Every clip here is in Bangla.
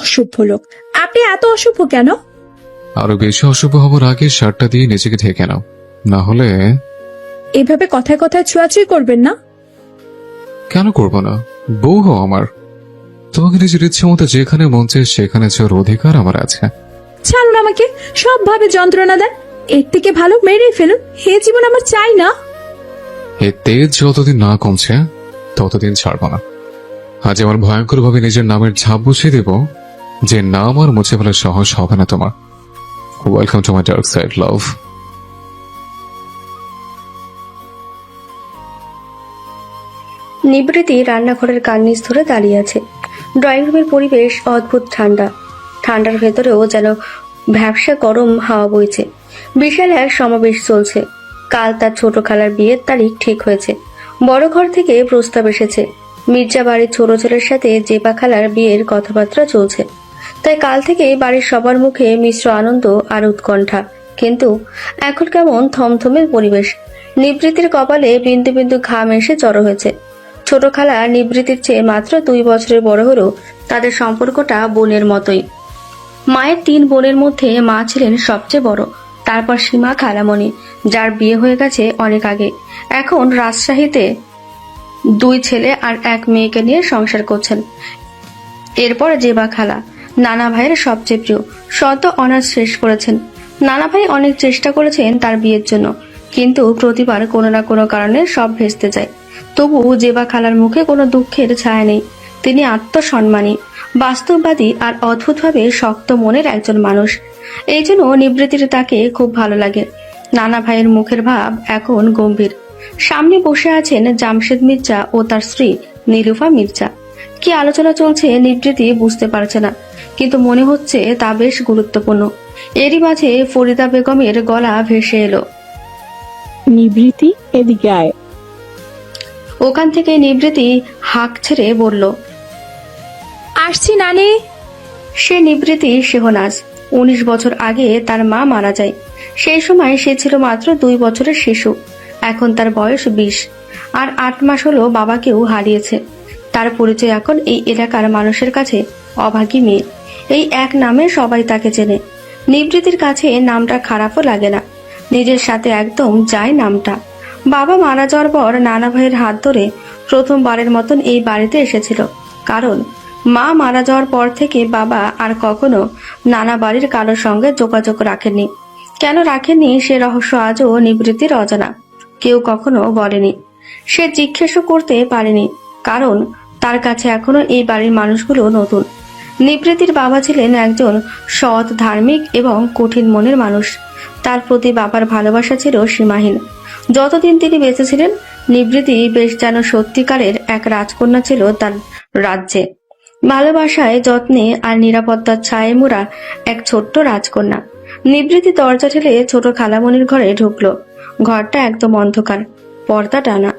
অসভ্য লোক। আপনি এত অসভ্য কেন? আরো বেশি অশুভ হবার আগে শার্টটা দিয়ে নিজেকে ঢেকে নাও, না হলে। এভাবে কথায় কথায় ছোঁয়াছুঁই করবেন না। কেন করব না? বউ হও আমার। তোমাকে নিজের ইচ্ছে মতো যেখানে মন চায় সেখানে যাওয়ার অধিকার আমার আছে। ছাড়ুন আমাকে, সবভাবে যন্ত্রণা দেন। এর থেকে ভালো মেরেই ফেলুন, হে জীবন আমার চাই না। এই তেজ যতদিন না কমছে ততদিন ছাড়ব না। আজ আমার ভয়ঙ্কর ভাবে নিজের নামের ছাপ বসিয়ে দেব, যে নাম আর মুছে ফেলা সহজ হবে না তোমার। Welcome to my dark side, love. Nibriti রান্নাঘরের কার্নিস ধরে দাঁড়িয়ে আছে। ড্রয়িং রুমের পরিবেশ অদ্ভুত ঠান্ডা। ঠান্ডার ভেতরেও যেন ভ্যাপসা গরম হাওয়া বইছে। বিশাল এক সমাবেশ চলছে। কাল তার ছোট খালার বিয়ের তারিখ ঠিক হয়েছে। বড় ঘর থেকে প্রস্তাব এসেছে। মির্জা বাড়ির ছোট ছেলের সাথে জেবা খালার বিয়ের কথাবার্তা চলছে। তাই কাল থেকে বাড়ির সবার মুখে মিশ্র আনন্দ আর উৎকণ্ঠা। কিন্তু এখন কেমন থমথমে পরিবেশ। নিবৃত্তির কপালে বিন্দু বিন্দু ঘাম এসে জড়ো হয়েছে। ছোট খালা নিবৃত্তির চেয়ে মাত্র 2 বছরের বড় হলেও তাদের সম্পর্কটা বোনের মতোই। মায়ের 3 বোনের মধ্যে মা ছিলেন সবচেয়ে বড়, তারপর সীমা খালামণি, যার বিয়ে হয়ে গেছে অনেক আগে। এখন রাজশাহীতে 2 ছেলে আর 1 মেয়েকে নিয়ে সংসার করছেন। এরপর জেবা খালা, নানা ভাইয়ের সবচেয়ে প্রিয়, সদ্য অনার্স শেষ করেছেন। নানা ভাই অনেক চেষ্টা করেছেন তার বিয়ের জন্য, কিন্তু প্রতিবার কোনো না কোনো কারণে সব ভেস্তে যায়। তবু জেবা খালার মুখে কোনো দুঃখের ছায়া নেই। তিনি আত্মসম্মানী, বাস্তববাদী আর অদ্ভুতভাবে শক্ত মনের একজন মানুষ। এই জন্য নিবৃত্তির তাকে খুব ভালো লাগে। নানা ভাইয়ের মুখের ভাব এখন গম্ভীর। সামনে বসে আছেন জামশেদ মির্জা ও তার স্ত্রী নীলুফা মির্জা। কি আলোচনা চলছে নিবৃত্তি বুঝতে পারছে না, কিন্তু মনে হচ্ছে তা বেশ গুরুত্বপূর্ণ। এরই মাঝে ফরিদা বেগমের গলা ভেসে এলো, নিবৃত্তি এদিকে আয়। ওখান থেকে নিবৃত্তি হাঁক ছেড়ে বলল, আসছি নানি। সে নিবৃত্তি শেহনাজ। 19 বছর আগে তার মা মারা যায়। সেই সময় সে ছিল মাত্র 2 বছরের শিশু। এখন তার বয়স 20, আর 8 মাস হলো বাবাকেও হারিয়েছে। তার পরিচয় এখন এই এলাকার মানুষের কাছে অভাগী মেয়ে। এই এক নামে সবাই তাকে চেনে। নিবৃত্তির কাছে নামটা খারাপও লাগে না, নিজের সাথে একদম যায় নামটা। বাবা মারা যাওয়ার পর নানা ভাইয়ের হাত ধরে প্রথমবারের মতন এই বাড়িতে এসেছিল। কারণ মা মারা যাওয়ার পর থেকে বাবা আর কখনো নানা বাড়ির কারোর সঙ্গে যোগাযোগ রাখেননি। কেন রাখেননি সে রহস্য আজও নিবৃত্তির অজানা। কেউ কখনো বলেনি, সে জিজ্ঞেসও করতে পারেনি, কারণ তার কাছে এখনো এই বাড়ির মানুষগুলো নতুন। নিবৃত্তির বাবা ছিলেন একজন সৎ, ধার্মিক এবং কঠিন মনের মানুষ। তার প্রতি বাবার ভালোবাসা ছিল সীমাহীন। যতদিন তিনি বেঁচে ছিলেন, নিবৃত্তি বেশ যেন সত্যিকারের এক রাজকন্যা ছিল তার রাজ্যে। ভালোবাসায়, যত্নে আর নিরাপত্তার ছায়ে মোড়া এক ছোট্ট রাজকন্যা। নিবৃত্তি দরজা ঠেলে ছোট খালামণির ঘরে ঢুকলো। ঘরটা একদম অন্ধকার, পর্দা টানা।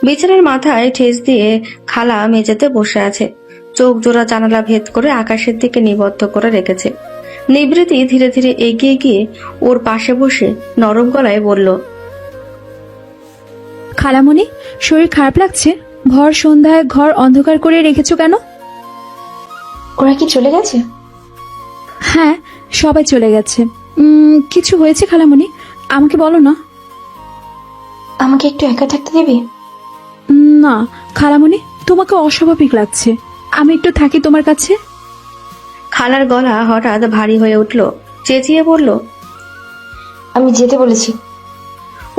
বিছানার মাথায় ঠেস দিয়ে খালা মেঝেতে বসে আছে। চোখ জোড়া জানালা ভেদ করে আকাশের দিকে নিবদ্ধ করে রেখেছে। নিবৃত্তি ধীরে ধীরে এগিয়ে গিয়ে ওর পাশে বসে নরম গলায় বলল, খালামণি, শরীর খারাপ লাগছে? ভর সন্ধ্যায় ঘর অন্ধকার করে রেখেছো কেন? ওরা কি চলে গেছে? হ্যাঁ, সবাই চলে গেছে। কিছু হয়েছে খালামণি? আমাকে বলো না। আমাকে একটু একা থাকতে দেবে? না খালামণি, তোমাকে অস্বাভাবিক লাগছে। আমি একটু থাকি তোমার কাছে। খালার গলা হঠাৎ ভারী হয়ে উঠল। চেঁচিয়ে বলল, আমি যেতে বলেছি।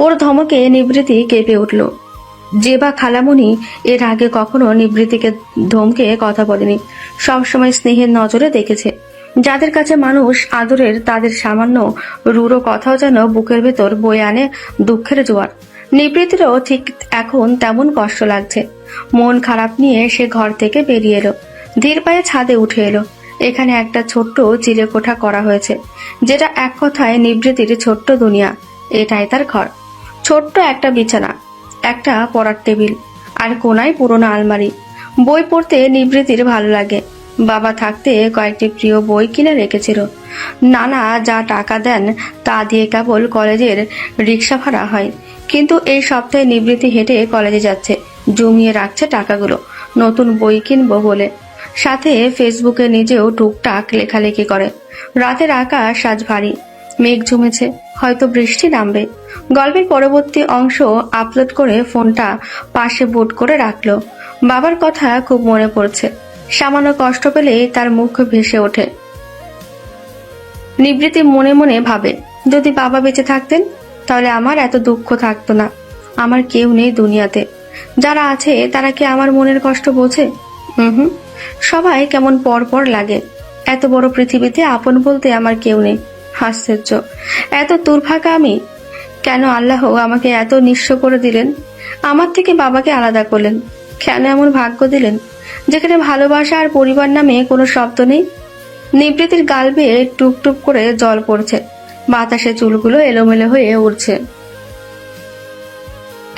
ওর ধমকে নিবৃত্তি কেঁপে উঠল। জেবা খালামণি এর আগে কখনো নিবৃত্তিকে ধমকে কথা বলেনি। সবসময় স্নেহের নজরে দেখেছে। যাদের কাছে মানুষ আদরের, তাদের সামান্য রূঢ় কথাও যেন বুকের ভেতর বয়ে আনে দুঃখের জোয়ার। নিবৃত্তিরও ঠিক এখন তেমন কষ্ট লাগছে। মন খারাপ নিয়ে সে ঘর থেকে বেরিয়ে এলো। ধীর পায়ে ছাদে উঠে এলো। এখানে একটা ছোট্ট চিলেকোঠা করা হয়েছে, যেটা এক কথায় নিবৃত্তির ছোট্ট দুনিয়া। এটাই তার ঘর। ছোট্ট একটা বিছানা, একটা পড়ার টেবিল, আর কোনায় পুরোনো আলমারি। বই পড়তে নিবৃত্তির ভালো লাগে। বাবা থাকতে কয়েকটি প্রিয় বই কিনে রেখেছিল। নানা যা টাকা দেন তা দিয়ে কেবল কলেজের রিক্সা ভাড়া হয়। কিন্তু এই সপ্তাহে নিবৃত্তি হেঁটে কলেজে যাচ্ছে, জমিয়ে রাখছে টাকাগুলো নতুন বই কিনবো বলে। সাথে ফেসবুকে নিজেও টুকটাক লেখালেখি করে। রাতের আকাশ আজ ভারী, মেঘ জমেছে, হয়তো বৃষ্টি নামবে। গল্পের পরবর্তী অংশ আপলোড করে ফোনটা পাশে বুট করে রাখলো। বাবার কথা খুব মনে পড়ছে। সামান্য কষ্ট পেলে তার মুখ ভেসে ওঠে। নিবৃত্তি মনে মনে ভাবে, যদি বাবা বেঁচে থাকতেন তাহলে আমার এত দুঃখ থাকতো না। আমার কেউ নেই দুনিয়াতে, যারা আছে তারা কি আমার মনের কষ্ট বোঝে? হুম, সবাই কেমন পর পর লাগে। এত বড় পৃথিবীতে আপন বলতে আমার কেউ নেই। আশ্চর্য, এত দুর্ভাগা আমি। কেন আল্লাহ আমাকে এত নিঃস্ব করে দিলেন? আমার থেকে বাবাকে আলাদা করলেন। কেন এমন ভাগ্য দিলেন যেখানে ভালোবাসা আর পরিবার নামে কোনো শব্দ নেই? নিবৃত্তির গাল বেয়ে টুপটুপ করে জল পড়ছে, বাতাসে চুলগুলো এলোমেলো হয়ে উঠছে।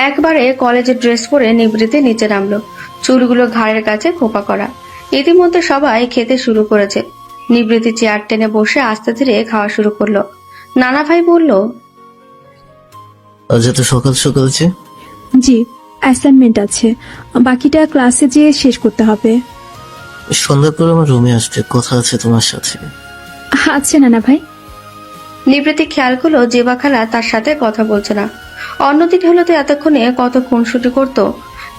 একবারে কলেজের ড্রেস পরে নিবৃত্তি নিচে নামলো, চুলগুলো ঘাড়ের কাছে খোপা করা। ইতিমধ্যে সবাই খেতে শুরু করেছে। নিবৃত্তি চেয়ার টেনে বসে আস্তে ধীরে খাওয়া শুরু করলো। নানা ভাই বলল, আজ এত সকাল সকাল যে? জি, অ্যাসাইনমেন্ট আছে, বাকিটা ক্লাসে যেয়ে শেষ করতে হবে। সন্ধ্যার পর আমার রুমে আসবে, কথা আছে তোমার সাথে। আচ্ছা নানা ভাই। নিবৃত্তি খেয়াল করলো জেবা খালা তার সাথে কথা বলছে না। অন্যদিন হলো তো এতক্ষণে কত খুনসুটি করতো,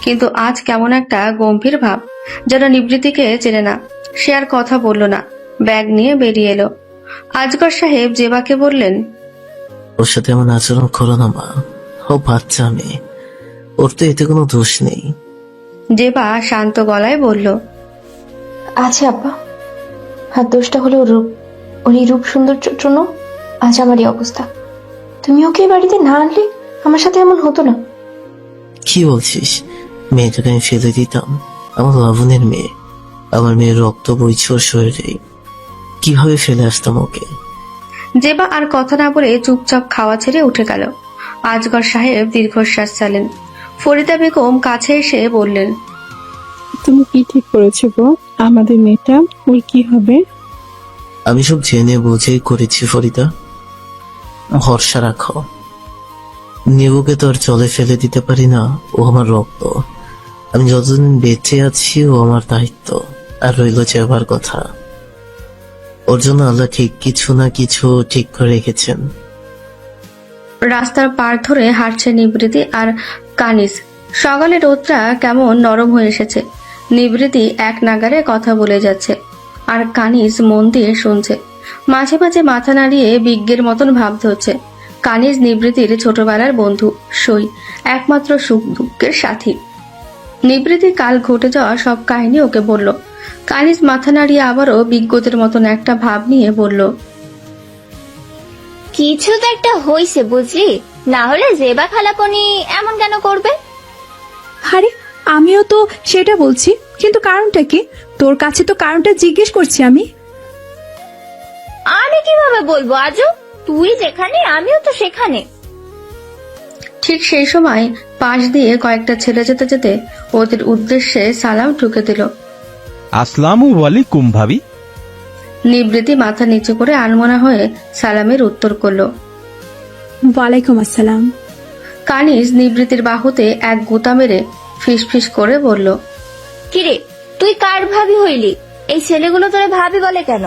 কিন্তু আজ কেমন একটা গম্ভীর ভাব, যেন নিবৃত্তিকে চেনে না। সে আর কথা বলল না, ব্যাগ নিয়ে বেরিয়ে এলো। আজগর সাহেব জেবাকে বললেন, ওর সাথে এমন আচরণ করো না মা, ও বাচ্চা মেয়ে, ওর তো এতে কোনো দোষ নেই। জেবা শান্ত গলায় বলল, আছে আব্বা, আর দোষটা হলো ওর রূপ। ওর এই রূপ সৌন্দর্যের জন্য আজ আমার এই অবস্থা। তুমি ওকে এই বাড়িতে না আনলে আমার সাথে এমন হতো না। কি বলছিস? মেয়েটাকে আমি ফেলে দিতাম? আমার লাবণের মেয়ে, আমার মেয়ের রক্ত বইছে ওর শরীরে, কিভাবে ফেলে আসতাম ওকে? জেবা আর কথা না বলে চুপচাপ খাওয়া ছেড়ে উঠে গেল। আজগর সাহেব দীর্ঘশ্বাস চালেন। ফরিদা বেগম কাছে এসে বললেন, তুমি কি ঠিক করেছো গো? আমাদের মেয়েটা, ওর কি হবে? আমি সব জেনে বুঝেই করেছি ফরিদা, ভরসা রাখো। নেবুকে তো আর জলে ফেলে দিতে পারি না, ও আমার রক্ত। আমি যতদিন বেঁচে আছি ও আমার দায়িত্ব। আর রইল যাবার কথা, ওর জন্য আল্লাহ ঠিক কিছু না কিছু ঠিক করে রেখেছেন। রাস্তার পার ধরে হাঁটছে নিবৃত্তি আর কানিজ। সকালে রোদটা কেমন নরম হয়ে এসেছে। নিবৃত্তি এক নাগারে কথা বলে যাচ্ছে, আর কানিজ মন দিয়ে শুনছে। মাঝে মাঝে মাথা নাড়িয়ে বিজ্ঞের মতন ভাবতে হচ্ছে। কানিজ নিবৃত্তির ছোটবেলার বন্ধু, সই, একমাত্র সুখ দুঃখের সাথী। নিবৃত্তি কাল ঘটে যাওয়া সব কাহিনী ওকে বলল। কানিজ মাথা নাড়িয়ে আবারও বিজ্ঞদের মতন একটা ভাব নিয়ে বলল, কিছু তো একটা হইছে বুঝলি, না হলে জেবা খালাপনি এমন কেন করবে? আরে আমিও তো সেটা বলছি, কিন্তু কারণটা কি? তোর কাছে তো কারণটা জিজ্ঞেস করছি আমি। আমি কিভাবে বলবো আজও? তুই যেখানে আমিও তো সেখানে। ঠিক সেই সময় পাশ দিয়ে কয়েকটা ছেলে যেতে যেতে ওদের উদ্দেশ্যে সালাম ঠুকে দিল। আসসালামু আলাইকুম ভাবি। নিবৃত্তি মাথা নিচু করে আনমনা হয়ে সালামের উত্তর করলো। ওয়ালাইকুম আসসালাম। কানিজ নিবৃত্তির বাহুতে এক গুতা মেরে ফিসফিস করে বলল, কিরে, তুই কার ভাবি হইলি? এই ছেলেগুলো তোরে ভাবি বলে কেন?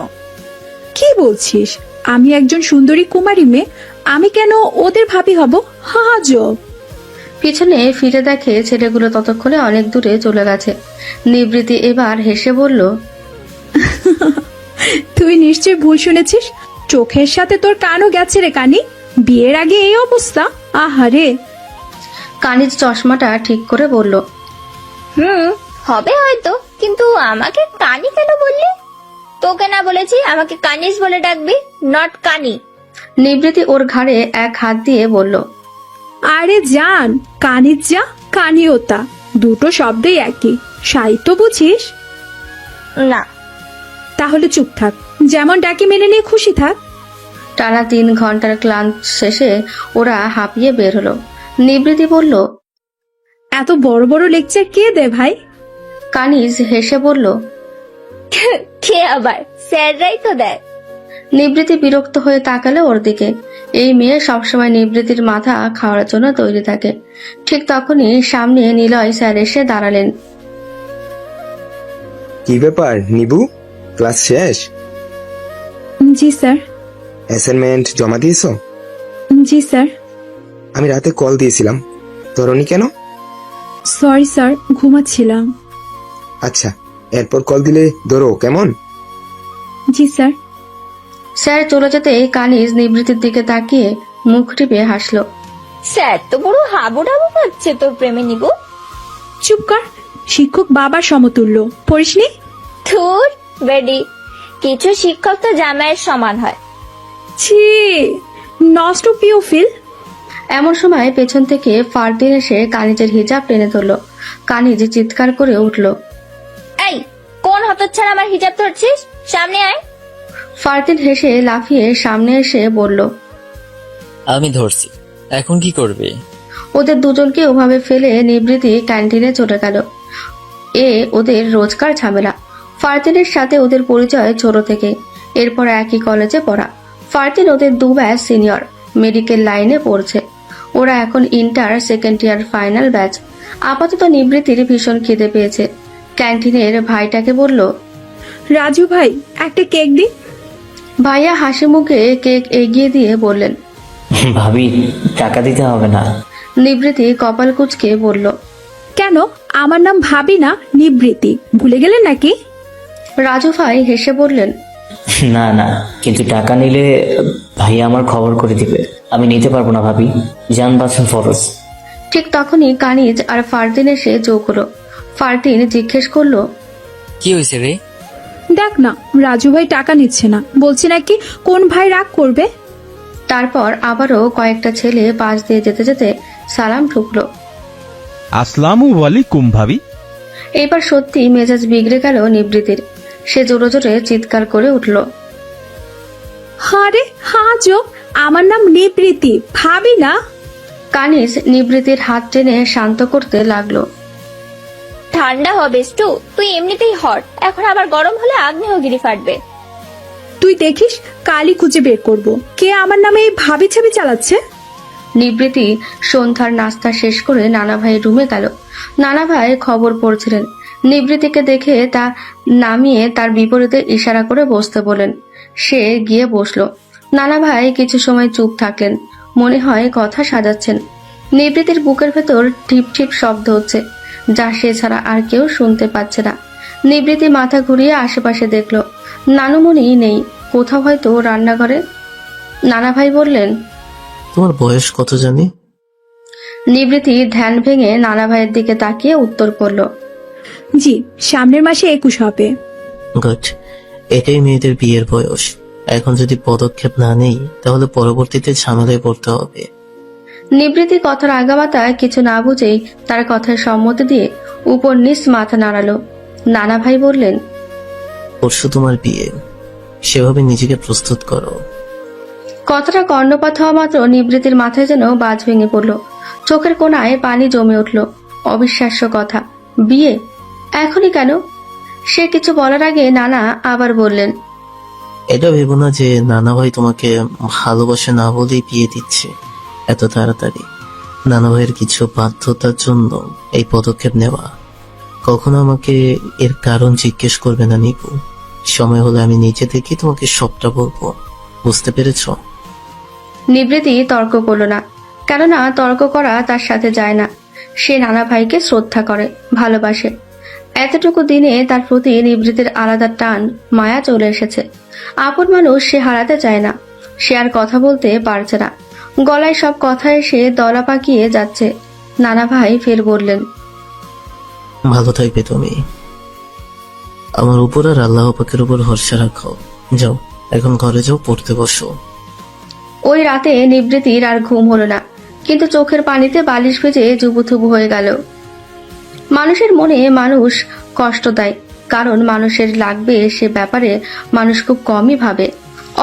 কি বলছিস? আমি একজন সুন্দরী কুমারী মেয়ে, আমি কেন ওদের ভাবি হব? হাজব। পিছনে ফিরে দেখে ছেলেগুলো ততক্ষণে অনেক দূরে চলে গেছে। নিবৃত্তি এবার হেসে বলল, তুই নিশ্চয়ই ভুল শুনেছিস, চোখের সাথে তোর কানও গেছে রে কানি। বিয়ের আগে এই অবস্থা, আহারে। কানিজ চশমাটা ঠিক করে বলল, হবে হয়তো, কিন্তু আমাকে কানি কেন বললি? তোকে না বলেছি আমাকে কানিস বলে ডাকবি, নট কানি। নিবৃত্তি ওর ঘাড়ে এক হাত দিয়ে বলল, আরে জান, কানিজ যা কানিও তা, দুটো শব্দই একই। সাহিত্য বুঝিস না। তাহলে চুপ থাক, যেমন ডাকি মেনে নিয়ে খুশি থাক। টানা 3 ঘন্টার ক্লান্ত শেষে ওরা হাঁপিয়ে বের হলো। নিবৃত্তি বলল, এত বড় বড় লেকচার কে দে ভাই? কানিজ হেসে বলল, কে আবার? স্যাররাই তো দেয়। নিবৃত্তি বিরক্ত হয়ে তাকালো ওর দিকে। এই মেয়ে সবসময় নিবৃত্তির মাথা খাওয়ার জন্য তৈরি থাকে। ঠিক তখনই সামনে নিলয় স্যার এসে দাঁড়ালেন। কি ব্যাপার নিবু, ক্লাস শেষ? জি স্যার। অ্যাসাইনমেন্ট জমা দিয়েছো? জি স্যার। আমি রাতে কল দিয়েছিলাম, ধরনি কেন? সরি স্যার, ঘুমাচ্ছিলাম। আচ্ছা, এরপর কল দিলে ধরো, কেমন? জি স্যার। স্যার চলে যেতে কানিজ নিবৃত্তির দিকে তাকিয়ে মুখ টিপে হাসলো। স্যার তো পুরো হাবুডাবু পাচ্ছে তোর প্রেমে নিবু। চুপ কর, শিক্ষক বাবার সমতুল্য, পড়িসনি? ধুর বেডি, কিছু শিক্ষক তো জামাইয়ের সমান হয়। ছি, নষ্ট পিওফিল। এমন সময় পেছন থেকে ফারদিন এসে কানিজের হিজাব টেনে ধরলো। কানিজ চিৎকার করে উঠল। এই, কোন হতচ্ছাড়া আমার হিজাব ধরছিস? সামনে আয়। ফারদিন হেসে লাফিয়ে সামনে এসে বলল, আমি ধরছি, এখন কি করবে? ওদের দুজনকে ওভাবে ফেলে নিবৃত্তি ক্যান্টিনে চলে গেল। ওদের রোজকার ঝামেলা। ফারদিনের সাথে ওদের পরিচয় ছোট থেকে, এরপর একই কলেজে পড়া। ফারদিন ওদের 2 ব্যাচ সিনিয়র, মেডিকেল লাইনে পড়ছে। ওরা এখন inter second year final batch. আপাতত নিবৃত্তির ভীষণ খিদে পেয়েছে। ক্যান্টিনের ভাইটাকে বলল, রাজু ভাই, একটা কেক দিন। ভাইয়া হাসি মুখে কেক এগিয়ে দিয়ে বললেন, ভাবি, টাকা দিতে হবে না। নিবৃত্তি কপাল কুঁচকে বলল, কেন? আমার নাম ভাবি না, নিবৃত্তি, ভুলে গেলেন নাকি? রাজু ভাই হেসে বললেন, না না, কিন্তু টাকা নিলে ভাইয়া আমার খবর করে দিবে, আমি নিতে পারবো না ভাবি, জান বাঁচান ফরজ। ঠিক তখনই কানিজ আর ফারদিন এসে যোগ হলো। ফারদিন জিজ্ঞেস করলো, কি হয়েছে রে? দেখ না, রাজু ভাই টাকা নিচ্ছে না, বলছে নাকি কোন ভাই রাগ করবে। তারপর আবারও কয়েকটা ছেলে পাশ দিয়ে যেতে যেতে সালাম ঠুকলো। আসসালামু আলাইকুম ভাবি। এবার সত্যি মেজাজ বিগড়ে গেল নিবৃত্তির। সে জোরে জোরে চিৎকার করে উঠল, আরে হাজো, আমার নাম নিবৃত্তি, ভাবি না। কানিজ নিবৃত্তির হাত টেনে শান্ত করতে লাগলো। ঠান্ডা হবে স্টু, তুই এমনিতেই হট, এখন আবার গরম হলে আগ্নেয়গিরি ফাটবে। তুই দেখিস, কালই খুঁজে বের করব কে আমার নামে এই ভাবি ছাবি চালাচ্ছে। নিবৃত্তি সন্ধ্যার নাস্তা শেষ করে নানা ভাইয়ের রুমে গেল। নানা ভাই খবর পড়ছিলেন। নিবৃত্তিকে দেখে তা নামিয়ে তার বিপরীতে ইশারা করে বসতে বলেন। সে গিয়ে বসলো। নানা ভাই কিছু সময় চুপ থাকলেন, মনে হয় কথা সাজাচ্ছেন। নিবৃত্তির বুকের ভেতর ঠিপ ঠিপ শব্দ হচ্ছে, যা সে ছাড়া আর কেউ শুনতে পাচ্ছে না। নিবৃত্তি মাথা ঘুরিয়ে আশেপাশে দেখলো, নানুমণি নেই, কোথাও হয়তো রান্নাঘরে। নানা ভাই বললেন, তোমার বয়স কত জানি? নিবৃত্তি ধ্যান ভেঙে নানা ভাইয়ের দিকে তাকিয়ে উত্তর করল, জি, সামনের মাসে 21 হবে। গুড, এটাই মেয়েদের বিয়ের বয়স। এখন যদি পদক্ষেপ না নেই তাহলে পরবর্তীতে ঝামেলায় পড়তে হবে। নিবৃত্তি কথার আগামাতায় কিছু না বুঝেই তার কথায় সম্মতি দিয়ে উপর নিচ মাথা নাড়ালো। নানা ভাই বললেন, পরশু তোমার বিয়ে, সেভাবে নিজেকে প্রস্তুত করো। কথাটা কর্ণপাত হওয়া মাত্র নিবৃত্তির মাথায় যেন বাজ ভেঙে পড়ল। চোখের কোণায় পানি জমে উঠল। অবিশ্বাস্য কথা, বিয়ে এখনই কেন? সে কিছু বলার আগে নানা আবার বললেন, এটা ভেবো না যে নানা ভাই তোমাকে ভালোবাসে না বলেই বিয়ে দিচ্ছে এত তাড়াতাড়ি। নানা ভাইয়ের কিছু বাধ্যতার জন্য এই পদক্ষেপ নেওয়া। কখনো আমাকে এর কারণ জিজ্ঞেস করবে না নিপু। সময় হলে আমি নিজে থেকে তোমাকে সবটা বলবো, বুঝতে পেরেছ? নিবৃত্তি তর্ক করল না, কেননা তর্ক করা তার সাথে যায় না। সে নানা ভাইকে শ্রদ্ধা করে, ভালোবাসে। এতটুকু দিনে তার প্রতি নিবৃত্তির আলাদা টান, মায়া চলে এসেছে। আপন মানুষ সে হারাতে চায় না। সে আর কথা বলতে পারছে না, গলায় সব কথা এসে দলা পাকিয়ে যাচ্ছে। নানা ভাই ফের বললেন, ভালো থাকবে তুমি। আমার উপর আর আল্লাহ পাকের উপর ভরসা রাখো। যাও, এখন ঘরে যাও, পড়তে বসো। ওই রাতে নিবৃত্তির আর ঘুম হলো না, কিন্তু চোখের পানিতে বালিশ ভেজে জুবুথুবু হয়ে গেল। মানুষের মনে মানুষ কষ্ট দেয়, কারণ মানুষের লাগবে সে ব্যাপারে মানুষ খুব কমই ভাবে।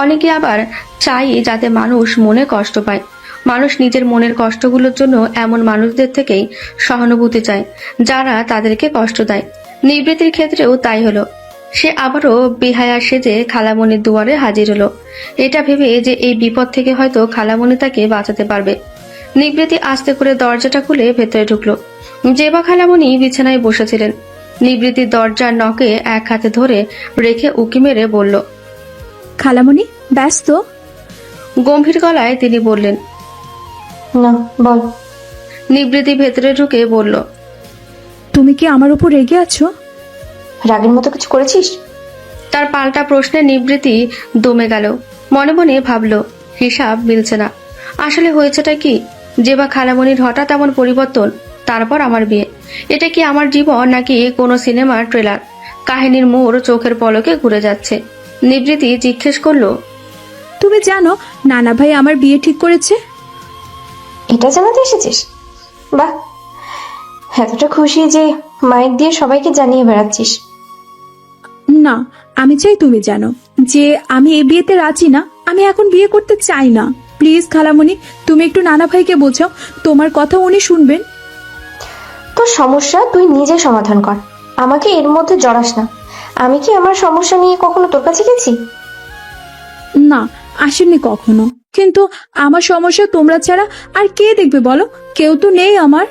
অনেকে আবার চাই যাতে মানুষ মনে কষ্ট পায়। মানুষ নিজের মনের কষ্টগুলোর জন্য এমন মানুষদের থেকেই সহানুভূতি চায় যারা তাদেরকে কষ্ট দেয়। নিবৃত্তির ক্ষেত্রেও তাই হলো। সে আবারও বেহায়া সেজে খালামণির দুয়ারে হাজির হলো, এটা ভেবে যে এই বিপদ থেকে হয়তো খালামণি তাকে বাঁচাতে পারবে। নিবৃত্তি আস্তে করে দরজাটা খুলে ভেতরে ঢুকলো। জেবা খালামণি বিছানায় বসেছিলেন। নিবৃত্তি দরজার নকে এক হাতে ধরে রেখে উকি মেরে বলল। খালামণি ব্যস্ত? গম্ভীর গলায় তিনি বললেন। না, বল। নিবৃত্তি ভেতরে ঢুকে বলল। তুমি কি আমার উপর রেগে আছো? রাগের মতো কিছু করেছিস? তার পাল্টা প্রশ্নে নিবৃত্তি দমে গেল। মনে মনে ভাবল, হিসাব মিলছে না। আসলে হয়েছেটা কি? যে বা খালামণির হঠাৎ এমন পরিবর্তন, তারপর আমার বিয়ে। এটা কি আমার জীবন নাকি কোনো সিনেমার ট্রেলার? কাহিনীর মোড় চোখের পলকে ঘুরে যাচ্ছে। নিবৃত্তি জিজ্ঞেস করলো। তুমি জানো নানা ভাই আমার বিয়ে ঠিক করেছে? এটা জানাতে এসেছিস? বাহ, এতটা খুশি যে মাইক দিয়ে সবাইকে জানিয়ে বেড়াচ্ছিস। না, আমি চাই তুমি জানো যে আমি এই বিয়েতে রাজি না। আমি এখন বিয়ে করতে চাই না। প্লিজ খালামণি, তুমি একটু নানা ভাইকে বোঝাও, তোমার কথা উনি শুনবেন। তোর সমস্যা তুই নিজে সমাধান কর, আমাকে এর মধ্যে জড়াস না। আমি কি আমার সমস্যা নিয়ে কখনো তোর কাছে গেছি? না, আসেননি কখনো। কিন্তু আমার সমস্যা তোমরা ছাড়া আর কে দেখবে বলো? কেউ তো নেই আমার।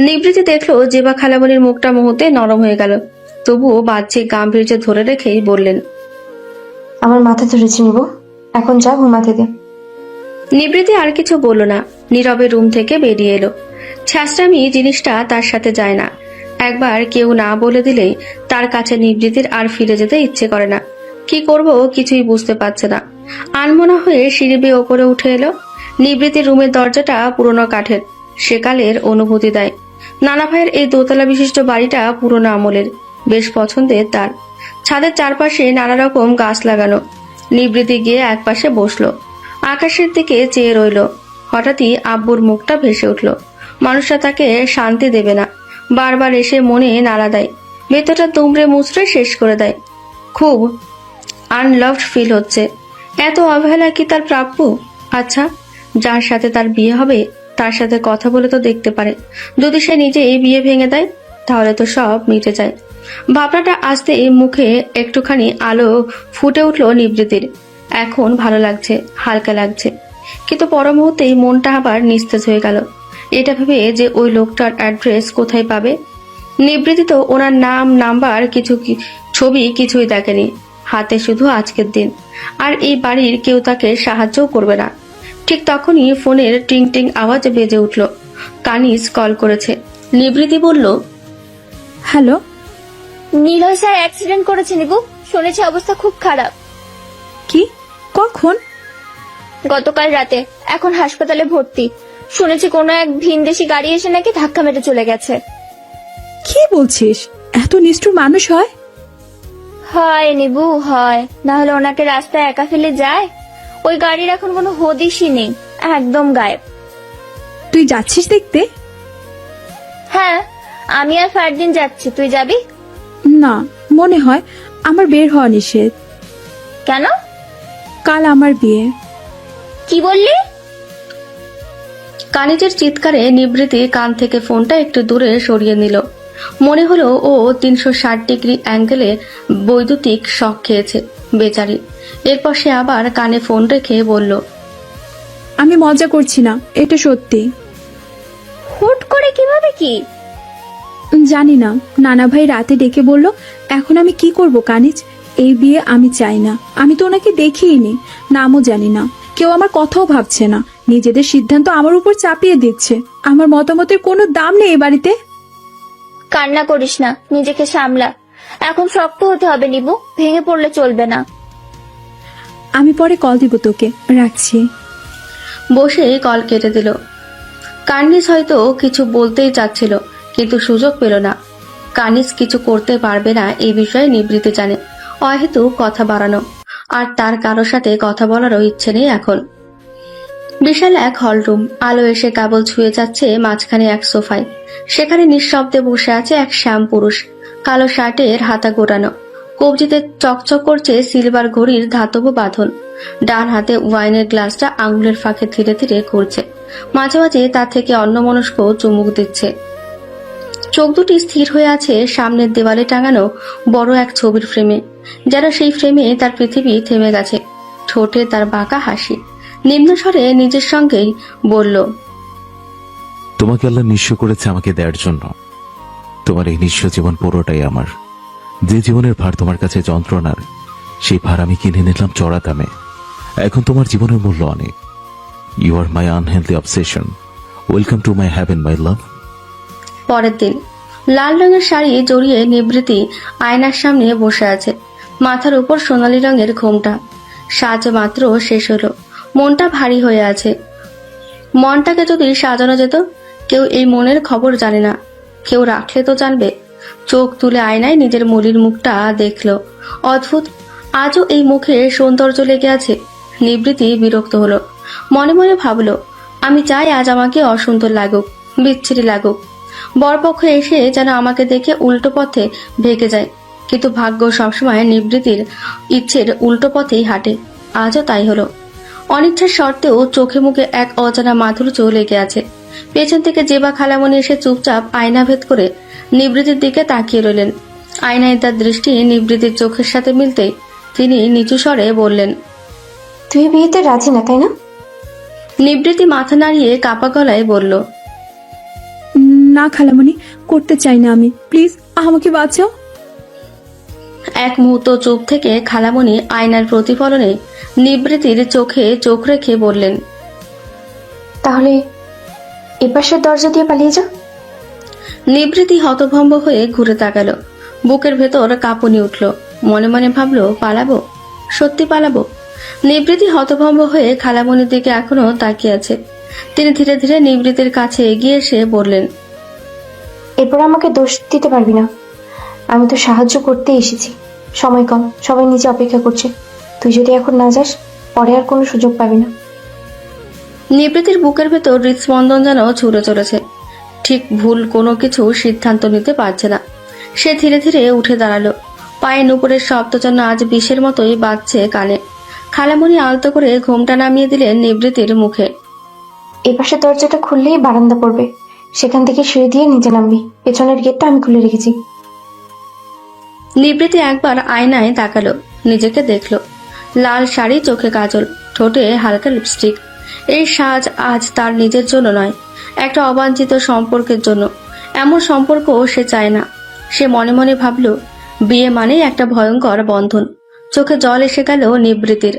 নিবৃত্তি দেখলো জেবা খালামণির মুখটা মুহূর্তে নরম হয়ে গেল। তবুও বাহ্যিক গাম্ভীর্য ধরে রেখেই বললেন। আমার মাথা ধরেছে নিব, এখন যা ঘুমাতে দে। নিবৃত্তি আর কিছু বলল না, নীরবে রুম থেকে বেরিয়ে এলো। ছ্যাঁচড়ামি জিনিসটা তার সাথে যায় না। একবার কেউ না বলে দিলেই তার কাছে নিবৃত্তির আর ফিরে যেতে ইচ্ছে করে না। কি করব কিছুই বুঝতে পারছে না। আনমনা হয়ে সিঁড়ি বেয়ে ওপরে উঠে এলো। নিবৃত্তির রুমের দরজাটা পুরনো কাঠের, সেকালের অনুভূতি দেয়। নানা ভাইয়ের এই দোতলা বিশিষ্ট বাড়িটা পুরনো আমলের, বেশ পছন্দের তার। ছাদের চারপাশে নানা রকম গাছ লাগানো। নিবৃত্তি গিয়ে একপাশে বসলো, আকাশের দিকে চেয়ে রইল। হঠাৎই আব্বুর মুখটা ভেসে উঠল। মানুষটা তাকে শান্তি দেবে না, বারবার এসে মনে নাড়া দেয়, ভেতরটা দুমড়ে মুচড়ে শেষ করে দেয়। খুব আনলাভড ফিল হচ্ছে। এত অবহেলা কি তার প্রাপ্য? আচ্ছা, যার সাথে তার বিয়ে হবে তার সাথে কথা বলে তো দেখতে পারে। যদি সে নিজে এই বিয়ে ভেঙে দেয় তাহলে তো সব মিটে যায়। ভাবনাটা আসতে মুখে একটুখানি আলো ফুটে উঠল নিবৃত্তির। এখন ভালো লাগছে, হালকা লাগছে। কিন্তু পর মুহূর্তেই মনটা আবার নিস্তেজ হয়ে গেল, এটা ভেবে যে ওই লোকটার অ্যাড্রেস কোথায় পাবে। নিবৃত্তি তো ওনার নাম, নাম্বার, ছবি কিছুই দেখেনি। হাতে শুধু আজকের দিন, আর এই বাড়ির কেউ তাকে সাহায্যও করবে না। ঠিক তখনই ফোনের টিং টিং আওয়াজ বেজে উঠল। কানিজ কল করেছে। নিবৃত্তি বলল, হ্যালো। নীলয় স্যার অ্যাক্সিডেন্ট করেছে নিবু, শুনেছি অবস্থা খুব খারাপ। কি? কখন? গতকাল রাতে, এখন হাসপাতালে ভর্তি। শুনেছি কোনো এক ভিনদেশি গাড়ি এসে নাকি ধাক্কা মেরে চলে গেছে। কি বলছিস? এত নিষ্ঠুর মানুষ হয়? হয় নিবু, হয়। না হলে ওনাকে রাস্তায় একা ফেলে যায়? ওই গাড়ির এখন কোনো হদিশই নেই, একদম গায়েব। তুই যাচ্ছিস দেখতে? হ্যাঁ, আমি আর ফারদিন যাচ্ছি, তুই যাবি? না, মনে হয় আমার বের হওয়া নিষেধ। কেন? কাল আমার বিয়ে। কি বললি? কানিজের চিৎকারে নিবৃত্তি কান থেকে ফোনটা একটু দূরে সরিয়ে নিল। মনে হলো ও 360 ডিগ্রি অ্যাঙ্গেলে বৈদ্যুতিক শক খেয়েছে বেচারি। এরপর সে আবার কানে ফোন রেখে বলল, আমি মজা করছি না, এটা সত্যি। হুট করে কিভাবে কি? জানি না, নানা ভাই রাতে ডেকে বলল। এখন আমি কি করব কানিজ? এই বিয়ে আমি চাই না। আমি তো ওনাকে দেখিইনি, নামও জানি না। কেউ আমার কথাও ভাবছে না, নিজেদের সিদ্ধান্ত আমার উপর চাপিয়ে দিচ্ছে। আমার মতামতের কোনো দাম নেই এ বাড়িতে। কান্না করিস না, নিজেকে সামলা। এখন শক্ত হতে হবে নিবু, ভেঙে পড়লে চলবে না। আমি পরে কল দিব তোকে, রাখছি। বসে কল কেটে দিল। কার্নিস হয়তো কিছু বলতেই চাচ্ছিল, কিন্তু সুযোগ পেল না। কার্নিস কিছু করতে পারবে না এই বিষয়ে নিবৃত্তি জানে। অহেতু কথা বাড়ানো, আর তার কারোর সাথে কথা বলারও ইচ্ছে নেই এখন। বিশাল এক হলরুম, আলো এসে কেবল ছুঁয়ে যাচ্ছে মাঝখানে এক সোফায়। সেখানে নিঃশব্দে বসে আছে এক শ্যাম পুরুষ, কালো শার্টের হাতা গোটানো, কবজিতে চকচক করছে সিলভার ঘড়ির ধাতব বাঁধন। ডান হাতে ওয়াইনের গ্লাসটা আঙুলের ফাঁকে ধীরে ধীরে ঘুরছে, মাঝে মাঝে তা থেকে অন্যমনস্ক চুমুক দিচ্ছে। চোখ দুটি স্থির হয়ে আছে সামনের দেওয়ালে টাঙানো বড় এক ছবির ফ্রেমে, যেন সেই ফ্রেমে তার পৃথিবী থেমে গেছে। ঠোঁটে তার বাঁকা হাসি। নিম্নস্বরে নিজের সঙ্গেই বলল, তোমাকে আল্লাহ নিঃস্ব করেছে আমাকে দেওয়ার জন্য। তোমার এই নিঃস্ব জীবন পুরোটাই আমার। যে জীবনের ভার তোমার কাছে যন্ত্রণার, সেই ভার আমি কিনে নিলাম চড়া দামে। এখন তোমার জীবনের মূল্য অনেক। You are my unhealthy obsession. Welcome to my heaven, my love. পরের দিন লাল রঙের শাড়ি জড়িয়ে নিবৃত্তি আয়নার সামনে বসে আছে। মাথার উপর সোনালী রঙের ঘোমটা। সাজ মাত্র শেষ হলো, মনটা ভারী হয়ে আছে। মনটাকে যদি সাজানো যেত, কেউ এই মনের খবর জানে না, কেউ রাখলে তো জানবে। চোখ তুলে আয়নায় নিজের মলির মুখটা দেখলো। অদ্ভুত, আজও এই মুখে সৌন্দর্য লেগে আছে। নিবৃত্তি বিরক্ত হলো, মনে মনে ভাবলো, আমি চাই আজ আমাকে অসুন্দর লাগুক, বিচ্ছিরি লাগুক, বরপক্ষ এসে যেন আমাকে দেখে উল্টো পথে ভেগে যায়। কিন্তু ভাগ্য সবসময় নিবৃত্তির ইচ্ছের উল্টো পথেই হাঁটে। আজও তাই হলো। অনিচ্ছার সত্ত্বেও চোখে মুখে এক অজানা মাধুর্য লেগে আছে। পেছন থেকে জেবা খালামণি এসে চুপচাপ আয়না ভেদ করে নিবৃত্তির দিকে তাকিয়ে রইলেন। আয়নায় তার দৃষ্টি নিবৃত্তির চোখের সাথে মিলতেই তিনি নিচু স্বরে বললেন, তুই বিয়েতে রাজি না, তাই না? নিবৃত্তি মাথা নাড়িয়ে কাপা গলায় বলল, না খালামণি, করতে চাই না আমি, প্লিজ আমাকে বাঁচাও। এক মুহূর্ত চুপ থেকে খালামণি আয়নার প্রতিফলনে নিবৃত্তির চোখে চোখ রেখে বললেন, তাহলে এপাশের দরজা দিয়ে পালিয়ে যা। নিবৃত্তি হতভম্ব হয়ে ঘুরে তাকালো। বুকের ভেতর কাঁপুনি উঠল। মনে মনে ভাবলো, পালাবো, সত্যি পালাবো। নিবৃত্তি হতভম্ব হয়ে খালামণির দিকে এখনো তাকিয়ে আছে। তিনি ধীরে ধীরে নিবৃত্তির কাছে এগিয়ে এসে বললেন, এরপর আমাকে দোষ দিতে পারবি না, আমি তো সাহায্য করতে এসেছি। সময় কম, সবাই নিচে অপেক্ষা করছে। তুই যদি এখন না যাস, পরে আর কোনো সুযোগ পাবি না। নিবৃত্তির বুকের ভেতর হৃদস্পন্দন যেন ছুড়ে চলেছে। ঠিক ভুল কোনো কিছু সিদ্ধান্ত নিতে পারছে না। সে ধীরে ধীরে উঠে দাঁড়ালো। পায়ে নুপুরের শব্দ যেন আজ বিষের মতোই বাজছে কানে। খালামণি আলতো করে ঘোমটা নামিয়ে দিলেন নিবৃত্তির মুখে। এপাশের দরজাটা খুললেই বারান্দা পড়বে, সেখান থেকে সিঁড়ি দিয়ে নিচে নামবি। পেছনের গেটটা আমি খুলে রেখেছি। নিবৃত্তি একবার আয়নায় তাকালো, নিজেকে দেখলো। লাল শাড়ি, চোখে কাজল, ঠোঁটে হালকা লিপস্টিক। এই সাজ আজ তার নিজের জন্য নয়, একটা অবাঞ্ছিত সম্পর্কের জন্য। এমন সম্পর্কও সে চায় না। সে মনে মনে ভাবলো, বিয়ে মানেই একটা ভয়ঙ্কর বন্ধন। চোখে জল এসে গেল নিবৃত্তির,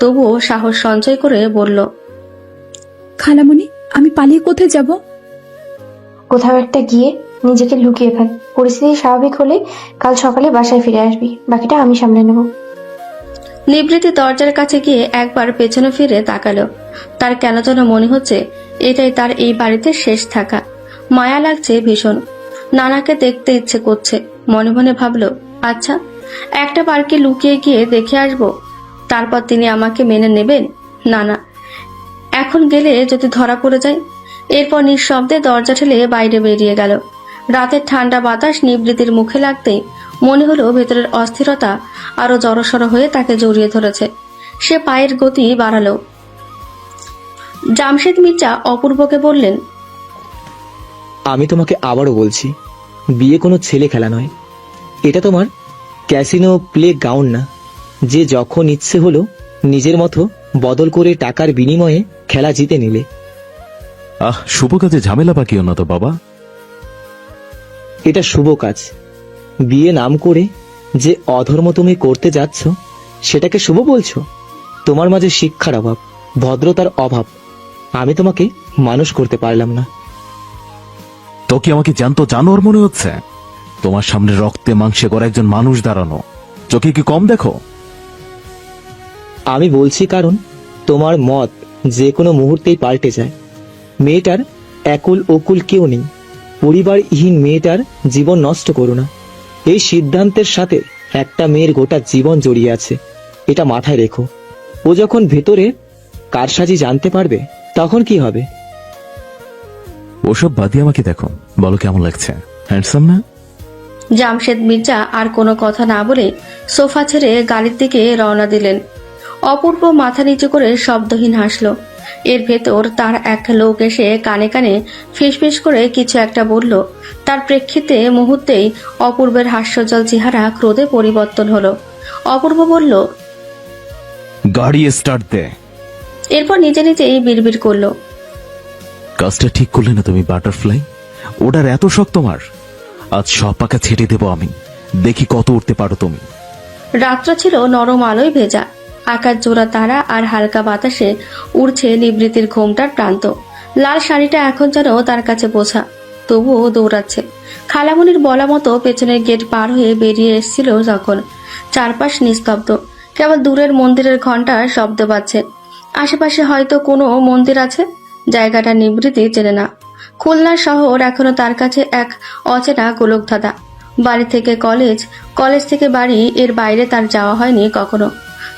তবুও সাহস সঞ্চয় করে বলল, খালামণি, আমি পালিয়ে কোথায় যাব? কোথাও একটা গিয়ে নিজেকে লুকিয়ে ফেল। পরিস্থিতি স্বাভাবিক হলে কাল সকালে বাসায় ফিরে আসবি, বাকিটা আমি সামলে নেব। নিবৃত্তি দরজার কাছে গিয়ে একবার পেছনে ফিরে তাকালো। তার কেন যেন মনে হচ্ছে এটাই তার এই বাড়িতে শেষ থাকা। মায়া লাগছে ভীষণ। নানাকে দেখতে ইচ্ছে করছে। মনে মনে ভাবলো, আচ্ছা, একটা পার্কে লুকিয়ে গিয়ে দেখে আসবো, তারপর তিনি আমাকে মেনে নেবেন। না, এখন গেলে যদি ধরা পড়ে যায়। এরপর নিঃশব্দে দরজা ঠেলে বাইরে বেরিয়ে গেল। রাতের ঠান্ডা বাতাস নিবৃত্তির মুখে লাগতেই মনে হলো ভেতরের অস্থিরতা আরো জড়সড় হয়ে তাকে জড়িয়ে ধরেছে। সে পায়ের গতি বাড়ালো। জামশেদ মির্জা অপূর্বকে বললেন, আমি তোমাকে আবারও বলছি, বিয়ে কোনো ছেলে খেলা নয়। এটা তোমার ক্যাসিনো প্লে গ্রাউন্ড না, যে যখন ইচ্ছে হলো নিজের মতো বদল করে টাকার বিনিময়ে খেলা জিতে নিলে। শুভ কাজে ঝামেলা পাকিও না তো বাবা। এটা শুভ কাজ। বিয়ে নাম করে যে অধর্ম তুমি করতে যাচ্ছ, সেটাকে শুভ বলছো? তোমার মাঝে শিক্ষার অভাব, ভদ্রতার অভাব। আমি তোমাকে মানুষ করতে পারলাম না। তো কি আমাকে জ্যান্ত জানোয়ার মনে হচ্ছে? তোমার সামনে রক্তে মাংসে করা একজন মানুষ দাঁড়ানো, চোখে কি কম দেখো? আমি বলছি কারণ তোমার মত যে কোনো মুহূর্তেই পাল্টে যায়। মেয়েটার একুল ওকুল কেউ নেই। পরিবারহীন মেয়েটার জীবন নষ্ট করো না। এই সিদ্ধান্তের সাথে একটা মেয়ের গোটা জীবন জড়িয়ে আছে, এটা মাথায় রেখো। ও যখন ভেতরে কারসাজি জানতে পারবে, তখন কি হবে? ওসব বাদে আমাকে দেখো, বলো কেমন লাগছে? হ্যান্ডসাম না? জামশেদ মির্জা আর কোনো কথা না বলে সোফা ছেড়ে গাড়ির দিকে রওনা দিলেন। অপূর্ব মাথা নিচু করে শব্দহীন হাসল। এর ভেতর তার এক লোক এসে কানে কানে ফিসফিস করে কিছু একটা বলল। তার প্রেক্ষিতে মুহূর্তেই অপূর্বের হাস্যজল চেহারা ক্রোধে পরিবর্তন হলো। অপূর্ব বলল, গাড়ি স্টার্ট দে। এরপর নিজে নিজেই বিড়বিড় করলো, কাজটা ঠিক করলে না তুমি বাটারফ্লাই? ওটার এত শখ তোমার? আজ সব পাকা ছেড়ে দেবো আমি, দেখি কত উঠতে পারো তুমি। রাত্র ছিল নরম আলোয় ভেজা, আকাশ জোড়া তারা আর হালকা বাতাসে উড়ছে নিবৃত্তির ঘোমটার প্রান্ত। লাল শাড়িটা এখন যেন তার কাছে বোঝা, তবুও দৌড়াচ্ছে। খালামণির বলা মতো পেছনের গেট পার হয়ে বেরিয়ে এসেছিল যখন। চারপাশ নিস্তব্ধ, কেবল দূরের মন্দিরের ঘন্টার শব্দ পাচ্ছে। আশেপাশে হয়তো কোনো মন্দির আছে, জায়গাটা নিবৃত্তি চেনে না। খুলনা শহর এখনো তার কাছে এক অচেনা গোলকধাঁধা। বাড়ি থেকে কলেজ, কলেজ থেকে বাড়ি, এর বাইরে তার যাওয়া হয়নি কখনো।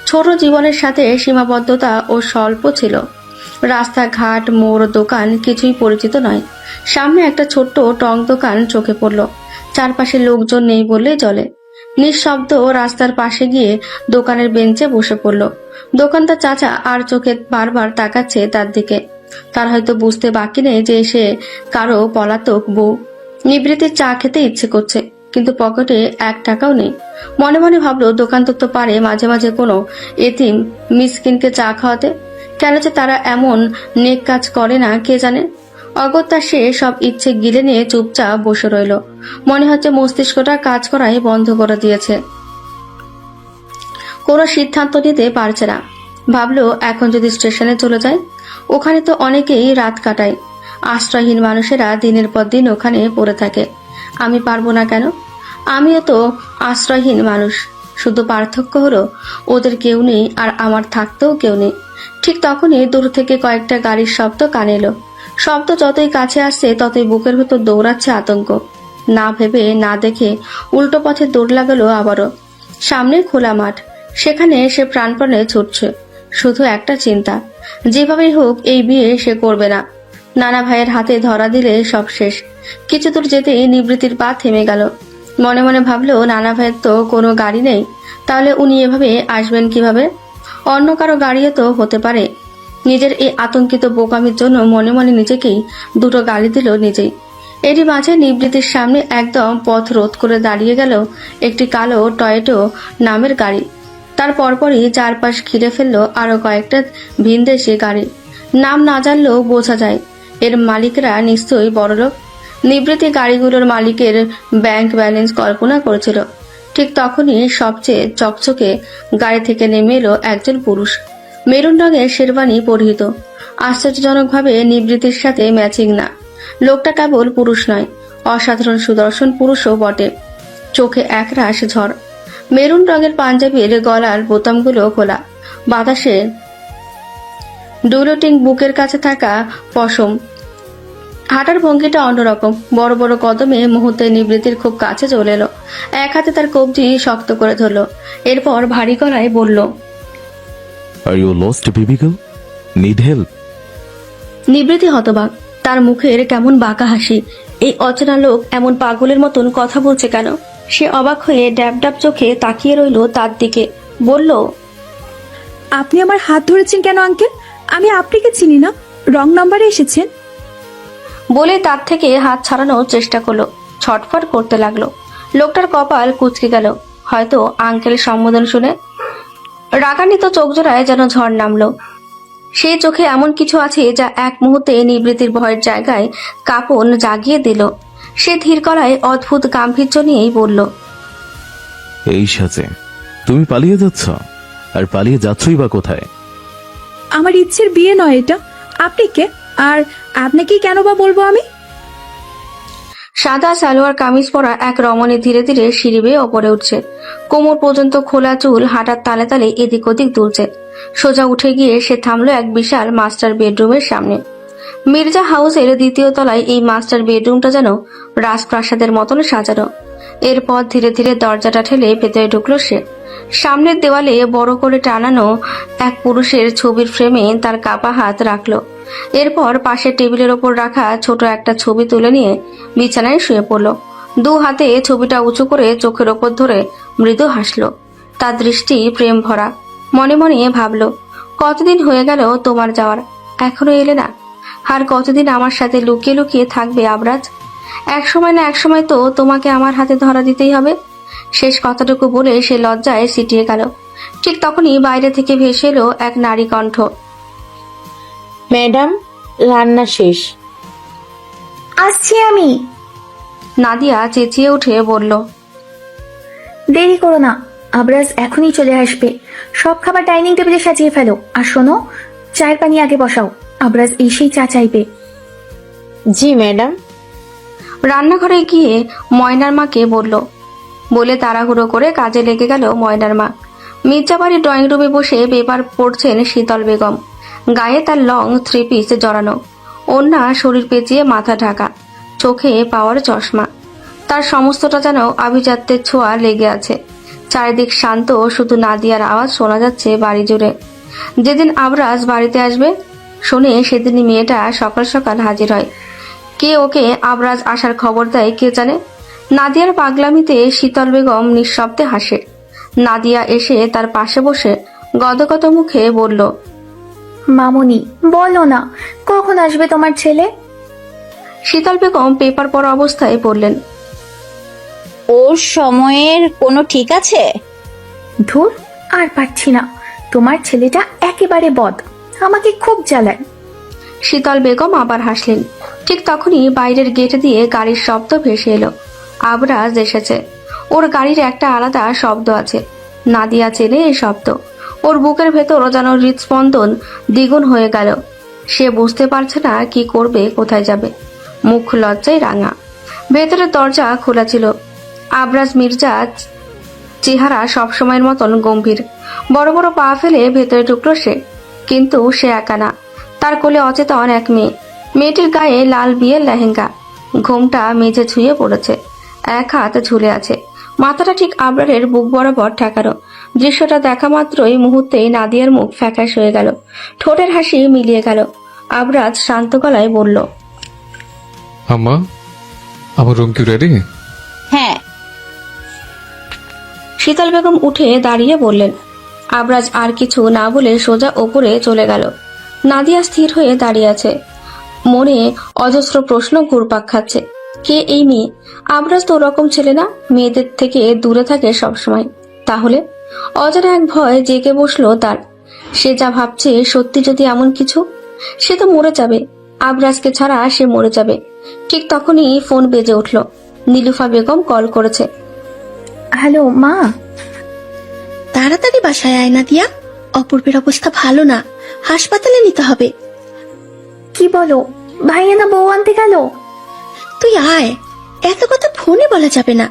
ছোট জীবনের সাথে সীমাবদ্ধতা ও স্বল্প ছিল। রাস্তাঘাট, মোড়, দোকান কিছুই পরিচিত নয়। সামনে একটা ছোট্ট টং দোকান চোখে পড়ল। চারপাশে লোকজন নেই বললেই চলে। নিঃশব্দ রাস্তার পাশে গিয়ে দোকানের বেঞ্চে বসে পড়ল। দোকানদার চাচা আর চোখে বারবার তাকাচ্ছে তার দিকে। তার হয়তো বুঝতে বাকি নেই যে সে কারো পলাতক বউ। নিবৃত্তির চা খেতে ইচ্ছে করছে, কিন্তু পকেটে 1 টাকাও নেই। মনে মনে ভাবলো দোকান তো পারে মাঝে মাঝে কোনো এতিম মিসকিনকে চা খাওয়াতে। কেন যে তারা এমন নেক কাজ করে না কে জানে। অগত্যা সে সব ইচ্ছে গিলে নিয়ে চুপচাপ বসে রইল। মনে হচ্ছে মস্তিষ্কটা কাজ করাই বন্ধ করে দিয়েছে, কোনো সিদ্ধান্ত নিতে পারছে না। ভাবলো এখন যদি স্টেশনে চলে যায়, ওখানে তো অনেকেই রাত কাটায়। আশ্রয়হীন মানুষেরা দিনের পর দিন ওখানে পড়ে থাকে। আমি পারবো না কেন? আমিও তো আশ্রয়হীন মানুষ, শুধু পার্থক্য হলো ওদের কেউ নেই আর আমার থাকতেও কেউ নেই। ঠিক তখনই দূর থেকে কয়েকটা গাড়ির শব্দ কানে এলো। শব্দ যতই কাছে আসছে ততই বুকের ভেতর দৌড়াচ্ছে আতঙ্ক। না ভেবে না দেখে উল্টো পথে দৌড় লাগালো আবারও। সামনে খোলা মাঠ, সেখানে সে প্রাণপণে ছুটছে। শুধু একটা চিন্তা, যেভাবেই হোক এই বিয়ে সে করবে না। নানা ভাইয়ের হাতে ধরা দিলে সব শেষ। কিছু দূর যেতেই নিবৃত্তির পা থেমে গেল। মনে মনে ভাবলো নানা ভাইয়ের তো কোনো গাড়ি নেই, তাহলে উনি এভাবে আসবেন কিভাবে? অন্য কারো গাড়িও তো হতে পারে। নিজের এই আতঙ্কিত বোকামির জন্য মনে মনে নিজেকেই 2টো গালি দিল নিজেই। এরই মাঝে নিবৃত্তির সামনে একদম পথ রোধ করে দাঁড়িয়ে গেল একটি কালো টয়েটো নামের গাড়ি। তার পরপরই চারপাশ ঘিরে ফেললো আরো কয়েকটা ভিনদেশি গাড়ি। নাম না জানলেও বোঝা যায় এর মালিকরা নিশ্চয়ই বড়লোক। নিবৃত্তি গাড়িগুলোর মালিকের ব্যাংক ব্যালেন্স কল্পনা করেছিল। ঠিক তখনই সবচেয়ে চকচকে গাড়ি থেকে নেমে এলো একজন পুরুষ, মেরুন রঙের শেরবানি পরিহিত। আশ্চর্যজনকভাবে নিবৃত্তির সাথে ম্যাচিং না। লোকটা কেবল পুরুষ নয়, অসাধারণ সুদর্শন পুরুষও বটে। চোখে একরাশ ঝড়। মেরুন রঙের পাঞ্জাবির গলার বোতামগুলো খোলা, বাতাসে ডুলোটিং বুকের কাছে থাকা পশম। হাঁটার ভঙ্গিটা অন্যরকম, বড় বড় কদমে মুহূর্তে নিবৃত্তির খুব কাছে চলে এলো। এক হাতে তার কবজি শক্ত করে ধরল, এরপর ভারী গলায় বলল, are you lost baby girl, need help? Nibriti হতবাক, তার মুখের কেমন বাঁকা হাসি। এই অচেনা লোক এমন পাগলের মতন কথা বলছে কেন? সে অবাক হয়ে ড্যাব ড্যাব চোখে তাকিয়ে রইল তার দিকে। বলল, আপনি আমার হাত ধরেছেন কেন আঙ্কেল? আমি আপনাকে চিনি না, রং নাম্বারে এসেছেন। বলে তার থেকে হাত ছাড়ানোর চেষ্টা করলো, ছটফট করতে লাগলো। লোকটার কপাল কুঁচকে গেল, হয়তো আঙ্কেল সম্বোধন শুনে। রাগান্বিত চোখ জোড়ায় যেন ঝড় নামলো। সেই চোখে এমন কিছু আছে যা এক মুহূর্তে নিবৃত্তির ভয়ের জায়গায় কাঁপন জাগিয়ে দিল। সে ধীর গলায় অদ্ভুত গাম্ভীর্য নিয়েই বলল, এই সাজে তুমি পালিয়ে যাচ্ছ? আর পালিয়ে যাচ্ছই বা কোথায়? আমার ইচ্ছের বিয়ে নয় এটা। আপনি কে? আর আপনাকে কেন বা বলবো আমি? সাদা সালোয়ার কামিজ পরা এক রমণী ধীরে ধীরে সিঁড়ি বেয়ে ওপরে উঠছে। কোমর পর্যন্ত খোলা চুল হাঁটার তালে তালে এদিক ওদিক দুলছে। সোজা উঠে গিয়ে সে থামলো এক বিশাল মাস্টার বেডরুমের সামনে। মির্জা হাউসের 2য় তলায় এই মাস্টার বেডরুমটা যেন রাজপ্রাসাদের মতন সাজানো। এরপর ধীরে ধীরে দরজাটা ঠেলে ভেতরে ঢুকলো সে। সামনের দেওয়ালে বড় করে টানানো এক পুরুষের ছবির ফ্রেমে তার কাপা হাত রাখলো। এরপর পাশের টেবিলের ওপর রাখা ছোট একটা ছবি তুলে নিয়ে বিছানায় শুয়ে পড়ল। 2 হাতে ছবিটা উঁচু করে চোখের ওপর ধরে মৃদু হাসলো। তার দৃষ্টি প্রেম ভরা। মনে মনে ভাবলো, কতদিন হয়ে গেল তোমার যাওয়ার, এখনো এলে না। আর কতদিন আমার সাথে লুকিয়ে লুকিয়ে থাকবে আবরাজ? এক সময় না এক সময় তো তোমাকে আমার হাতে ধরা দিতেই হবে। শেষ কথাটুকু বলে সে লজ্জায় সিটিয়ে গেল। ঠিক তখনই বাইরে থেকে ভেসে এলো এক নারী কণ্ঠ, ম্যাডাম, রান্না শেষ। আসছি আমি। নাদিয়া চেঁচিয়ে উঠে বলল, দেরি করো না, আবরাজ এখনই চলে আসবে। সব খাবার ডাইনিং টেবিলে সাজিয়ে ফেলো। আর শোনো, চায়ের পানি আগে বসাও, আবরাজ এসেই চা চাইবে। জি ম্যাডাম। রান্নাঘরে গিয়ে ময়নার মাকে বলল। বলে তাড়াহুড়ো করে কাজে লেগে গেল ময়নার মা। মির্জাবাড়ির ড্রয়িং রুমে বসে পেপার পড়ছেন শীতল বেগম। গায়ে তার লং 3 পিস জড়ানো, ওড়না শরীর পেঁচিয়ে মাথা ঢাকা, চোখে পাওয়ার চশমা। তার সমস্তটা যেন আভিজাত্যের ছোঁয়া লেগে আছে। চারিদিক শান্ত, শুধু নাদিয়ার আওয়াজ শোনা যাচ্ছে বাড়ি জুড়ে। যেদিন আবরাজ বাড়িতে আসবে শুনে সেদিনই মেয়েটা সকাল সকাল হাজির হয়। কে ওকে আবরাজ আসার খবর দেয় কে জানে। নাদিয়ার পাগলামিতে শীতল বেগম নিঃশব্দে হাসে। নাদিয়া এসে তার পাশে বসে গদগদ মুখে বলল, মামুনি, বলো না কখন আসবে তোমার ছেলে? শীতল বেগম পেপার পড়া অবস্থায় বললেন, ওর সময়ের কোনো ঠিক আছে? ধুর, আর পারছি না, তোমার ছেলেটা একেবারে বদ, আমাকে খুব জ্বালায়। শীতল বেগম আবার হাসলেন। ঠিক তখনই বাইরের গেট দিয়ে গাড়ির শব্দ ভেসে এলো। আবরাজ এসেছে। ওর গাড়ির একটা আলাদা শব্দ আছে। নাদিয়া চেনে এই শব্দ। ওর বুকের ভেতরও যেন হৃদস্পন্দন দ্বিগুণ হয়ে গেল। সে বুঝতে পারছে না কি করবে, কোথায় যাবে। মুখ লজ্জায় রাঙা। ভেতরের দরজা খোলা ছিল। আবরাজ মির্জা চেহারা সবসময়ের মতন গম্ভীর। বড় বড় পা ফেলে ভেতরে ঢুকলো সে। কিন্তু সে একা না, তার কোলে অচেতন এক মেয়ে। মেয়েটির গায়ে লাল বিয়ের লেহেঙ্গা, ঘোমটা মেঝে ছুঁয়ে পড়েছে, এক হাত ঝুলে আছে, মাথাটা ঠিক আবরারের বুক বরাবর ঠেকানো। দৃশ্যটা দেখা মাত্রই মুহূর্তেই নাদিয়ার মুখ ফ্যাকাশ হয়ে গেল, ঠোঁটের হাসি মিলিয়ে গেল। আবরাজ শান্ত গলায় বলল, আম্মা, আমার রুম কি রেডি? হ্যাঁ। শীতল বেগম উঠে দাঁড়িয়ে বললেন। আবরাজ আর কিছু না বলে সোজা ওপরে চলে গেল। নাদিয়া স্থির হয়ে দাঁড়িয়ে আছে, মনে অজস্র প্রশ্ন ঘুরপাক খাচ্ছে। কে এই মেয়ে? আবরাজ তো ওরকম ছেলে না, মেয়েদের থেকে দূরে থাকে সবসময়। তাহলে অজানা এক ভয় জেগে বসলো তার। সে যা ভাবছে সত্যি যদি এমন কিছু, সে তো মরে যাবে। আবরাজকে ছাড়া সে মরে যাবে। ঠিক তখনই ফোন বেজে উঠল। নীলুফা বেগম কল করেছে। হ্যালো মা। তাড়াতাড়ি বাসায় আয় নাদিয়া, অপূর্বের অবস্থা ভালো না, হাসপাতালে নিতে হবে। কি বলো? ভাইয়া না বউ আনতে গেল? তুই আয়, এত কথা ফোনে বলা যাবে না।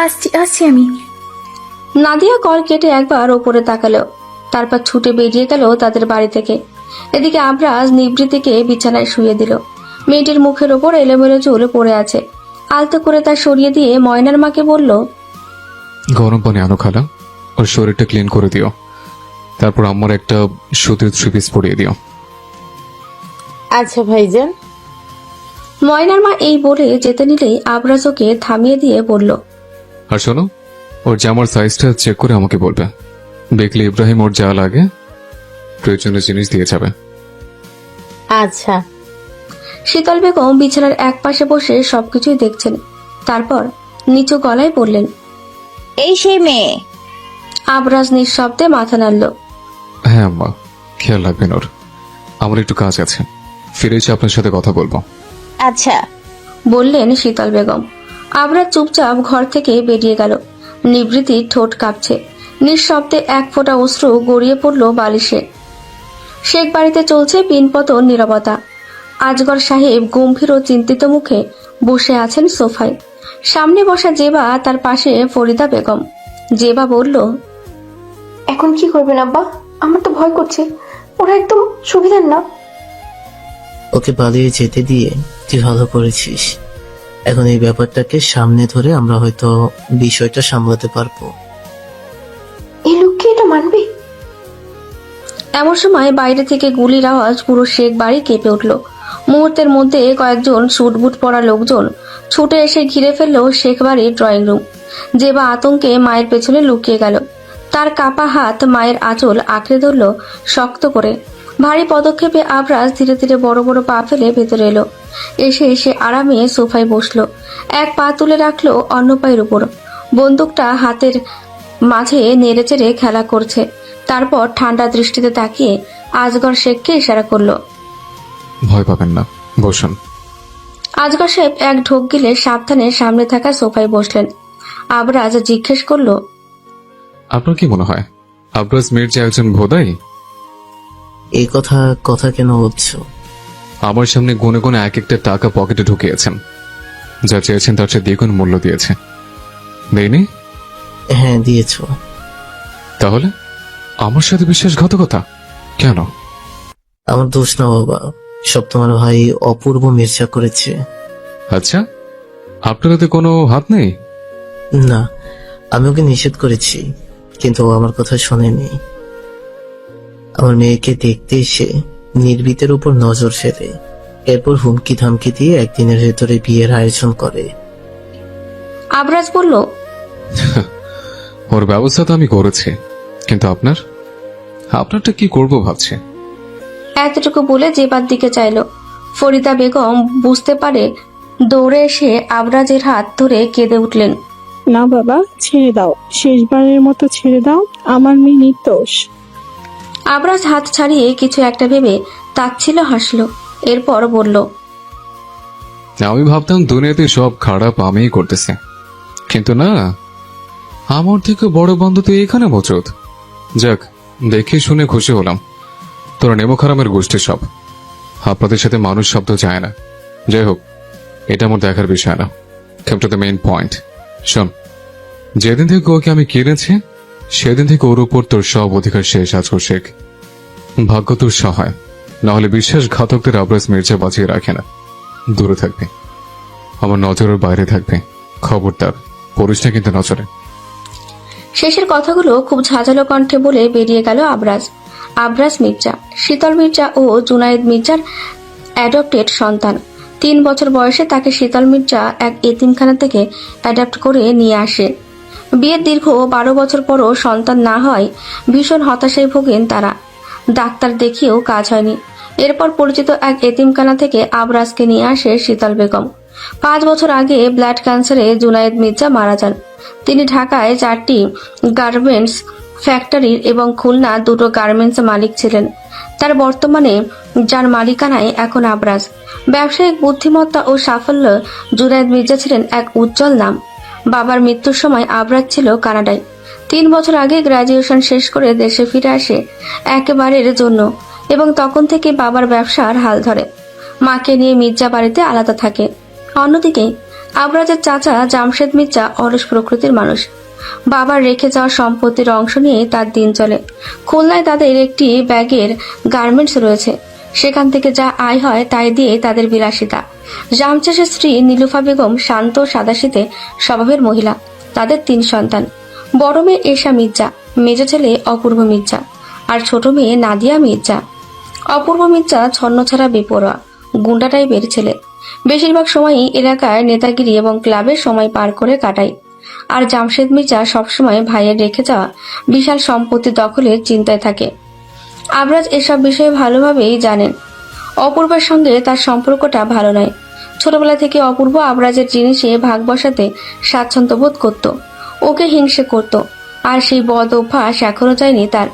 আসছি আসছি আমি। নাদিয়া কল কেটে একবার ওপরে তাকালো, তারপর ছুটে বেরিয়ে গেল তাদের বাড়ি থেকে। এদিকে আবরাজ নিবৃত্তিকে বিছানায় শুয়ে দিল। মেয়েটির মুখের ওপর এলোমেলো চুল পড়ে আছে। আলতো করে তা সরিয়ে দিয়ে ময়নার মাকে বলল, গরম পানি আনো খালা, ওর শরীরটা ক্লিন করে দিও। তারপর আমার একটা সুতির 3 পিস পরিয়ে দিও। আচ্ছা ভাইজান। ময়নার মা এই বলে যেতে নিলেই আবরাজ ওকে থামিয়ে দিয়ে বলল, আর শোনো, ওর জামার সাইজটা চেক করে আমাকে বলবে। দেখলে ইব্রাহিম ওর যা লাগে প্রয়োজনীয় জিনিস দিয়ে যাবে। আচ্ছা। শীতল বেগম বিছানার এক পাশে বসে সবকিছুই দেখছেন। তারপর নিচু গলায় বললেন, এই সেই মেয়ে? আবরাজ নিঃশব্দে মাথা নাড়ল। হ্যাঁ আম্মা, খেয়াল রাখবেন ওর। আমার একটু কাজ আছে, ফিরে এসে আপনার সাথে কথা বলবো। আচ্ছা, বললেন শীতল বেগম। আবরাজ চুপচাপ ঘর থেকে বেরিয়ে গেল। নিবৃত্তির ঠোঁট কাঁপছে। নিঃশব্দে এক ফোঁটা অশ্রু গড়িয়ে পড়ল বালিশে। শেখ বাড়িতে চলছে পিনপতন নীরবতা। আজগর সাহেব গম্ভীর ও চিন্তিত মুখে বসে আছেন সোফায়। সামনে বসা জেবা, তার পাশে ফরিদা বেগম। জেবা বলল, এখন কি করবেন আব্বা? আমার তো ভয় করছে, ওরা একদম সুবিধার না। ওকে পালিয়ে যেতে দিয়ে তুই ভালো করেছিস। এখন এই ব্যাপারটাকে সামনে ধরে আমরা হয়তো বিষয়টা সামলাতে পারবো। এই লোক কি এটা মানবে? এমন সময় বাইরে থেকে গুলির আওয়াজ পুরো শেখ বাড়ি কেঁপে উঠল। মুহূর্তের মধ্যে কয়েকজন স্যুটবুট পরা লোকজন ছুটে এসে ঘিরে ফেলল শেখ বাড়ির ড্রয়িং রুম। জেবা আতঙ্কে মায়ের পেছনে লুকিয়ে গেল। তার কাপা হাত মায়ের আঁচল আঁকড়ে ধরল শক্ত করে। ভারী পদক্ষেপে আবরাজ ধীরে ধীরে বড় বড় পা ফেলে ভেতরে এলো। এসে সে আরামে সোফায় বসলো। এক পা তুলে রাখলো অন্য পায়ের উপর। বন্দুকটা হাতের মাঝে নেড়েচেড়ে খেলা করছে। তারপর ঠান্ডা দৃষ্টিতে তাকিয়ে আজগর শেখকে ইশারা করলো। ভয় পাবেন না, বসুন। আজগর সাহেব এক ঢোক গিলে সাবধানে সামনে থাকা সোফায় বসলেন। আবরাজ জিজ্ঞেস করলো, আপনার কি মনে হয় আব্রাজ মির্জা একজন ভোদাই? এই কথা কথা কেন বলছো? আমার সামনে গুনে গুনে এক একটা টাকা পকেটে ঢুকিয়েছেন, যা চেয়েছেন তার চেয়ে দ্বিগুণ মূল্য দিয়েছে। দেয়নি? হ্যাঁ দিয়েছো। তাহলে আমার সাথে বিশ্বাসঘাতকতা কেন? আমার দোষ না বাবা, সব তোমার ভাই অপূর্ব মির্জা করেছে। আচ্ছা, আপনার হাতে কোনো হাত নেই? না, আমি ওকে নিষেধ করেছি, কিন্তু ও আমার কথা শোনেনি। আমার মেয়েকে দেখতে এসে নির্বিতের উপর নজর ফেলে, এরপর হুমকি ধামকি দিয়ে একদিনের ভেতরে বিয়ের আয়োজন করে। আবরাজ বলল, ওর ব্যবস্থা তো আমি করেছি, কিন্তু আপনারটা কি করব ভাবছে। এতটুকু বলে জেবার দিকে চাইল। ফরিদা বেগম বুঝতে পারে, দৌড়ে এসে আবরাজের হাত ধরে কেঁদে উঠলেন। না বাবা, ছেড়ে দাও, শেষবারের মতো ছেড়ে দাও, আমার মেয়ে নির্দোষ। আবরাজ হাত ছাড়িয়ে কিছু একটা ভেবে তাচ্ছিল হাসল, এরপর বলল, আমি ভাবতাম দুনিয়াতে সব খারাপ আমিই করতেছে, কিন্তু না, আমার থেকে বড় বন্ধু তো এখানে মজুদ। যাক, দেখে শুনে খুশি হলাম। তোরা নেমোখারামের গোষ্ঠী সব, আপনাদের সাথে মানুষ শব্দ যায় না। যাই হোক, এটা আমার দেখার বিষয় না। Come to the main point. শোন, যেদিন থেকে ওকে আমি কিনেছি সেদিন থেকে ওর উপর তোর সব অধিকার শেষ। আজকে শেখ, ভাগ্য তোর সহায়, না হলে বিশ্বাসঘাতকদের আবরাজ মির্জা বাঁচিয়ে রাখে না। দূরে থাকবে, আমার নজরের বাইরে থাকবে। খবরদার পড়িস না কিন্তু নজরে। শেষের কথাগুলো খুব ঝাঁঝালো কণ্ঠে বলে বেরিয়ে গেল আবরাজ। আবরাজ মির্জা শীতল মির্জা ও জুনায়েদ মির্জার অ্যাডপ্টেড সন্তান। 3 বছর বয়সে তাকে শীতল মির্জা এক এতিমখানা থেকে অ্যাডাপ্ট করে নিয়ে আসে। বিয়ের দীর্ঘ 12 বছর পরও সন্তান না হয় ভীষণ হতাশায় ভোগেন তারা। ডাক্তার দেখিয়েও কাজ হয়নি। এরপর পরিচিত এক এতিমখানা থেকে আবরাজকে নিয়ে আসে শীতল বেগম। 5 বছর আগে ব্লাড ক্যান্সারে জুনায়েদ মির্জা মারা যান। তিনি ঢাকায় 4টি গার্মেন্টস ফ্যাক্টরির এবং খুলনা 2টো গার্মেন্টস মালিক ছিলেন। তার বর্তমানে যার মালিকানায় এখন আবরাজ। ব্যবসায়িক বুদ্ধিমত্তা ও সাফল্য জুনায়েদ মির্জা ছিলেন এক উজ্জ্বল নাম। বাবার মৃত্যুর সময় আবরাজ ছিল কানাডায়। 3 বছর আগে গ্রাজুয়েশন শেষ করে দেশে ফিরে আসে একেবারের জন্য, এবং তখন থেকে বাবার ব্যবসার হাল ধরে। মাকে নিয়ে মির্জা বাড়িতে আলাদা থাকে। অন্যদিকে আবরাজের চাচা জামশেদ মির্জা অলস প্রকৃতির মানুষ। বাবার রেখে যাওয়া সম্পত্তির অংশ নিয়ে তার দিন চলে। খুলনায় তাদের একটি ব্যাগের গার্মেন্টস রয়েছে, সেখান থেকে যা আয় হয় তাই দিয়ে তাদের বিলাসিতা। জামশেদের স্ত্রী নীলুফা বেগম শান্ত সাদাশীতে স্বভাবের মহিলা। তাদের 3 সন্তান। বড় মেয়ে এশা মির্জা, মেজ ছেলে অপূর্ব মির্জা, আর ছোট মেয়ে নাদিয়া মির্জা। অপূর্ব মির্জা ছন্নছাড়া বেপরোয়া, গুন্ডা টাইপের ছেলে। বেশিরভাগ সময়ই এলাকায় নেতাগিরি এবং ক্লাবে সময় পার করে কাটায়। আর জামশেদ মির্জা সবসময় ভাইয়ের রেখে যাওয়া বিশাল সম্পত্তি দখলের চিন্তায় থাকে। আবরাজ এসব বিষয়ে ভালোভাবেই জানেন। অপূর্বের সঙ্গে তার সম্পর্কটা ভালো নয়। ছোটবেলা থেকে অপূর্ব আবরাজের জিনিসে ভাগ বসাতে স্বাচ্ছন্দ্য বোধ করত, ওকে হিংসে করত, আর সেই বদ অভ্যাস এখনো যায়নি তার।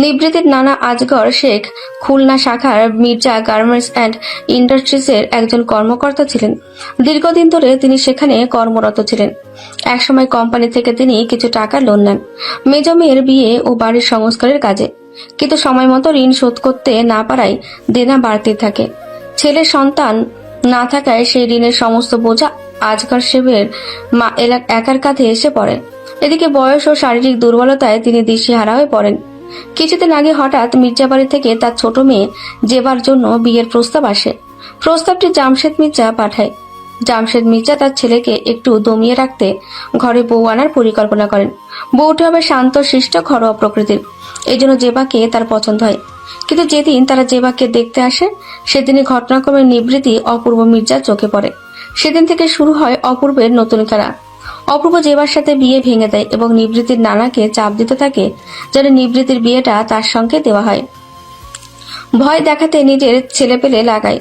নিবৃত্তির নানা আজগর শেখ খুলনা শাখার মির্জা গার্মেন্টস অ্যান্ড ইন্ডাস্ট্রিজের একজন কর্মকর্তা ছিলেন। দীর্ঘদিন ধরে তিনি সেখানে কর্মরত ছিলেন। একসময় কোম্পানি থেকে তিনি কিছু টাকা লোন নেন মেজ মেয়ের বিয়ে ও বাড়ির সংস্কারের কাজে, কিন্তু সময় মতো ঋণ শোধ করতে না পারায় দেনা বাড়তে থাকে। ছেলের সন্তান না থাকায় সেই ঋণের সমস্ত বোঝা আজগর শেখের মা একার কাঁধে এসে পড়ে। এদিকে বয়স ও শারীরিক দুর্বলতায় তিনি দিশেহারা হয়ে পড়েন। কিছুদিন আগে হঠাৎ মির্জাবাড়ি থেকে তার ছোট মেয়ে জেবার জন্য বিয়ের প্রস্তাব আসে। প্রস্তাবটি জামশেদ মির্জা পাঠায়। জামশেদ মির্জা তার ছেলেকে একটু দমিয়ে রাখতে ঘরে বউ আনার পরিকল্পনা করেন। বউটি হবে শান্ত শিষ্ট ঘরোয়া প্রকৃতির, এই জন্য জেবাকে তার পছন্দ হয়। কিন্তু যেদিন তারা জেবাকে দেখতে আসে সেদিনই ঘটনাক্রমে নিবৃত্তি অপূর্ব মির্জার চোখে পড়ে। সেদিন থেকে শুরু হয় অপূর্বের নতুন খেলা। অপূর্ব জেবার সাথে বিয়ে ভেঙে দেয় এবং নিবৃত্তির নানাকে চাপ দিতে থাকে যেন নিবৃত্তির বিয়েটা তার সঙ্গে দেওয়া হয়। ভয় দেখাতে নিজের ছেলে পেলে লাগায়।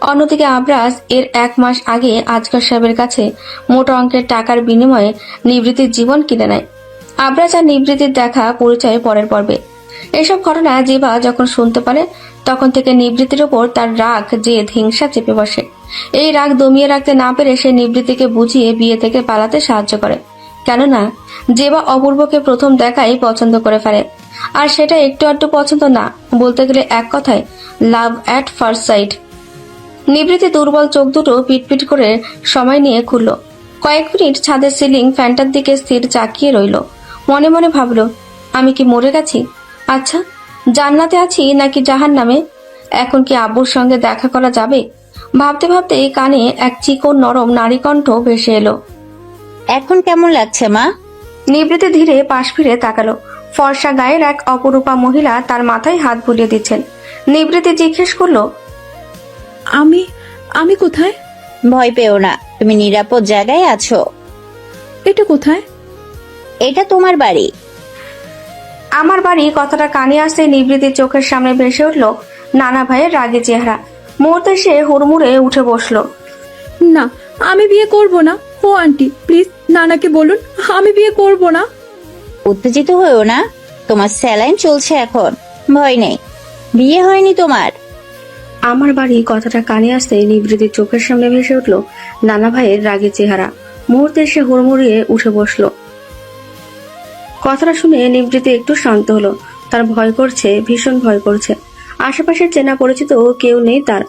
অন্যদিকে আবরাজ এর 1 মাস আগে আজগর সাহেবের কাছে মোটা অঙ্কের টাকার বিনিময়ে নিবৃত্তির জীবন কিনে নেয়। আবরাজ আর নিবৃত্তির দেখা পরিচয় পরের পর্বে। এসব ঘটনা জিবা যখন শুনতে পারে তখন থেকে নিবৃত্তির ওপর তার রাগ জেদ হিংসা চেপে বসে। এই রাগ দমিয়ে রাখতে না পেরে সে নিবৃত্তিকে বুঝিয়ে বিয়ে থেকে পালাতে সাহায্য করে, কেননা জেবা অপূর্বকে প্রথম দেখাই পছন্দ করে ফেলে। আর সেটা একটু আধটু পছন্দ না, বলতে গেলে এক কথায় লাভ অ্যাট ফার্স্ট সাইট। নিবৃত্তি দুর্বল চোখ দুটো পিটপিট করে সময় নিয়ে খুলল। কয়েক মিনিট ছাদের সিলিং ফ্যানটার দিকে স্থির চাকিয়ে রইল। মনে মনে ভাবল, আমি কি মরে গেছি? আচ্ছা, জান্নাতে আছি নাকি জাহান্নামে? এখন কি আব্বুর সঙ্গে দেখা করা যাবে? ভাবতে ভাবতে কানে এক চিকন নরম নারী কণ্ঠ ভেসে এলো। এখন কেমন লাগছে মা? নিবৃত্তি ধীরে পাশ ফিরে তাকালো। ফর্সা গায়ের এক অপরূপা মহিলা তার মাথায় হাত বুলিয়ে দিচ্ছেন। নিবৃত্তি জিজ্ঞেস করলো, আমি আমি কোথায়? ভয় পেও না, তুমি নিরাপদ জায়গায় আছো। এটা কোথায়? এটা তোমার বাড়ি। আমার বাড়ি কথাটা কানে আসতে নিবৃত্তির চোখের সামনে ভেসে উঠল নানা ভাইয়ের রাগী চেহারা। মুহূর্তে সে হুড়মুড়ে উঠে বসলো। না, আমি বিয়ে করব না। ও আন্টি, প্লিজ নানাকে বলুন আমি বিয়ে করব না। উত্তেজিত হয়েও না, তোমার স্যালাইন চলছে এখন, ভয় নেই, বিয়ে হয়নি তোমার। আমার বাড়ি কথাটা কানে আসতে নিবৃত্তির চোখের সামনে ভেসে উঠল নানা ভাইয়ের রাগী চেহারা। মুহূর্তে সে হুড়মুড়িয়ে উঠে বসলো। কথাটা শুনে নিবৃত্তি একটু শান্ত হলো। তার ভয় করছে, ভীষণ ভয় করছে। আশেপাশের চেনা পরিচিত কেউ নেই তার।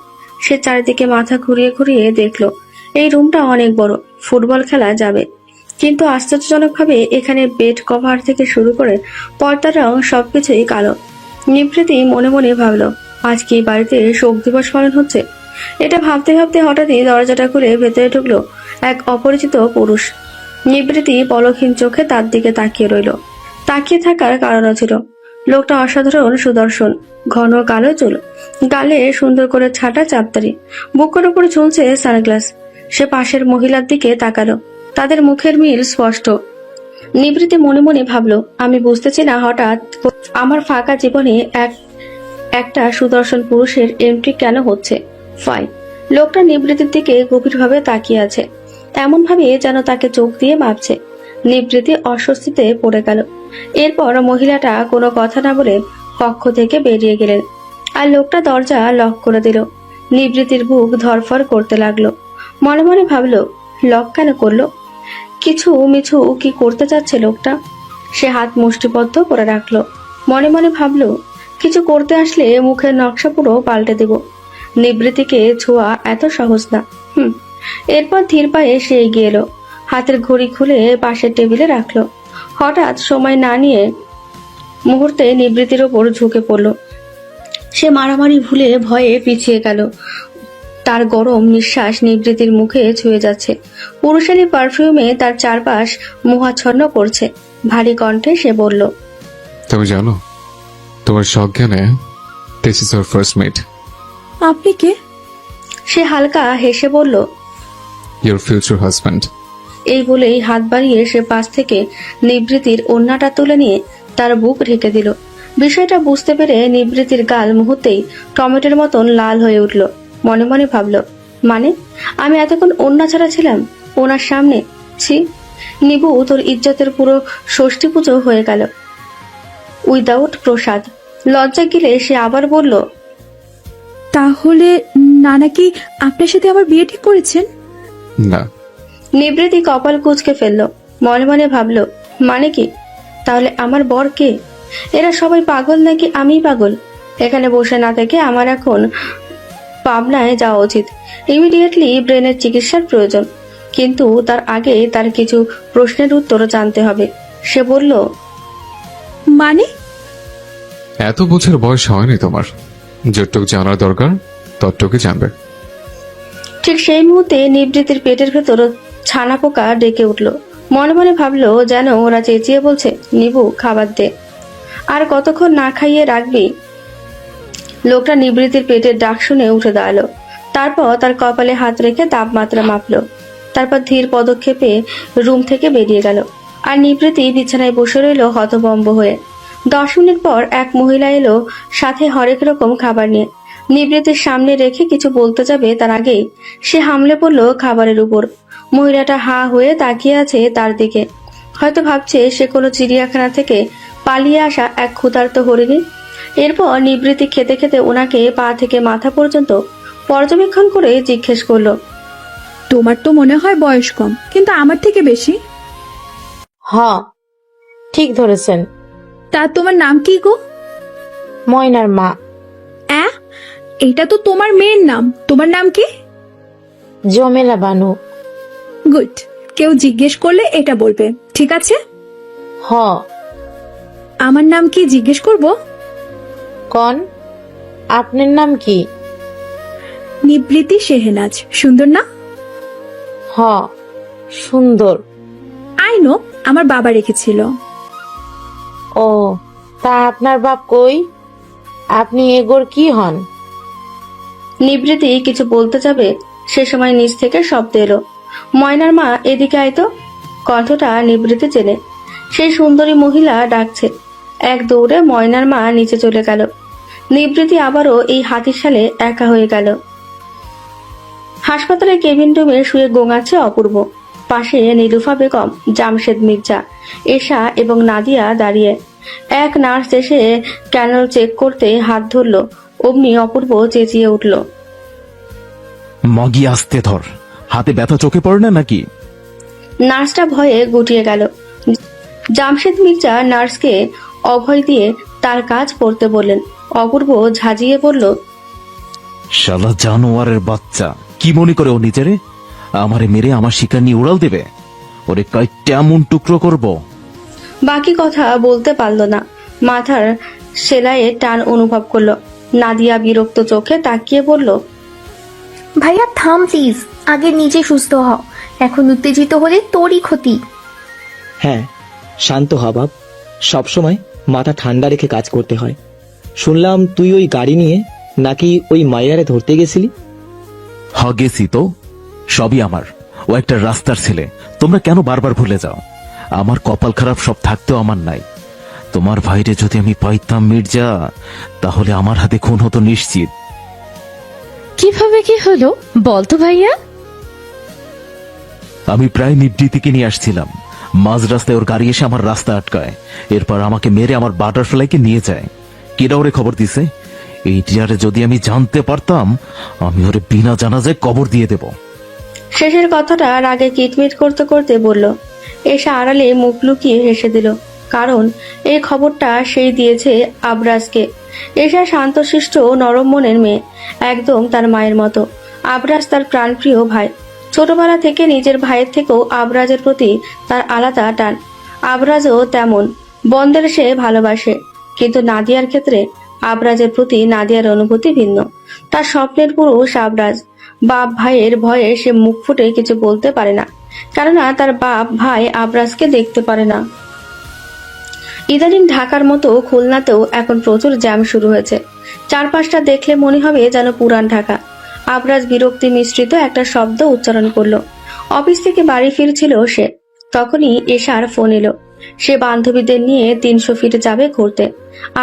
সে চারিদিকে মাথা ঘুরিয়ে ঘুরিয়ে দেখলো। এই রুমটা অনেক বড়, ফুটবল খেলা যাবে, কিন্তু আশ্চর্যজনকভাবে এখানে বেড কভার থেকে শুরু করে পর্দার রং সবকিছুই কালো। নিবৃত্তি মনে মনে ভাবলো, আজকে এই বাড়িতে শোক দিবস পালন হচ্ছে। এটা ভাবতে ভাবতে হঠাৎই দরজাটা খুলে ভেতরে ঢুকলো এক অপরিচিত পুরুষ। নিবৃত্তি পলকহীন চোখে তার দিকে তাকিয়ে রইল। তাকিয়ে থাকার কারণও ছিল, লোকটা অসাধারণ সুদর্শন, ঘন কালো চুল, গালে সুন্দর করে ছাটা চাপতারি, বুকের উপরে ঝুলছে সানগ্লাস। সে পাশের মহিলার দিকে তাকালো, তাদের মুখের মিল স্পষ্ট। নিবৃত্তি মনে মনে ভাবলো, আমি বুঝতেছি না হঠাৎ আমার ফাঁকা জীবনে একটা সুদর্শন পুরুষের এন্ট্রি কেন হচ্ছে। ফাইন। লোকটা নিবৃত্তির দিকে গভীরভাবে তাকিয়ে আছে, এমন ভাবে যেন তাকে চোখ দিয়ে মাপছে। নিবৃত্তি অস্বস্তিতে পড়ে গেল। এরপর মহিলাটা কোনো কথা না বলে কক্ষ থেকে বেরিয়ে গেলেন, আর লোকটা দরজা লক করে দিল। নিবৃত্তির বুক ধরফর করতে লাগলো। মনে মনে ভাবলো, লক কেন করলো? কিছু মিছু কি করতে চাচ্ছে লোকটা? সে হাত মুষ্টিবদ্ধ করে রাখলো। মনে মনে ভাবলো, কিছু করতে আসলে মুখের নকশা পুরো পাল্টে দেব। নিবৃত্তিকে ছোঁয়া এত সহজ না। এরপর ধীর পায়ে সে এগিয়ে এলো, হাতের ঘড়ি খুলে পাশের টেবিলে রাখলো। হঠাৎ সময় না নিয়ে মুহূর্তে নিবৃত্তির ওপর ঝুঁকে পড়ল। সে মারামারি ভুলে ভয়ে পিছিয়ে গেল। তার গরম নিঃশ্বাস নিবৃত্তির মুখে ছুঁয়ে যাচ্ছে। পুরুষালী পারফিউমে তার চারপাশ মোহাচ্ছন্ন করছে। ভারী কণ্ঠে সে বলল, তুমি জানো তোমার সজ্ঞানে this is our first meet. আপনি কে? সে হালকা হেসে বলল, ইওর ফিউচার হাজব্যান্ড। এই বলেই হাত বাড়িয়ে সে পাশ থেকে নিবৃত্তির ওড়নাটা তুলে নিয়ে তার বুক ঢেকে দিল। বিষয়টা বুঝতে পেরে নিবৃত্তির গাল মুহূর্তেই টমেটোর মতন লাল হয়ে উঠল। মনে মনে ভাবল, মানে আমি এতক্ষণ ওড়না ছাড়া ছিলাম ওনার সামনে? ছি, নিবু তোর ইজ্জতের পুরো ষষ্ঠী পুজো হয়ে গেল উইদাউট প্রসাদ। লজ্জা গিলে সে আবার বলল, তাহলে নানা কি আপনার সাথে আবার বিয়ে ঠিক করেছেন? না। নিবৃত্তি কপাল কুঁচকে ফেলল। মনে মনে ভাবল, মানে কি? তাহলে আমার বর কে? এরা সবাই পাগল নাকি আমি পাগল? এখানে বসে না থেকে আমার এখন পাবনায় যাওয়া উচিত। ইমিডিয়েটলি ব্রেনের চিকিৎসার প্রয়োজন, কিন্তু তার আগে তার কিছু প্রশ্নের উত্তর জানতে হবে। সে বলল, মানে? এত বছর বয়স হয়নি তোমার, যতটুকু জানার দরকার ততটুকু জানবে। ঠিক সেই মুহূর্তে নিবৃত্তির পেটের ভেতর ছানা পোকা ডেকে উঠল। মনে মনে ভাবলো যেন ওরা চেঁচিয়ে বলছে, নিবু খাবার দে, আর কতক্ষণ না খাইয়ে রাখবি? লোকটা নিবৃত্তির পেটের ডাক শুনে উঠে দাঁড়ালো। তারপর তার কপালে হাত রেখে তাপমাত্রা মাপলো। তারপর ধীর পদক্ষেপে রুম থেকে বেরিয়ে গেল। আর নিবৃত্তি বিছানায় বসে রইল হতভম্ব হয়ে। 10 মিনিট পর এক মহিলা এলো, সাথে হরেক রকম খাবার নিয়ে। নিবৃত্তির সামনে রেখে কিছু বলতে যাবে তার আগেই সে হামলে পড়লো খাবারের উপর। মহিলাটা হা হয়ে তাকিয়ে আছে তার দিকে, হয়তো ভাবছে সে কোনো চিড়িয়াখানা থেকে পালিয়ে আসা এক ক্ষুধার্ত হরিণী। এরপর নিবৃত্তি খেতে খেতে ওনাকে পা থেকে মাথা পর্যন্ত পর্যবেক্ষণ করে জিজ্ঞেস করলো, তোমার তো মনে হয় বয়স কম, কিন্তু আমার থেকে বেশি। হ্যাঁ, ঠিক ধরেছেন। তা তোমার নাম কি গো? ময়নার মা। এটা তো তোমার মেয়ের নাম, তোমার নাম কি? জমেলা বানু। গুড, কেউ জিজ্ঞেস করলে এটা বলবে, ঠিক আছে? হ। আমার নাম কি জিজ্ঞেস করব? কন, আপনার নাম কি? নিবৃত্তি শেহনাজ। সুন্দর না? হ, সুন্দর। আই নো, আমার বাবা রেখেছিল। ও, তা আপনার বাপ কই? আপনি এগোর কি হন? নিবৃত্তি কিছু বলতে যাবে, সে সময় নিচ থেকে শব্দ এলো, ময়নার মা এদিকে আইতো। কণ্ঠটা নিবৃত্তি চেনে, সেই সুন্দরী মহিলা ডাকছে। এক দৌড়ে ময়নার মা নিচে চলে গেল। নিবৃত্তি আবারও এই হাতিশালে একা হয়ে গেল। হাসপাতালের কেবিন রুমে শুয়ে গোঙাচ্ছে অপূর্ব। পাশে নীলুফা বেগম, জামশেদ মির্জা, এশা এবং নাদিয়া দাঁড়িয়ে। এক নার্স এসে ক্যানেল চেক করতে হাত ধরল, অমনি অপূর্ব চেঁচিয়ে উঠল, মগি আসতে ধর, হাতে ব্যথা চোখে পড়ে না নাকি? নার্সটা ভয়ে গুটিয়ে গেল। জামশেদ মির্জা নার্সকে অভয় দিয়ে তার কাজ করতে বললেন। অপূর্ব ঝাঁঝিয়ে বলল, শালা জানোয়ারের বাচ্চা, কি মনে করে ও নিজেরে? আমারে মেরে আমার শিকার নিয়ে উড়াল দেবে? ওরে কয়টা এমন টুকরো করব। বাকি কথা বলতে পারল না, মাথার সেলাইয়ে টান অনুভব করলো। নাদিয়া বিরক্ত চোখে তাকিয়ে বলল, ভাইয়া থাম প্লিজ, আগে নিজে সুস্থ হ। এখন উত্তেজিত হলে তোরই ক্ষতি। হ্যাঁ, শান্ত হ বাপ। সবসময় মাথা ঠান্ডা রেখে কাজ করতে হয়। শুনলাম তুই ওই গাড়ি নিয়ে নাকি ওই মাইয়ারে ধরতে গেছিলি? গেছি তো, সবই আমার। ও একটা রাস্তার ছেলে, তোমরা কেন বারবার ভুলে যাও? আমার কপাল খারাপ সব থাকতেও আমার নাই। তোমার ভাইরে যদি আমি পাইতাম মির্জা, তাহলে আমার হাতে খুন হতো নিশ্চিত। কিভাবে কি হলো বলতো ভাইয়া? আমি প্রায় নিবৃত্তিকে নিয়ে আসছিলাম, মাঝ রাস্তায় ওর গাড়ি এসে আমার রাস্তা আটকায়। এরপর আমাকে মেরে আমার বাটারফ্লাইকে নিয়ে যায়। কেডা ওরে খবর দিছে? এই টিয়ারে যদি আমি জানতে পারতাম, আমি ওরে বিনা জানাজায় কবর দিয়ে দেব। শেষের কথাটা রাগে কিটমিট করতে করতে বলল। এসে আড়ালে মুখ লুকিয়ে হেসে দিল, কারণ এই খবরটা সেই দিয়েছে আবরাজকে। এসা শান্তশিষ্ট নরম মনের মেয়ে, একদম তার মায়ের মতো। আবরাজ তার প্রাণপ্রিয় ভাই। ছোটবেলা থেকে নিজের ভাইয়ের থেকেও আবরাজের প্রতি তার আলাদা টান। আবরাজও তেমন, বন্দের সে ভালোবাসে। কিন্তু নাদিয়ার ক্ষেত্রে আবরাজের প্রতি নাদিয়ার অনুভূতি ভিন্ন। তার স্বপ্নের পুরুষ আবরাজ। বাপ ভাইয়ের ভয়ে সে মুখ ফুটে কিছু বলতে পারে না, কেননা তার বাপ ভাই আবরাজকে দেখতে পারে না। ইদানিং ঢাকার মতো খুলনাতেও এখন প্রচুর জ্যাম শুরু হয়েছে। চারপাশটা দেখলে মনে হবে যেন পুরান ঢাকা। আবরাজ বিরক্তি মিশ্রিত একটা শব্দ উচ্চারণ করলো। অফিস থেকে বাড়ি ফিরছিল সে, তখনই এশার ফোন এলো। সে বান্ধবীদের নিয়ে 300 ফিট যাবে ঘুরতে।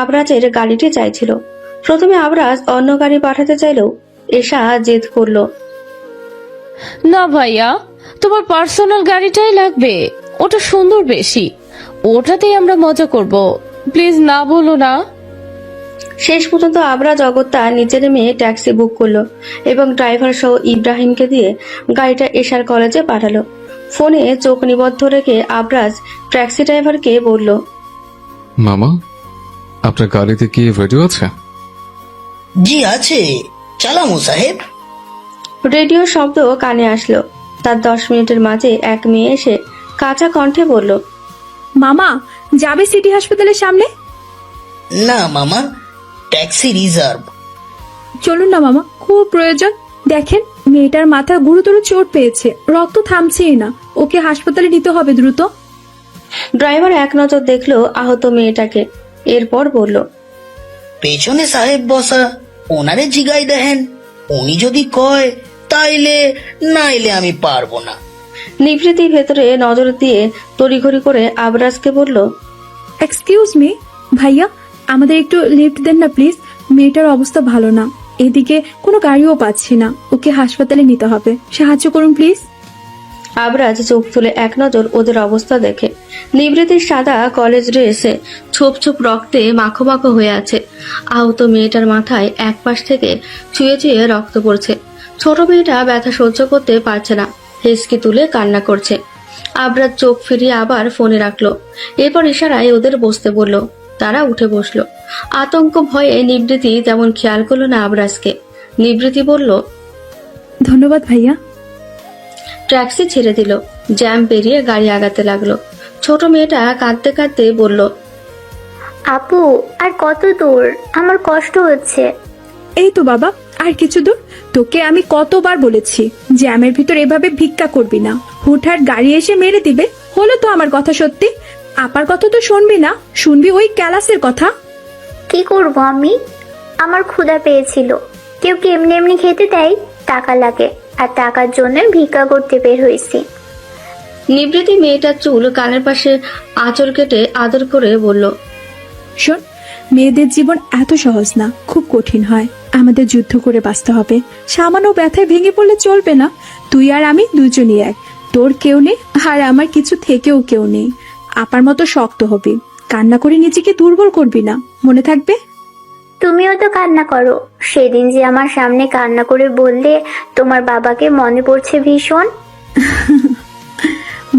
আবরাজের গাড়িটি চাইছিল। প্রথমে আবরাজ অন্য গাড়ি পাঠাতে চাইলেও এশা জেদ করলো, না ভাইয়া, তোমার পার্সোনাল গাড়িটাই লাগবে, ওটা সুন্দর বেশি, ওটাতেই আমরা মজা করব, প্লিজ না বলো না। শেষ পর্যন্ত আবরাজ অগত্যা নিচে নেমে ট্যাক্সি বুক করলো এবং ড্রাইভার সহ ইব্রাহিমকে দিয়ে গাড়িটা এশার কলেজে পাঠালো। ফোনে চোখ নিবদ্ধ রেখে আবরাজ ট্যাক্সি ড্রাইভারকে বলল, মামা, আপনার গাড়িতে কি রেডিও আছে? জি আছে, চালামু সাহেব। রেডিও শব্দ কানে আসলো। তার 10 মিনিটের মাঝে এক মেয়ে এসে কাঁচা কণ্ঠে বলল, মামা যাবে সিটি হাসপাতালের সামনে? না মামা, ট্যাক্সি রিজার্ভ। চলুন না মামা, খুব প্রয়োজন। দেখেন মেয়েটার মাথা গুরুতর চোট পেয়েছে, রক্ত থামছেই না, ওকে হাসপাতালে নিতে হবে দ্রুত। ড্রাইভার এক নজর দেখলো আহত মেয়েটাকে, এরপর বলল, পেছনে সাহেব বসা, ওনারে জিগাই দেখেন, উনি যদি কয় তাইলে, নাইলে আমি পারবো না। নিভৃতি ভেতরে নজর দিয়ে তড়িঘড়ি করে আবরাজকে বলল, এক্সকিউজ মি ভাইয়া, আমাদের একটু লিফট দেন না প্লিজ, মেয়েটার অবস্থা ভালো না, এদিকে কোনো গাড়িও পাচ্ছি না, ওকে হাসপাতালে নিতে হবে, সাহায্য করুন প্লিজ। আবরাজ চোখ তুলে এক নজর ওদের অবস্থা দেখে নিবৃতির সাদা কলেজ ড্রেসে ছোপ ছোপ রক্তে মাখো মাখো হয়ে আছে। আহত মেয়েটার মাথায় এক পাশ থেকে ছুঁয়ে ছুঁয়ে রক্ত পড়ছে। ছোট মেয়েটা ব্যথা সহ্য করতে পারছে না, হেসকি তুলে কান্না করছে। আবরাজ চোখ ফিরিয়ে আবার ফোনে রাখলো। এরপর ইশারায় ওদের বসতে বলল। তারা উঠে বসলো। আতঙ্ক ভয়ে নিবৃতি তেমন খেয়াল করলো না আবরাজকে। নিবৃতি বলল, ধন্যবাদ ভাইয়া। ট্যাক্সি ছেড়ে দিল। জ্যাম পেরিয়ে গাড়ি আগাতে লাগলো। ছোট মেয়েটা কাঁদতে কাঁদতে বলল, আপু আর কত দূর, আমার কষ্ট হচ্ছে। এই তো বাবা, আর কিছু দূর। তোকে আমি কতবার বলেছি জ্যামের ভিতর এভাবে ভিক্ষা করবি না, হুটহাট গাড়ি এসে মেরে দিবে। হলো তো আমার কথা সত্যি? আপার কথা তো শুনবি না, শুনবি ওই ক্যালাসের কথা। কি করব আমি? আমার ক্ষুধা পেয়েছিল। কেউ কি এমনি এমনি খেতে দেয়? টাকা লাগে, আর টাকার জন্য ভিক্ষা করতে বের হয়েছি। নিবৃতি মেয়েটার চুল কানের পাশে আঁচল কেটে আদর করে বলল, শোন, মেয়েদের জীবন এত সহজ না, খুব কঠিন হয়। আমাদের যুদ্ধ করে বাঁচতে হবে। সামান্য ব্যথায় ভেঙে পড়লে চলবে না। তুই আর আমি দুজনই এক। তোর কেউ নেই আর আমার কিছু থেকেও কেউ নেই। আপার মতো শক্ত হবি, কান্না করে নিজেকে দুর্বল করবি না, মনে থাকবে? তুমিও তো কান্না করো। সেদিন যে আমার সামনে কান্না করে বললে তোমার বাবাকে মনে পড়ছে ভীষণ।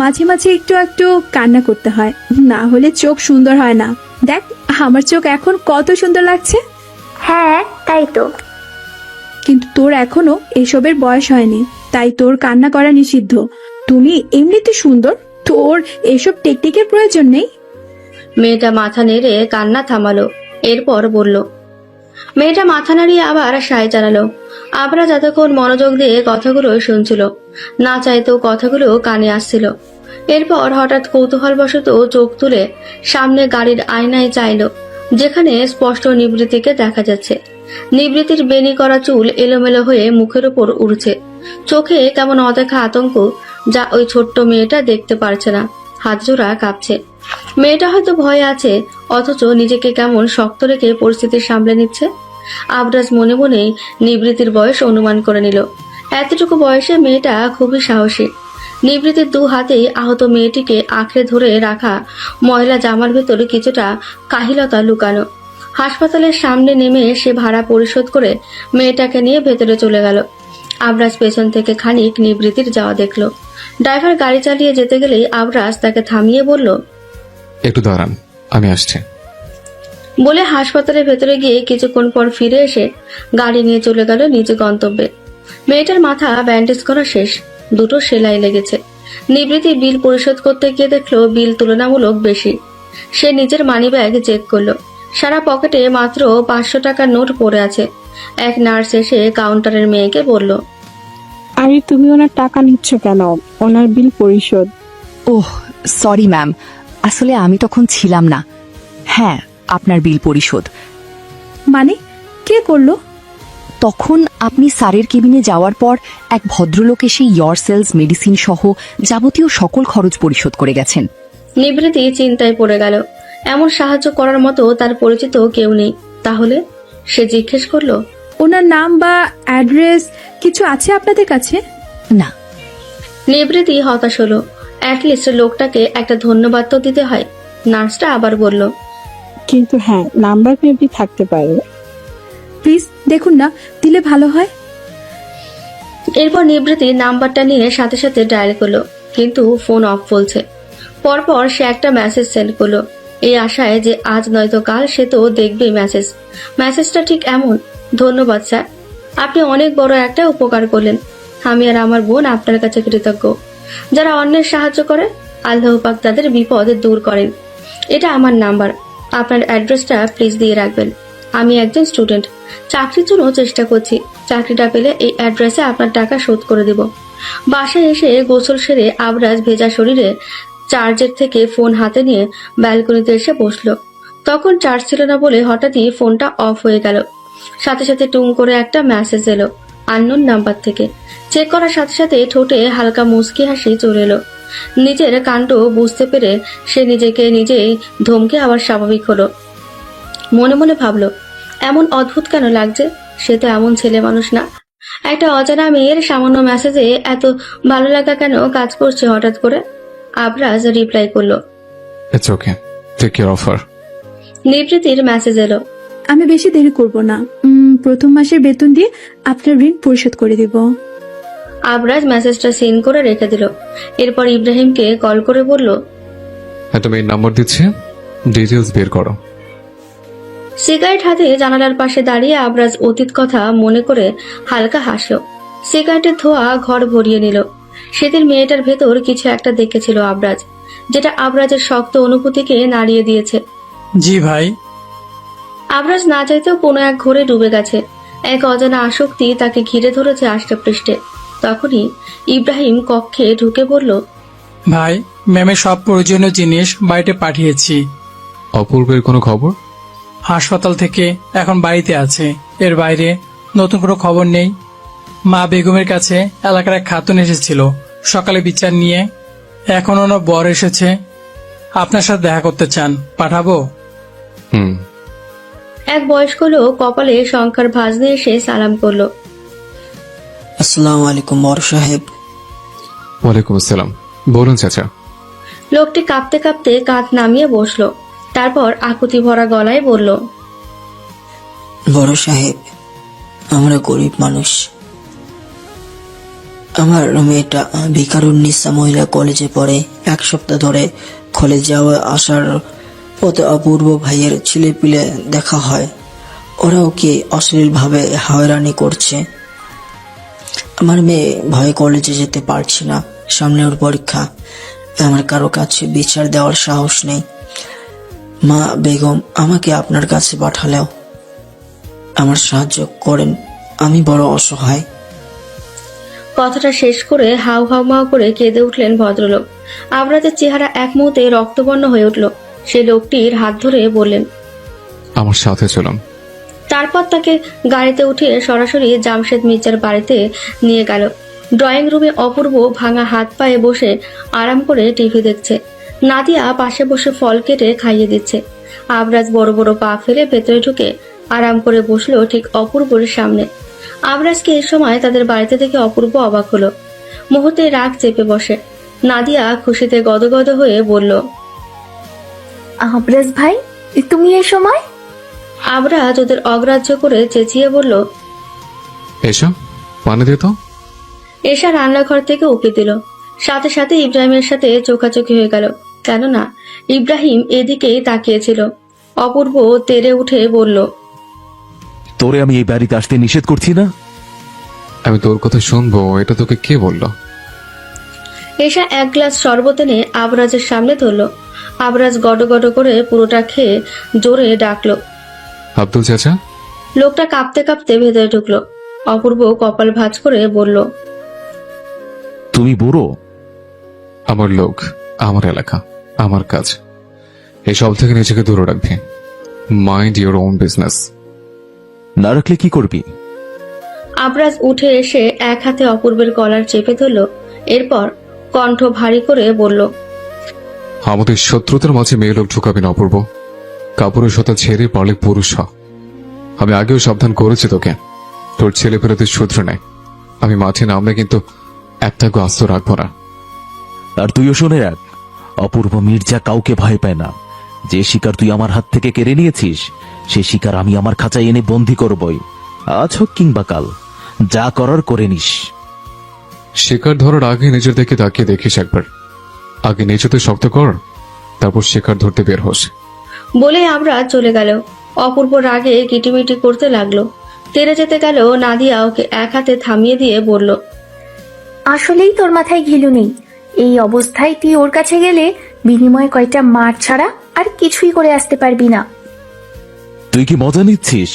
মাঝে মাঝে একটু একটু কান্না করতে হয়, না হলে চোখ সুন্দর হয় না। দেখ আমার চোখ এখন কত সুন্দর লাগছে। হ্যাঁ তাই তো। কিন্তু তোর এখনো এসবের বয়স হয়নি, তাই তোর কান্না করা নিষিদ্ধ। তুমি এমনিতে সুন্দর, তোর এসব টেকনিকের প্রয়োজন নেই। মেয়েটা মাথা নেড়ে কান্না থামালো। এরপর বলল, মেয়েটা মাথা নাড়িয়ে আবার সায় জানালো। আবরা যতক্ষণ মনোযোগ দিয়ে কথাগুলো শুনছিল, না চাইতেও কথাগুলো কানে আসছিল। এরপর হঠাৎ কৌতূহলবশত চোখ তুলে সামনে গাড়ির আয়নায় চাইলো, যেখানে স্পষ্ট নিবৃতিকে দেখা যাচ্ছে। নিবৃতির বেনি করা চুল এলোমেলো হয়ে মুখের উপর উড়ছে। চোখে কেমন অদেখা আতঙ্ক, যা ওই ছোট্ট মেয়েটা দেখতে পারছে না। হাত জোড়া কাঁপছে। মেয়েটা হয়তো ভয়ে আছে, অথচ নিজেকে কেমন শক্ত রেখে পরিস্থিতি সামলে নিচ্ছে। আবরাজ মনে মনে নিবৃতির বয়স অনুমান করে নিল। এতটুকু বয়সে মেয়েটা খুবই সাহসী। নিবৃতির দু হাতেই আহত মেয়েটিকে আঁকড়ে ধরে রাখা ময়লা জামার ভেতরে কিছুটা কাহিলতা লুকানো। হাসপাতালের সামনে নেমে সে ভাড়া পরিশোধ করে মেয়েটাকে নিয়ে ভেতরে চলে গেল। আবরাজ পেছন থেকে খানিক নিবৃতির যাওয়া দেখলো। ড্রাইভার গাড়ি চালিয়ে যেতে গেলেই আবরাজ তাকে থামিয়ে বলল, একটু দাঁড়ান, আমি আসছি। বলে হাসপাতালের ভেতরে গিয়ে কিছুক্ষণ পর ফিরে এসে গাড়ি নিয়ে চলে গেল নিজ গন্তব্যে। মেয়েটার মাথা ব্যান্ডেজ করা শেষ, দুটো সেলাই লেগেছে। নিবৃতি বিল পরিশোধ করতে গিয়ে দেখলো বিল তুলনামূলক বেশি। সে নিজের মানিব্যাগ চেক করলো। সারা পকেটে মাত্র 500 টাকার নোট পড়ে আছে। এক নার্স এসে কাউন্টারের মেয়েকে বলল, আরে তুমি ওনার টাকা নিচ্ছ কেন? ওনার বিল পরিশোধ। ওহ সরি ম্যাম, আসলে আমি তখন ছিলাম না। হ্যাঁ, আপনার বিল পরিশোধ। মানে কে করলো? তখন আপনি স্যারের কেবিনে যাওয়ার পর এক ভদ্রলোক এসে ইয়র সেলস মেডিসিন সহ যাবতীয় সকল খরচ পরিশোধ করে গেছেন। নিবৃতি চিন্তায় পড়ে গেল। এমন সাহায্য করার মতো তার পরিচিত কেউ নেই। তাহলে সে জিজ্ঞেস করলো, ওনার নাম বা অ্যাড্রেস কিছু আছে আপনাদের কাছে? না। নিবৃতি হতাশ হলো। অ্যাটলিস্ট লোকটাকে একটা ধন্যবাদ তো দিতে হয়। নার্সটা আবার বলল, কিন্তু হ্যাঁ, নাম্বার মেবি থাকতে পারে। প্লিজ দেখুন না, দিলে ভালো হয়। এরপর নিবৃতি নাম্বারটা নিয়ে সাথে সাথে ডায়াল করলো, কিন্তু ফোন অফ বলছে। পরপর সে একটা মেসেজ সেন্ড করলো, এই আশায় যে আজ নয়তো কাল সে তো দেখবে মেসেজ। মেসেজটা ঠিক এমন, ধন্যবাদ স্যার, আপনি অনেক বড় একটা উপকার করলেন। আমি আর আমার বোন আপনার কাছে কৃতজ্ঞ। যারা অন্যের সাহায্য করে, আল্লাহ পাক তাদের বিপদ দূর করেন। এটা আমার নাম্বার, আপনার অ্যাড্রেসটা প্লিজ দিয়ে রাখবেন। আমি একজন স্টুডেন্ট, চাকরির জন্য চেষ্টা করছি। চাকরিটা পেলে এই অ্যাড্রেসে আপনার টাকা শোধ করে দেব। বাসায় এসে গোসল সেরে আবরাজ ভেজা শরীরে চার্জের থেকে ফোন হাতে নিয়ে ব্যালকনিতে এসে বসলো। তখন চার্জ ছিল না বলে হঠাৎই ফোনটা অফ হয়ে গেল। সাথে সাথে টুং করে একটা মেসেজ এলো আননোন নাম্বার থেকে। চেক করার সাথে সাথে ঠোঁটে হালকা মুচকি হাসি চলে এলো। নিজের কাণ্ড বুঝতে পেরে সে নিজেকে নিজেই ধমকে আবার স্বাভাবিক হলো। মনে মনে ভাবলো, এমন অদ্ভুত কেন লাগছে? সে তো এমন ছেলে মানুষ না। একটা অজানা মেয়ের সামান্য মেসেজে এত ভালো লাগা কেন কাজ করছে হঠাৎ করে? আবরাজ রিপ্লাই করলো, it's okay, take care of her. নিবৃতির মেসেজ এলো। আমি বেশি দেরি করব না, প্রথম মাসের বেতন দিয়ে আপনার ঋণ পরিশোধ করে দেব। আবরাজ মেসেজটা সিন করে রেখে দিল। এরপর ইব্রাহিমকে কল করে বলল, একটা মেয়ের নাম্বার দিচ্ছে, ডিটেলস বের করো। সিগারেট হাতে জানালার পাশে দাঁড়িয়ে আবরাজ অতীত কথা মনে করে হালকা হাসল। সিগারেটের ধোঁয়া ঘর ভরিয়ে নিল। সেদিন মেয়েটার ভেতর কিছু একটা দেখেছিল আবরাজ, যেটা আবরাজের শক্ত অনুভূতিকে নাড়িয়ে দিয়েছে। জি ভাই। আবরাজ না চাইতেও কোনো এক ঘোরে ডুবে গেছে। এক অজানা আসক্তি তাকে ঘিরে ধরেছে আষ্টেপৃষ্ঠে। তখনই ইব্রাহিম কক্ষে ঢুকে বলল, ভাই, ম্যামের সব প্রয়োজনীয় জিনিস বাড়িতে পাঠিয়েছি। অপূর্বের কোনো খবর? হাসপাতাল থেকে এখন বাড়িতে আছে, এর বাইরে নতুন কোনো খবর নেই। মা বেগমের কাছে এলাকার এক খাতুন এসেছিল সকালে বিচার নিয়ে, এখন ওনার বর এসেছে, আপনার সাথে দেখা করতে চান, পাঠাবো? এক বয়স্ক লোক কপালে শঙ্কার ভাঁজ দিয়ে এসে সালাম করলো। আসসালামু আলাইকুম বড় সাহেব। ওয়ালাইকুম আসসালাম, বলুন চাচা। লোকটি কাঁপতে কাঁপতে কাঁধ নামিয়ে বসলো। তারপর আকুতি ভরা গলায় বলল, বড় সাহেব, আমরা গরিব মানুষ। আমার মেয়েটা ভিকারুন্নিসা মহিলা কলেজে পড়ে। এক সপ্তাহ ধরে কলেজ যাওয়া আসার পথে অপূর্ব ভাইয়ের ছেলেপিলে দেখা হয়। ওরা ওকে অশ্লীলভাবে হয়রানি করছে। আমার মেয়ে ভয়ে কলেজে যেতে পারছে না, সামনে ওর পরীক্ষা। আমার কারো কাছে বিচার দেওয়ার সাহস নেই। মা বেগম আমাকে আপনার কাছে পাঠালেও আমার সাহায্য করেন, আমি বড় অসহায়। কথাটা শেষ করে হাউ হাউ মাউ করে কেঁদে উঠলেন ভদ্রলোক। আবরাজের চেহারা এক মুহূর্তে রক্তবর্ণ হয়ে উঠল। সে লোকটির হাত ধরে বললেন, আমার সাথে চলুন। তারপর তাকে গাড়িতে উঠিয়ে সরাসরি জামশেদ মির্জার বাড়িতে নিয়ে গেল। ড্রয়িং রুমে অপূর্ব ভাঙা হাত পায়ে বসে আরাম করে টিভি দেখছে। নাদিয়া পাশে বসে ফল কেটে খাইয়ে দিচ্ছে। আবরাজ বড় বড় পা ফেলে ভেতরে ঢুকে আরাম করে বসলো ঠিক অপূর্বর সামনে। আবরাজকে এই সময় তাদের বাড়িতে দেখে অপূর্ব অবাক হলো। মুহূর্তে রাগ চেপে বসে। নাদিয়া খুশিতে গদগদ হয়ে বলল, আবরাজ ভাই, তুমি এই সময়? আবরাজ ওদের অগ্রাহ্য করে চেঁচিয়ে বলল, এসো, পানি দে তো। এসা রান্নাঘর থেকে উকি দিল। সাথে সাথে ইব্রাহিমের সাথে চোখাচোখি হয়ে গেল, কেননা ইব্রাহিম এদিকেই তাকিয়েছিল। অপূর্ব তেড়ে উঠে বলল, তোরে আমি এই বাড়িতে আসতে নিষেধ করছি না? আমি তোর কথা শুনবো, এটা তোকে কে বললো? এসা এক গ্লাস শরবত এনে আবরাজের সামনে ধরল। আবরাজ গডগড করে পুরোটা খেয়ে জোরে ডাকলো, আব্দুল চাচা। লোকটা কাঁপতে কাঁপতে ভেতরে ঢুকলো। অপূর্ব কপাল ভাঁজ করে বলল, তুমি বুড়ো? আমার লোক, আমার এলাকা, আমার কাজ, এসব থেকে নিজেকে দূরে রাখবি। Mind your own business. না রাখলে কি করবি? আবরাজ উঠে এসে এক হাতে অপূর্বের কলার চেপে ধরল। এরপর কণ্ঠ ভারী করে বলল, আমাদের শত্রুতার মাঝে মেয়ে লোক ঢুকাবি না অপূর্ব। কাপড়ের সাথে ছেড়ে পারলে পুরুষ হ। আমি আগেও সাবধান করেছি তোকে, তোর ছেলে ফেরাতে শুধরে নেয়। আমি মাঠে নামলে কিন্তু একটা গাছ রাখবো না। আর তুইও শুনে রাখ, অপূর্ব মির্জা কাউকে ভয় পায় না। যে শিকার তুই আমার হাত থেকে কেড়ে নিয়েছিস, সে শিকার আমি আমার খাঁচায় এনে বন্দি করবই, আজ হোক কিংবা কাল। যা করার করে নিস। শিকার ধরার আগে নিজের দিকে তাকিয়ে দেখিস একবার। আগে নিজেতে শক্ত কর, তারপর শিকার ধরতে বের হোস। বলে আবরাজ চলে গেল। অপূর্ব রাগে কিটিমিটি করতে লাগলো। তেড়ে যেতে গেল নাদিয়া ওকে এক হাতে থামিয়ে দিয়ে বলল, আসলেই তোর মাথায় ঘিলু নেই। এই অবস্থায় তুই ওর কাছে গেলে বিনিময়ে কয়টা মার ছাড়া আর কিছুই করে আসতে পারবি না। তুই কি মজা নিচ্ছিস?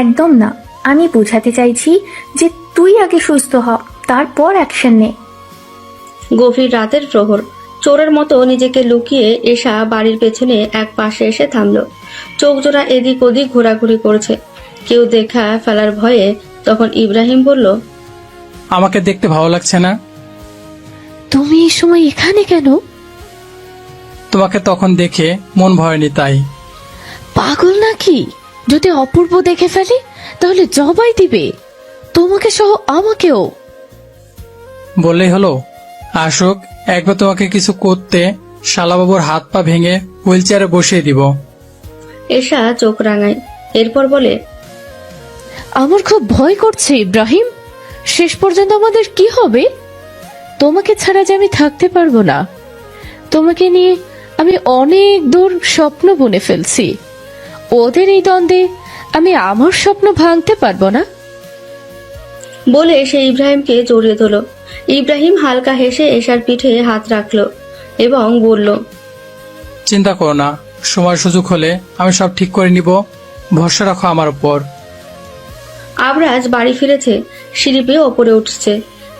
একদম না, আমি বোঝাতে চাইছি যে তুই আগে সুস্থ হ, তারপর অ্যাকশন নে। গভীর রাতের প্রহর। চোরের মতো নিজেকে লুকিয়ে এসা বাড়ির পেছনে এক পাশে এসে থামলো। চোখ জোড়া এদিক ওদিক ঘোরাঘুরি করছে, কেউ দেখা ফেলার ভয়ে। তখন ইব্রাহিম বলল, আমাকে দেখতে ভালো লাগছে না? তুমি এই সময় এখানে কেন? তোমাকে তখন দেখে মন ভয়নি তাই। পাগল নাকি? যদি অপূর্ব দেখে ফেলে তাহলে জবাই দিবে, তোমাকে সহ আমাকেও। বললেই হলো, আসুক, একবার তোমাকে কিছু করতে শালাবাবুর হাত পা ভেঙে হুইল চেয়ারে বসিয়ে দিব। এশা চোখ রাঙায়, এরপর বলে, আমার খুব ভয় করছে ইব্রাহিম, শেষ পর্যন্ত আমাদের কি হবে? তোমাকে ছাড়া যে আমি থাকতে পারবো না। তোমাকে নিয়ে আমি অনেক দূর স্বপ্ন বুনে ফেলছি। ওদের এই দ্বন্দ্বে আমি আমার স্বপ্ন ভাঙতে পারবো না। বলে সে ইব্রাহিমকে জড়িয়ে ধরল। ইব্রাহিম হালকা হেসে এশার পিঠে হাত রাখলো এবং বলল, চিন্তা করো না, সময় সুযোগ হলে আমি সব ঠিক করে নিব, ভরসা রাখো আমার উপর। আবরাজ বাড়ি ফিরেছে, সিঁড়ি বেয়ে ওপরে উঠছে।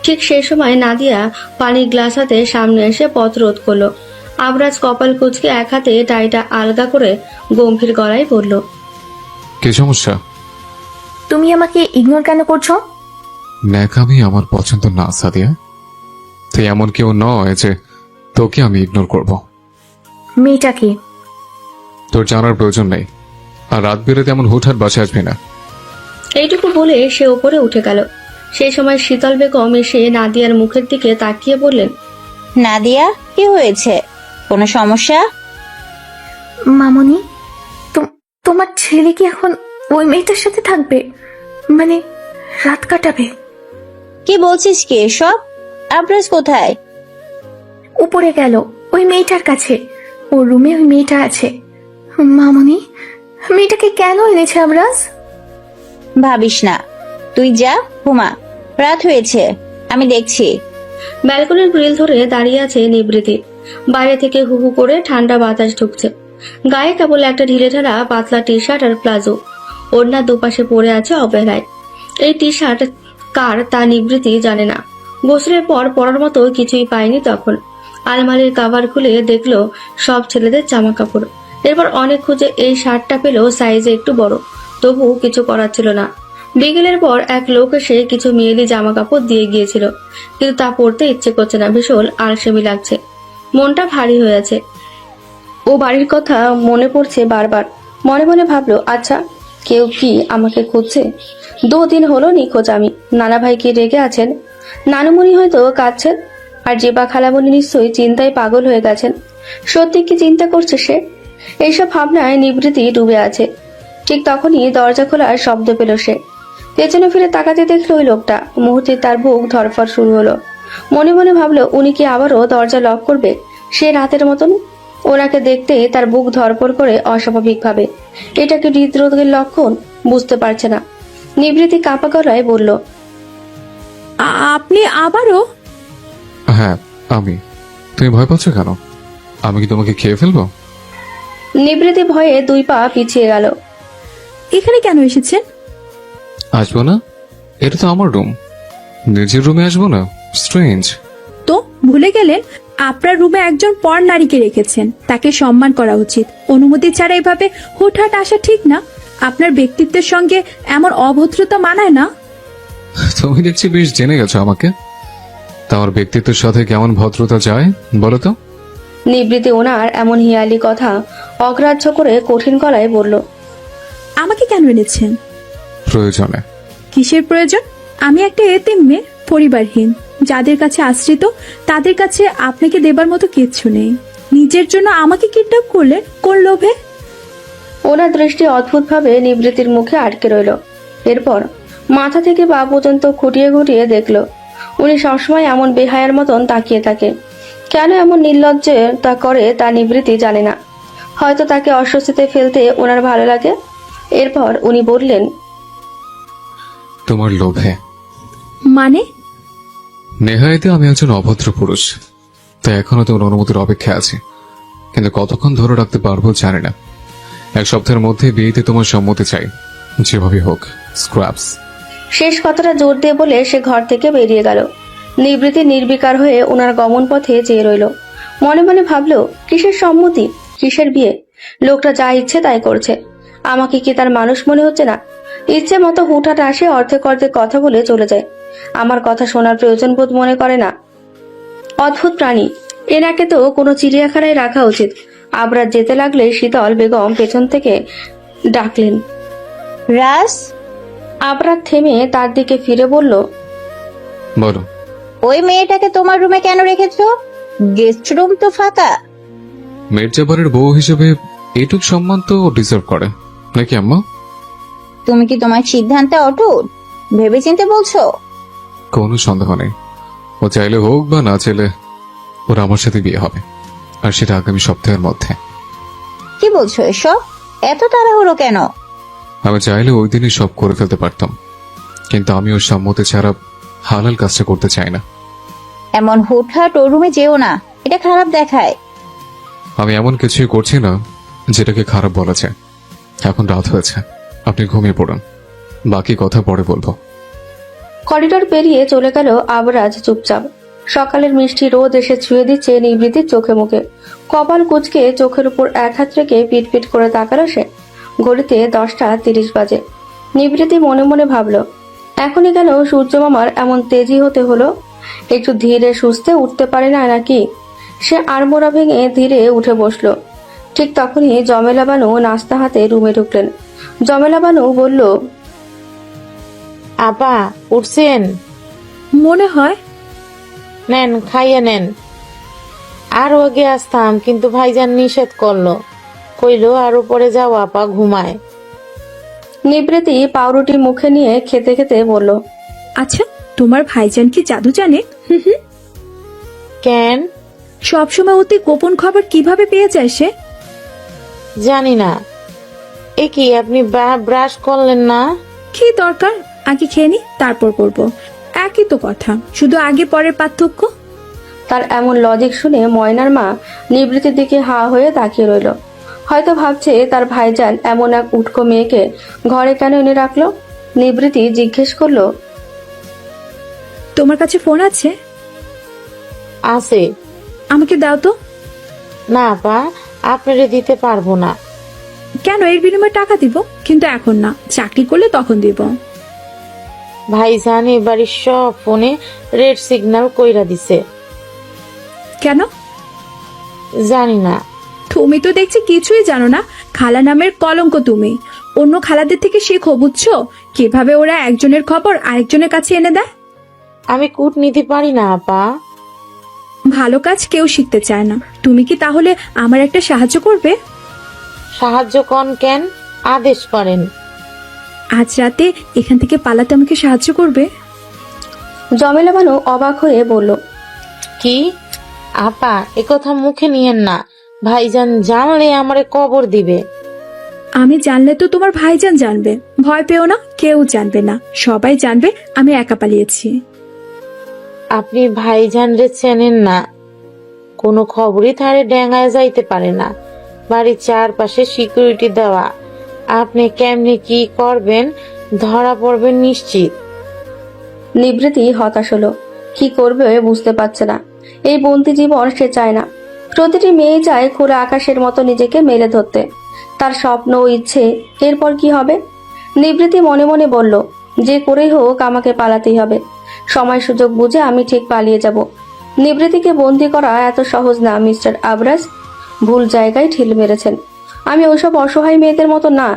ঠিক সেই সময় নাদিয়া পানির গ্লাস হাতে সামনে এসে পথ রোধ করলো। আবরাজ কপাল কুঁচকে এক হাতে টাইটা আলগা করে গম্ভীর গলায় বলল, কি সমস্যা? তুমি আমাকে ইগনোর কেন করছো? ন্যাকামি আমার পছন্দ না সাদিয়া। তুই এমন কেউ নয় যে তোকে আমি ইগনোর করব। মেয়েটা কি? তোর জানার প্রয়োজন নেই, আর রাত বেরোতে এমন হুটহাট বাসায় আসবি না। এইটুকু বলে সে উপরে উঠে গেল। সেই সময় শীতল বেগম এসে নাদিয়ার মুখের দিকে তাকিয়ে বললেন, নাদিয়া, কি হয়েছে? কোনো সমস্যা? মামনি, তোমার ছেলে কি এখন ওই মেয়েটার সাথে থাকবে? মানে রাত কাটাবে? কি বলছিস কি এসব? আবরাজ কোথায়? উপরে গেল ওই মেয়েটার কাছে, ওর রুমে ওই মেয়েটা আছে। মামনি, মেয়েটাকে কেন এনেছে আবরাজ? ভাবিস না, তুই যা ঘুমা, রাত হয়েছে, আমি দেখছি। ব্যালকনির গ্রিল ধরে দাঁড়িয়ে আছে নিবৃতি। বাইরে থেকে হু হু করে ঠান্ডা বাতাস ঢুকছে। গায়ে কেবল একটা ঢিলেঢালা পাতলা টি শার্ট আর প্লাজো, ওড়না দুপাশে পড়ে আছে অবহেলায়। এই টি শার্ট কার তা নিবৃতি জানে না। গোসলের পর পরার মতো কিছুই পায়নি তখন। আলমারির কাভার খুলে দেখলো সব ছেলেদের জামা কাপড়। এরপর অনেক খুঁজে এই শার্টটা পেল সাইজে একটু বড়, তবু কিছু করার ছিল না। বিকেলের পর এক লোক এসে কিছু মেয়েলি জামা কাপড় দিয়ে গিয়েছিল, কিন্তু তা পরতে ইচ্ছে করছে না, ভীষণ আলসেমি লাগছে, মনটা ভারী হয়ে আছে। ও বাড়ির কথা মনে পড়ছে বারবার। মনে মনে ভাবলো, আচ্ছা কেউ কি আমাকে খুঁজছে? 2 দিন হলো নিখোঁজ আমি। নানা ভাই কি রেগে আছেন? নানুমণি হয়তো কাঁদছেন, আর জেবা খালামণি নিশ্চয়ই চিন্তায় পাগল হয়ে গেছেন। সত্যি কি চিন্তা করছে সে? এইসব ভাবনায় নিবৃতি ডুবে আছে। ঠিক তখনই দরজা খোলার শব্দ পেল সে। পেছনে ফিরে তাকাতে দেখলো ওই লোকটা। মুহূর্তে তার বুক ধরফর শুরু হলো। মনে মনে ভাবলো, উনি কি আবারও দরজা লক করবে সে রাতের মতন? ওনাকে দেখতে তার বুক ধরপর করে অস্বাভাবিক ভাবে। এটা কি হৃদরোগের লক্ষণ? বুঝতে পারছে না। নিবৃতি কাঁপা গলায় বলল, আপনি আবারও? হ্যাঁ আমি। তুমি ভয় পাচ্ছ কেন? আমি কি তোমাকে খেয়ে ফেলবো? নিবৃতি ভয়ে 2 পা পিছিয়ে গেল। এখানে কেন এসেছেন? আসবো না? এটা তো আমার রুম, নিজের রুমে আসবো না? স্ট্রেঞ্জ। তো ভুলে গেলেন আপনার রুমে একজন পর নারীকে রেখেছেন, তাকে সম্মান করা উচিত। অনুমতি ছাড়া এভাবে হুটহাট আসা ঠিক না। আপনার ব্যক্তিত্বের সঙ্গে এমন অভদ্রতা মানায় না। তুমি দেখছি বেশ জেনে গেছো আমাকে। তোমার ব্যক্তিত্বের সাথে কেমন ভদ্রতা যায় বলো তো? নিবৃতি ওনার এমন হিয়ালি কথা অগ্রাহ্য করে কঠিন গলায় বলল, আমাকে কেন এনেছেন? প্রয়োজনে। কিসের প্রয়োজন? আমি একটা এতিম মেয়ে, পরিবারহীন, যাদের কাছে আশ্রিত। তাদের কাছে আপনাকে দেবার মতো কিচ্ছু নেই। নিজের জন্য আমাকে কিডন্যাপ করলেন কোন লোভে? ওনার দৃষ্টি অদ্ভুতভাবে নিবৃতির মুখে আটকে রইল। এরপর মাথা থেকে পা পর্যন্ত খুঁটিয়ে খুঁটিয়ে দেখল। উনি সবসময় এমন বেহায়ার মতন তাকিয়ে থাকে। কেন এমন নির্লজ্জে তা করে তা নিবৃতি জানে না। হয়তো তাকে অস্বস্তিতে ফেলতে ওনার ভালো লাগে। এরপর উনি বললেন, তোমার লোভে। মানে? নেহায়েতে আমি একজন অভদ্র পুরুষ, তাই এখনো তোমার অনুমতির অপেক্ষা আছে, কিন্তু কতক্ষণ ধরে রাখতে পারবো জানি না। 1 সপ্তাহের মধ্যে বিয়েতে তোমার সম্মতি চাই, যেভাবে হোক। স্ক্র্যাপস। শেষ কথাটা জোর দিয়ে বলে সে ঘর থেকে বেরিয়ে গেল। নিবৃতি নির্বিকার হয়ে ওনার গমন পথে চেয়ে রইল। মনে মনে ভাবলো, কিসের সম্মতি, কিসের বিয়ে? লোকটা যা ইচ্ছে তাই করছে। আমাকে কি তার মানুষ মনে হচ্ছে না? ইচ্ছে মতো হুটহাট আসে, অর্ধেক অর্ধেক কথা বলে চলে যায়। আমার কথা শোনার প্রয়োজন বোধ মনে করে না। অদ্ভুত প্রাণী, এনাকে তো কোনো চিড়িয়াখানায় রাখা উচিত। আবরাজ যেতে লাগলে শীতল বেগম পেছন থেকে ডাকলেন, রাজ। আবরাজ থেমে তার দিকে ফিরে বলল, বলো। ওই মেয়েটাকে তোমার রুমে কেন রেখেছো? গেস্ট রুম তো ফাঁকা। মির্জাবাড়ির বউ হিসেবে এইটুক সম্মান তো ডিজার্ভ করে নাকি আম্মা? তুমি কি তোমার সিদ্ধান্তে অটুট? ভেবেচিন্তে বলছো? কোনো সন্দেহ নেই, ও চাইলে হোক বা না চাইলে ওর আমার সাথে বিয়ে হবে, আর সেটা আগামী সপ্তাহের মধ্যে। কি বলছো এসব? এত তাড়াহুড়ো কেন? আমি চাইলে ওই দিনই সব করে ফেলতে পারতাম, কিন্তু আমি ওর সম্মতি ছাড়া হালাল কাজটা করতে চাই না। এমন হুটহাট ওর রুমে যেও না, এটা খারাপ দেখায়। আমি এমন কিছুই করছি না যেটাকে খারাপ বলা যায়। এখন রাত হয়েছে, আপনি ঘুমিয়ে পড়ুন, বাকি কথা পরে বলবো। করিডোর পেরিয়ে চলে গেল আবরাজ চুপচাপ। সকালের মিষ্টি রোদ এসে ছুঁয়ে দিচ্ছে নিবৃত্তির চোখে মুখে। কপাল কুঁচকে চোখের উপর এক হাত রেখে পিট করে তাকালো সে। ঘড়িতে 10:30 বাজে। নিবৃত্তি মনে মনে ভাবল, এখনই কেন সূর্য মামার এমন তেজি হতে হলো? একটু ধীরে সুস্থে উঠতে পারে না নাকি? সে আড়মোড়া ভেঙে ধীরে উঠে বসলো। ঠিক তখনই জমেলা বানু নাস্তা হাতে রুমে ঢুকলেন। জমেলা বানু বলল, আপা উঠছেন? মনে হয়। নেন, খাইয়ে নেন। আরো আগে আসতাম, কিন্তু ভাইজান নিষেধ করলো, কইলো আরো পরে যাও আপা, ঘুমায়। নিবৃত্তি পাউরুটি মুখে নিয়ে খেতে খেতে বলল, আচ্ছা, তোমার ভাইজান কি জাদু জানে? কেন? সবসময় অতি গোপন খবর কিভাবে পেয়ে যায় সে? জানি না। এ কি, আপনি ব্রাশ করলেন না? কি দরকার, আগে খেয়ে নি তারপর করবো। একই তো কথা, শুধু আগে পরের পার্থক্য। তার এমন লজিক শুনে ময়নার মা নিবৃত্তির দিকে হা হয়ে তাকিয়ে রইল। হয়তো ভাবছে তার ভাইজান এমন এক উটকো মেয়েকে ঘরে কেন এনে রাখলো। নিবৃত্তি জিজ্ঞেস করলো, তোমার কাছে ফোন আছে? আছে। আমাকে দাও তো। না আপা, আপনারে দিতে পারবো না। কেন? এর বিনিময়ে টাকা দিব, কিন্তু এখন না, চাকরি করলে তখন দিব। ভাইজান এবাড়ির সব ফোনে রেড সিগন্যাল কইরা দিছে। কেন? জানি না। তুমি তো দেখছি কিছুই জানো না। খালা নামের কলঙ্ক তুমি। অন্য খালাদের থেকে শেখো, বুঝছো কিভাবে ওরা একজনের খবর আরেকজনের কাছে এনে দেয়। আমি কূটনীতি পারি না আপা। ভালো কাজ কেউ শিখতে চায় না। তুমি কি তাহলে আমার একটা সাহায্য করবে? সাহায্য কন কেন? আদেশ করেন। আজ রাতে এখান থেকে পালাতে আমাকে সাহায্য করবে? জমেলা বানু অবাক হয়ে বলল, কি? আপা একথা মুখে নিয়েন না, ভাইজান জানলে আমারে কবর দিবে। আমি জানলে তো তোমার ভাইজান জানবে। ভয় পেও না, কেউ জানবে না, সবাই জানবে আমি একা পালিয়েছি। আপনি ভাইজান রে চেনেন না, কোনো খবরই ধারে ডেঙ্গায় যাইতে পারে না। বাড়ির চারপাশে সিকিউরিটি দেওয়া, আপনি কেমনে কি করবেন ধরা পড়বেন নিশ্চিত। নিবৃত্তি হতাশ হলো, কি করবে বুঝতে পারছে না। এই বন্দি জীবন সে চায় না। প্রতিটি মেয়ে চায় খোলা আকাশের মতো নিজেকে মেলে ধরতে। তার স্বপ্ন ও ইচ্ছে, এরপর কি হবে? নিবৃত্তি মনে মনে বলল, যে করেই হোক আমাকে পালাতেই হবে। সময় সুযোগ বুঝে আমি ঠিক পালিয়ে যাব। নিবৃত্তিকে বন্দি করা এত সহজ না মিস্টার আবরাজ। ভুল জায়গায় ঢিল মেরেছেন। আমি ওসব অসহায় মেয়েদের মতো না।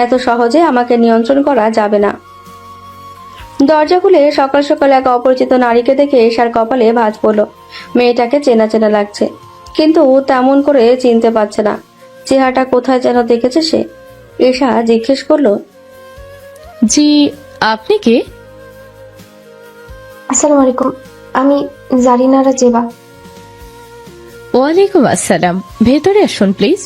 এত সহজে আমাকে নিয়ন্ত্রণ করা যাবে না। দরজা খুলে সকাল সকাল এক অপরিচিত নারীকে দেখে এশার কপালে ভাঁজ পড়ল। মেয়েটাকে চেনা চেনা লাগছে, কিন্তু তেমন করে চিনতে পারছে না। চেহারাটা কোথায় যেন দেখেছে সে। এশা জিজ্ঞেস করলো, জি, আপনি কে? আসসালামু আলাইকুম, আমি জারিনারা জেবা। ওয়ালাইকুম আসসালাম, ভেতরে আসুন প্লিজ।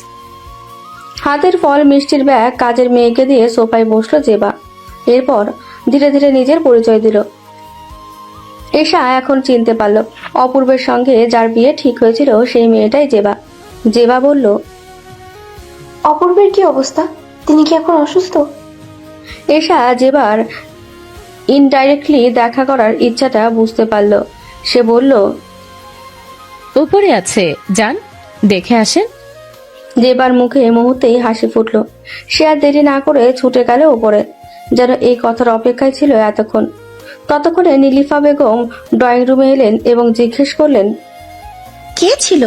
হাতের ফল মিষ্টির ব্যাগ কাজের মেয়েকে দিয়ে সোফায় বসলো জেবা। এরপর ধীরে ধীরে নিজের পরিচয় দিল। এশা এখন চিনতে পারল, অপূর্বের সঙ্গে যার বিয়ে ঠিক হয়েছিল সেই মেয়েটাই জেবা। জেবা বলল, অপূর্বের কি অবস্থা? তিনি কি এখন অসুস্থ? এশা জেবার ইনডাইরেক্টলি দেখা করার ইচ্ছাটা বুঝতে পারল। সে বলল, উপরে আছে, যান দেখে আসেন। জেবার মুখে মুহূর্তেই হাসি ফুটল। সে আর দেরি না করে ছুটে গেল উপরে, যেন এই কথার অপেক্ষায় ছিল এতক্ষণ। ততক্ষণে নীলিফা বেগম ড্রয়িং রুমে এলেন এবং জিজ্ঞেস করলেন, কে ছিল?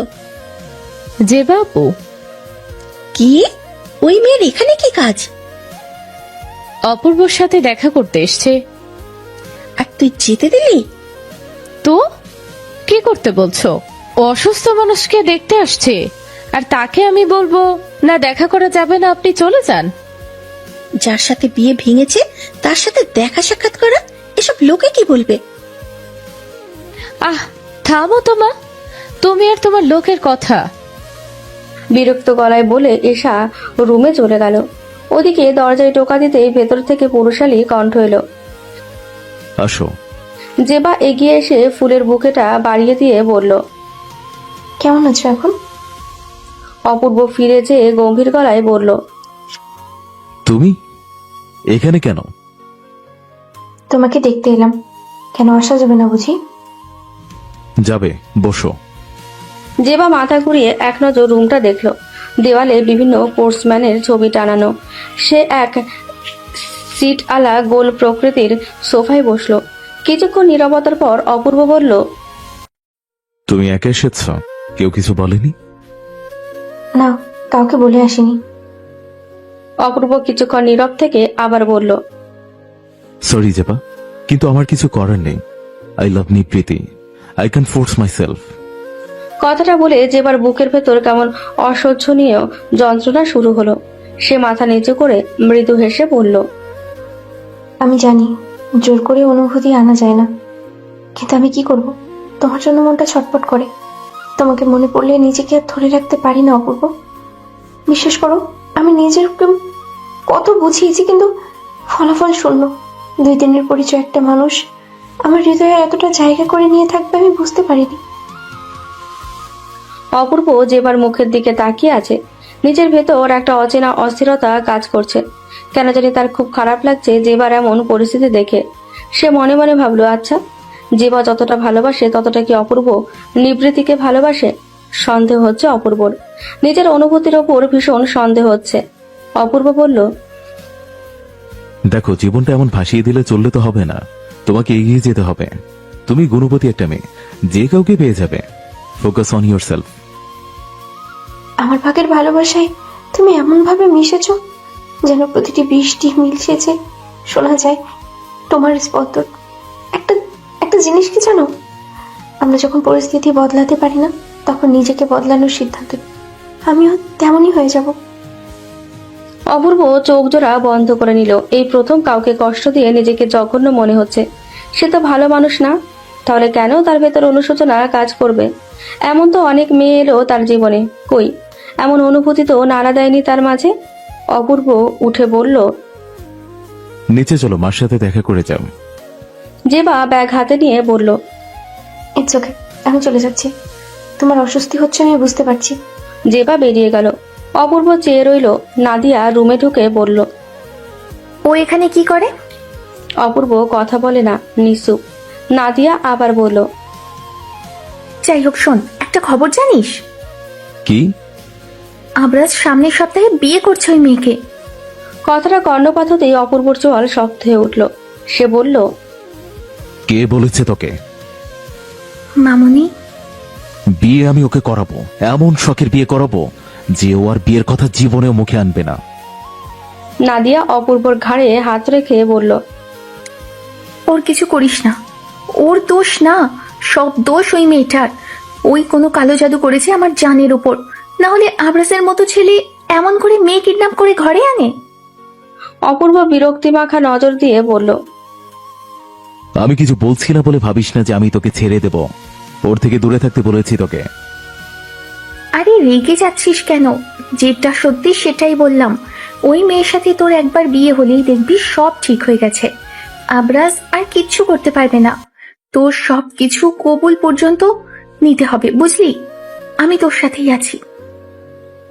যে বাবু। কি? ওই মেয়ের এখানে কি কাজ? অপূর্বর সাথে দেখা করতে এসছে। আর তুই যেতে দিলি? তো কি করতে বলছো? অসুস্থ মানুষকে দেখতে আসছে, আর তাকে আমি বলবো না দেখা করা যাবে না, আপনি চলে যান? যার সাথে বিয়ে ভেঙেছে তার সাথে দেখা সাক্ষাৎ করা, এসব লোকে কি বলবে? আহ থামো তো মা, তুমি আর তোমার লোকের কথা। বিরক্ত গলায় বলে এশা রুমে চলে গেল। ওদিকে দরজায় টোকা দিতেই ভেতর থেকে পুরুষালী কণ্ঠ এলো। আসো। জেবা এগিয়ে এসে ফুলের বুকেটা বাড়িয়ে দিয়ে বলল, কেমন আছো এখন? অপূর্ব ফিরে যেয়ে গম্ভীর গলায় বলল, তুমি এখানে কেন? তোমাকে দেখতে এলাম। কেন আসা যাবে না বুঝি? যাবে, বসো। জেবা মাথা ঘুরিয়ে এক নজর রুমটা দেখলো। দেওয়ালে বিভিন্ন স্পোর্টসম্যানের ছবি টানানো। সে এক সিট আলা গোল প্রকৃতির সোফায় বসলো। কিছুক্ষণ নীরবতার পর অপূর্ব বলল, তুমি একা এসেছ? কেউ কিছু বলেনি? না, কাউকে বলে আসিনি। অপূর্ব কিছুক্ষণ নীরব থেকে আবার বলল, সরি জেবা, কিন্তু আমার কিছু করার নেই। I love Nipriti, I can force myself. কথাটা বলে জেবার বুকের ভেতর কেমন অসহ্যনীয় যন্ত্রণা শুরু হলো। সে মাথা নিচু করে মৃদু হেসে বলল, আমি জানি জোর করে অনুভূতি আনা যায় না, কিন্তু আমি কি করব? তোমার জন্য মনটা ছটফট করে। তোমাকে মনে পড়লে নিজেকে আর ধরে রাখতে পারি না অপূর্ব। বিশ্বাস করো, আমি নিজের কত বুঝিয়েছি, কিন্তু ফলাফল শূন্য। 2 দিনের পরিচয় একটা মানুষ আমার হৃদয়ে এতটা জায়গা করে নিয়ে থাকবে আমি বুঝতে পারিনি। অপূর্ব জেবার মুখের দিকে তাকিয়ে আছে। নিজের ভেতর একটা অচেনা অস্থিরতা কাজ করছে। কেন জানি তার খুব খারাপ লাগছে জেবার এমন পরিস্থিতি দেখে। সে মনে মনে ভাবলো, আচ্ছা, জেবা যতটা ভালোবাসে ততটা কি অপূর্ব নিবৃত্তিকে ভালোবাসে? সন্দেহ হচ্ছে অপূর্বর। নিজের অনুভূতির ওপর ভীষণ সন্দেহ হচ্ছে। অপূর্ব বলল, দেখো, জীবনটা এমন ভাসিয়ে দিলে চললে তো হবে না, তোমাকে এগিয়ে যেতে হবে। তুমি গুণবতী একটা মেয়ে, যে কাউকে পেয়ে যাবে। Focus on your self. আমার ভাগের ভালোবাসায় তুমি এমন ভাবে মিশেছ যেন প্রতিটি বৃষ্টি মিলছে, শোনা যায় তোমার স্পন্দন। একটা একটা জিনিস কি জানো, আমরা যখন পরিস্থিতি বদলাতে পারি না তখন নিজেকে বদলানোর সিদ্ধান্ত নিই। আমিও তেমনই হয়ে যাব। অপূর্ব চোখ জোড়া বন্ধ করে নিল। এই প্রথম কাউকে কষ্ট দিয়ে নিজেকে জঘন্য মনে হচ্ছে। সে তো ভালো মানুষ না, তাহলে কেন তার ভেতর অনুশোচনা কাজ করবে? এমন তো অনেক মেয়ে এলো তার জীবনে, কই এমন অনুভূতি তো নাড়া দেয়নি তার মাঝে। অপূর্ব উঠে বলল, নিচে চলো, মার সাথে দেখা করে যাও। জেবা ব্যাগ হাতে নিয়ে বলল, ইটস ওকে, আমি চলে যাচ্ছি। তোমার অস্বস্তি হচ্ছে আমি বুঝতে পারছি। জেবা বেরিয়ে গেল। অপূর্ব চেয়ে রইল। নাদিয়া রুমে ঢুকে বলল, ও এখানে কি করে? অপূর্ব কথা বলে না, নিচুপ। নাদিয়া আবার বলল, যাই হোক শোন, একটা খবর জানিস? কি? আবরাজ সামনের সপ্তাহে বিয়ে করছে ওই মেয়েকে। কথাটা কর্ণপাত হতেই অপূর্বর চোয়াল শক্ত হয়ে উঠল। সে বলল, কে বলেছে তোকে? মামুনি। বিয়ে আমি ওকে করাবো, এমন শখের বিয়ে করাবো যে ও আর বিয়ের কথা জীবনেও মুখে আনবে না। নাদিয়া অপূর্বর ঘাড়ে হাত রেখে বলল, ওর কিছু করিস না, ওর দোষ না, সব দোষ ওই মেয়েটার। ওই কোনো কালো জাদু করেছে আমার জানের উপর, না হলে আবরাজের মতো ছেলে এমন করে মেয়ে কিডন্যাপ করে ঘরে আনে? অপূর্ব বিরক্তি মাখা নজর দিয়ে বলল, আমি কিছু বলছি না বলে ভাবিস না যে আমি তোকে ছেড়ে দেব। ওর থেকে দূরে থাকতে বলেছি তোকে। আরে রেগে যাচ্ছিস কেন? যেটা সত্যি সেটাই বললাম। ওই মেয়ের সাথে তোর একবার বিয়ে হলেই দেখবি সব ঠিক হয়ে গেছে। আবরাজ আর কিচ্ছু করতে পারবে না। তোর সব কিছু কবুল পর্যন্ত নিতে হবে, বুঝলি? আমি তোর সাথেই আছি।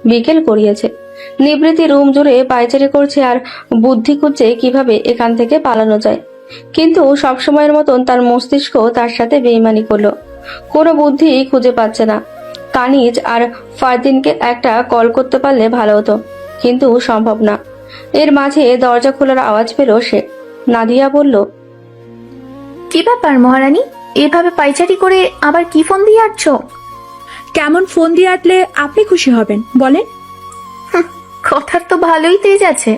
বিকেল গড়িয়েছে। নিবৃত্তি রুম জুড়ে পায়চারি করছে আর বুদ্ধি খুঁজছে কিভাবে এখান থেকে পালানো যায়। কিন্তু সবসময়ের মতন তার মস্তিষ্ক তার সাথে বেইমানি করলো। কোনো বুদ্ধি খুঁজে পাচ্ছে না। কানিজ আর ফারদিনকে একটা কল করতে পারলে ভালো হতো, কিন্তু সম্ভব না। এর মাঝে দরজা খোলার আওয়াজ পেল সে। নাদিয়া বলল, কি ব্যাপার মহারানী, এভাবে পাইচারি করে আবার কি ফোন দিয়ে আটছ? কেমন ফোন দিয়ে আটলে আপনি খুশি হবেন বলেন? কথার তো ভালোই তেজ আছে।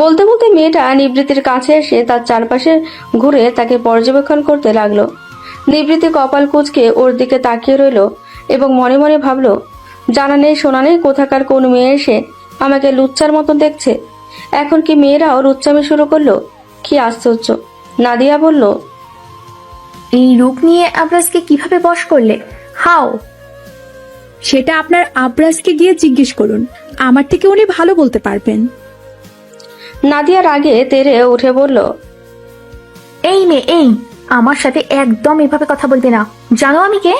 বলতে বলতে মেয়েটা নিবৃত্তির কাছে এসে তার চারপাশে ঘুরে তাকে পর্যবেক্ষণ করতে লাগলো। নিবৃত্তি কপাল কুঁচকে ওর দিকে তাকিয়ে রইল এবং মনে মনে ভাবলো, জানা নেই শোনা নেই কোথাকার কোন মেয়ে এসে আমাকে লুচ্চার মতন দেখছে। এখন কি মেয়েরাও লুচ্চামি শুরু করলো? কি আশ্চর্য। নাদিয়া বলল, এই রূপ নিয়ে আবরাজকে কিভাবে বশ করলে? হাও? সেটা আপনার আবরাজকে গিয়ে জিজ্ঞেস করুন, আমার থেকে উনি ভালো বলতে পারবেন। নাদিয়া রাগে তেরে উঠে বলল, এই মেয়ে, এই আমার সাথে একদম এভাবে কথা বলবে না। জানো আমি কে?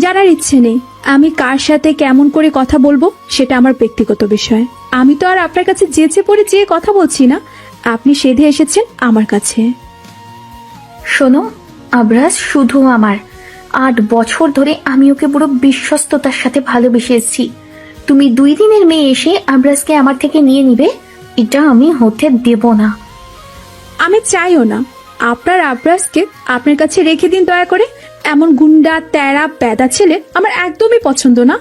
জানার ইচ্ছে নেই। আমি কার সাথে কেমন করে কথা বলবো সেটা আমার ব্যক্তিগত বিষয়। আমি তো আর আপনার কাছে যেচে পড়ে যেয়ে কথা বলছি না। আপনি সেধে এসেছেন আমার কাছে। শোনো, আবরাজ শুধু আমার। 8 বছর ধরে আমি ওকে পুরো বিশ্বস্ততার সাথে ভালোবেসে এসেছি। তুমি 2 দিনের মেয়ে এসে আবরাজকে আমার থেকে নিয়ে নিবে, এটা আমি হতে দেব না। আমি চাইও না। আপনার আবরাজকে আপনার কাছে রেখে দিন দয়া করে। এমন গুন্ডা তেরা প্যাদা ছেলে আমার একদমই পছন্দ না।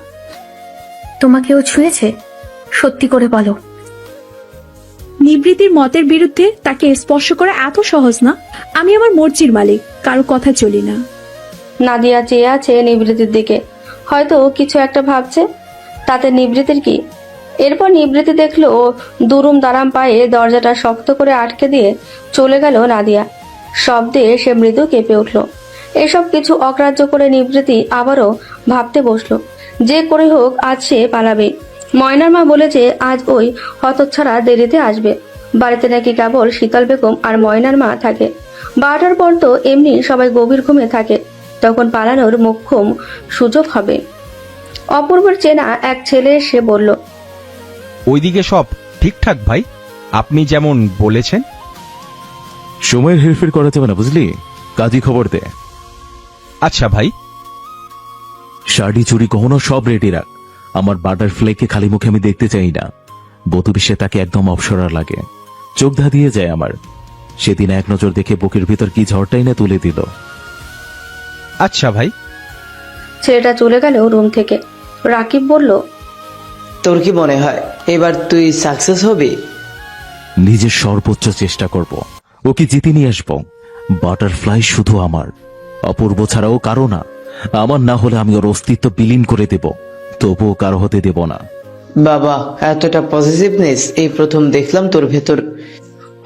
তোমাকেও ছুঁয়েছে? সত্যি করে বলো। নিবৃত্তির মতের বিরুদ্ধে তাকে স্পর্শ করা এত সহজ না। আমি আমার মর্জির মালিক, কারো কথা চলি না। নাদিয়া চেয়ে আছে নিবৃত্তির দিকে, হয়তো কিছু একটা ভাবছে। তাতে নিবৃত্তির কি? এরপর নিবৃত্তি দেখলো দুরুম দারাম পায়ে দরজাটা শক্ত করে আটকে দিয়ে চলে গেল নাদিয়া। শব্দে সে মৃদু কেঁপে উঠল। এসব কিছু অগ্রাহ্য করে নিবৃত্তি আবারও ভাবতে বসলো, যে করে হোক আজ সে পালাবে। ময়নার মা বলেছে আজ ওই হতচ্ছাড়া দেরিতে আসবে। বাড়িতে নাকি কেবল শীতল বেগম আর ময়নার মা থাকে। 12টার পর তো এমনি সবাই গভীর ঘুমে থাকে, তখন পালানোর মোক্ষম সুযোগ হবে। অপূর্বর চেনা এক ছেলে এসে বলল, ওইদিকে সব ঠিকঠাক ভাই, আপনি যেমন বলেছেন। সময়ের হেরফের করা যাবে না, বুঝলি? কাজী খবর দে। আচ্ছা ভাই। শাড়ি চুরি গহনা সব রেডি রাখ। আমার বাটারফ্লাইকে খালি মুখে আমি দেখতে চাই না। বতুবিশে তাকে একদম অপসরা লাগে, চোখ ধা দিয়ে যায় আমার। সেদিন এক নজর দেখে বুকের ভিতর কি ঝড়টাই না তুলে দিল। আচ্ছা ভাই। ছেলেটা চলে গেল রুম থেকে। রাকিব বলল, তোর কি মনে হয় এবার তুই সাকসেস হবি? নিজের সর্বোচ্চ চেষ্টা করব, ওকে জিতে নিয়ে আসবো। বাটারফ্লাই শুধু আমার, অপূর্ব ছাড়াও কারো না। আমার না হলে আমি ওর অস্তিত্ব বিলীন করে দেব, তবুও কারো হতে দেব না। বাবা, এতটা পজিটিভনেস এই প্রথম দেখলাম তোর ভেতর।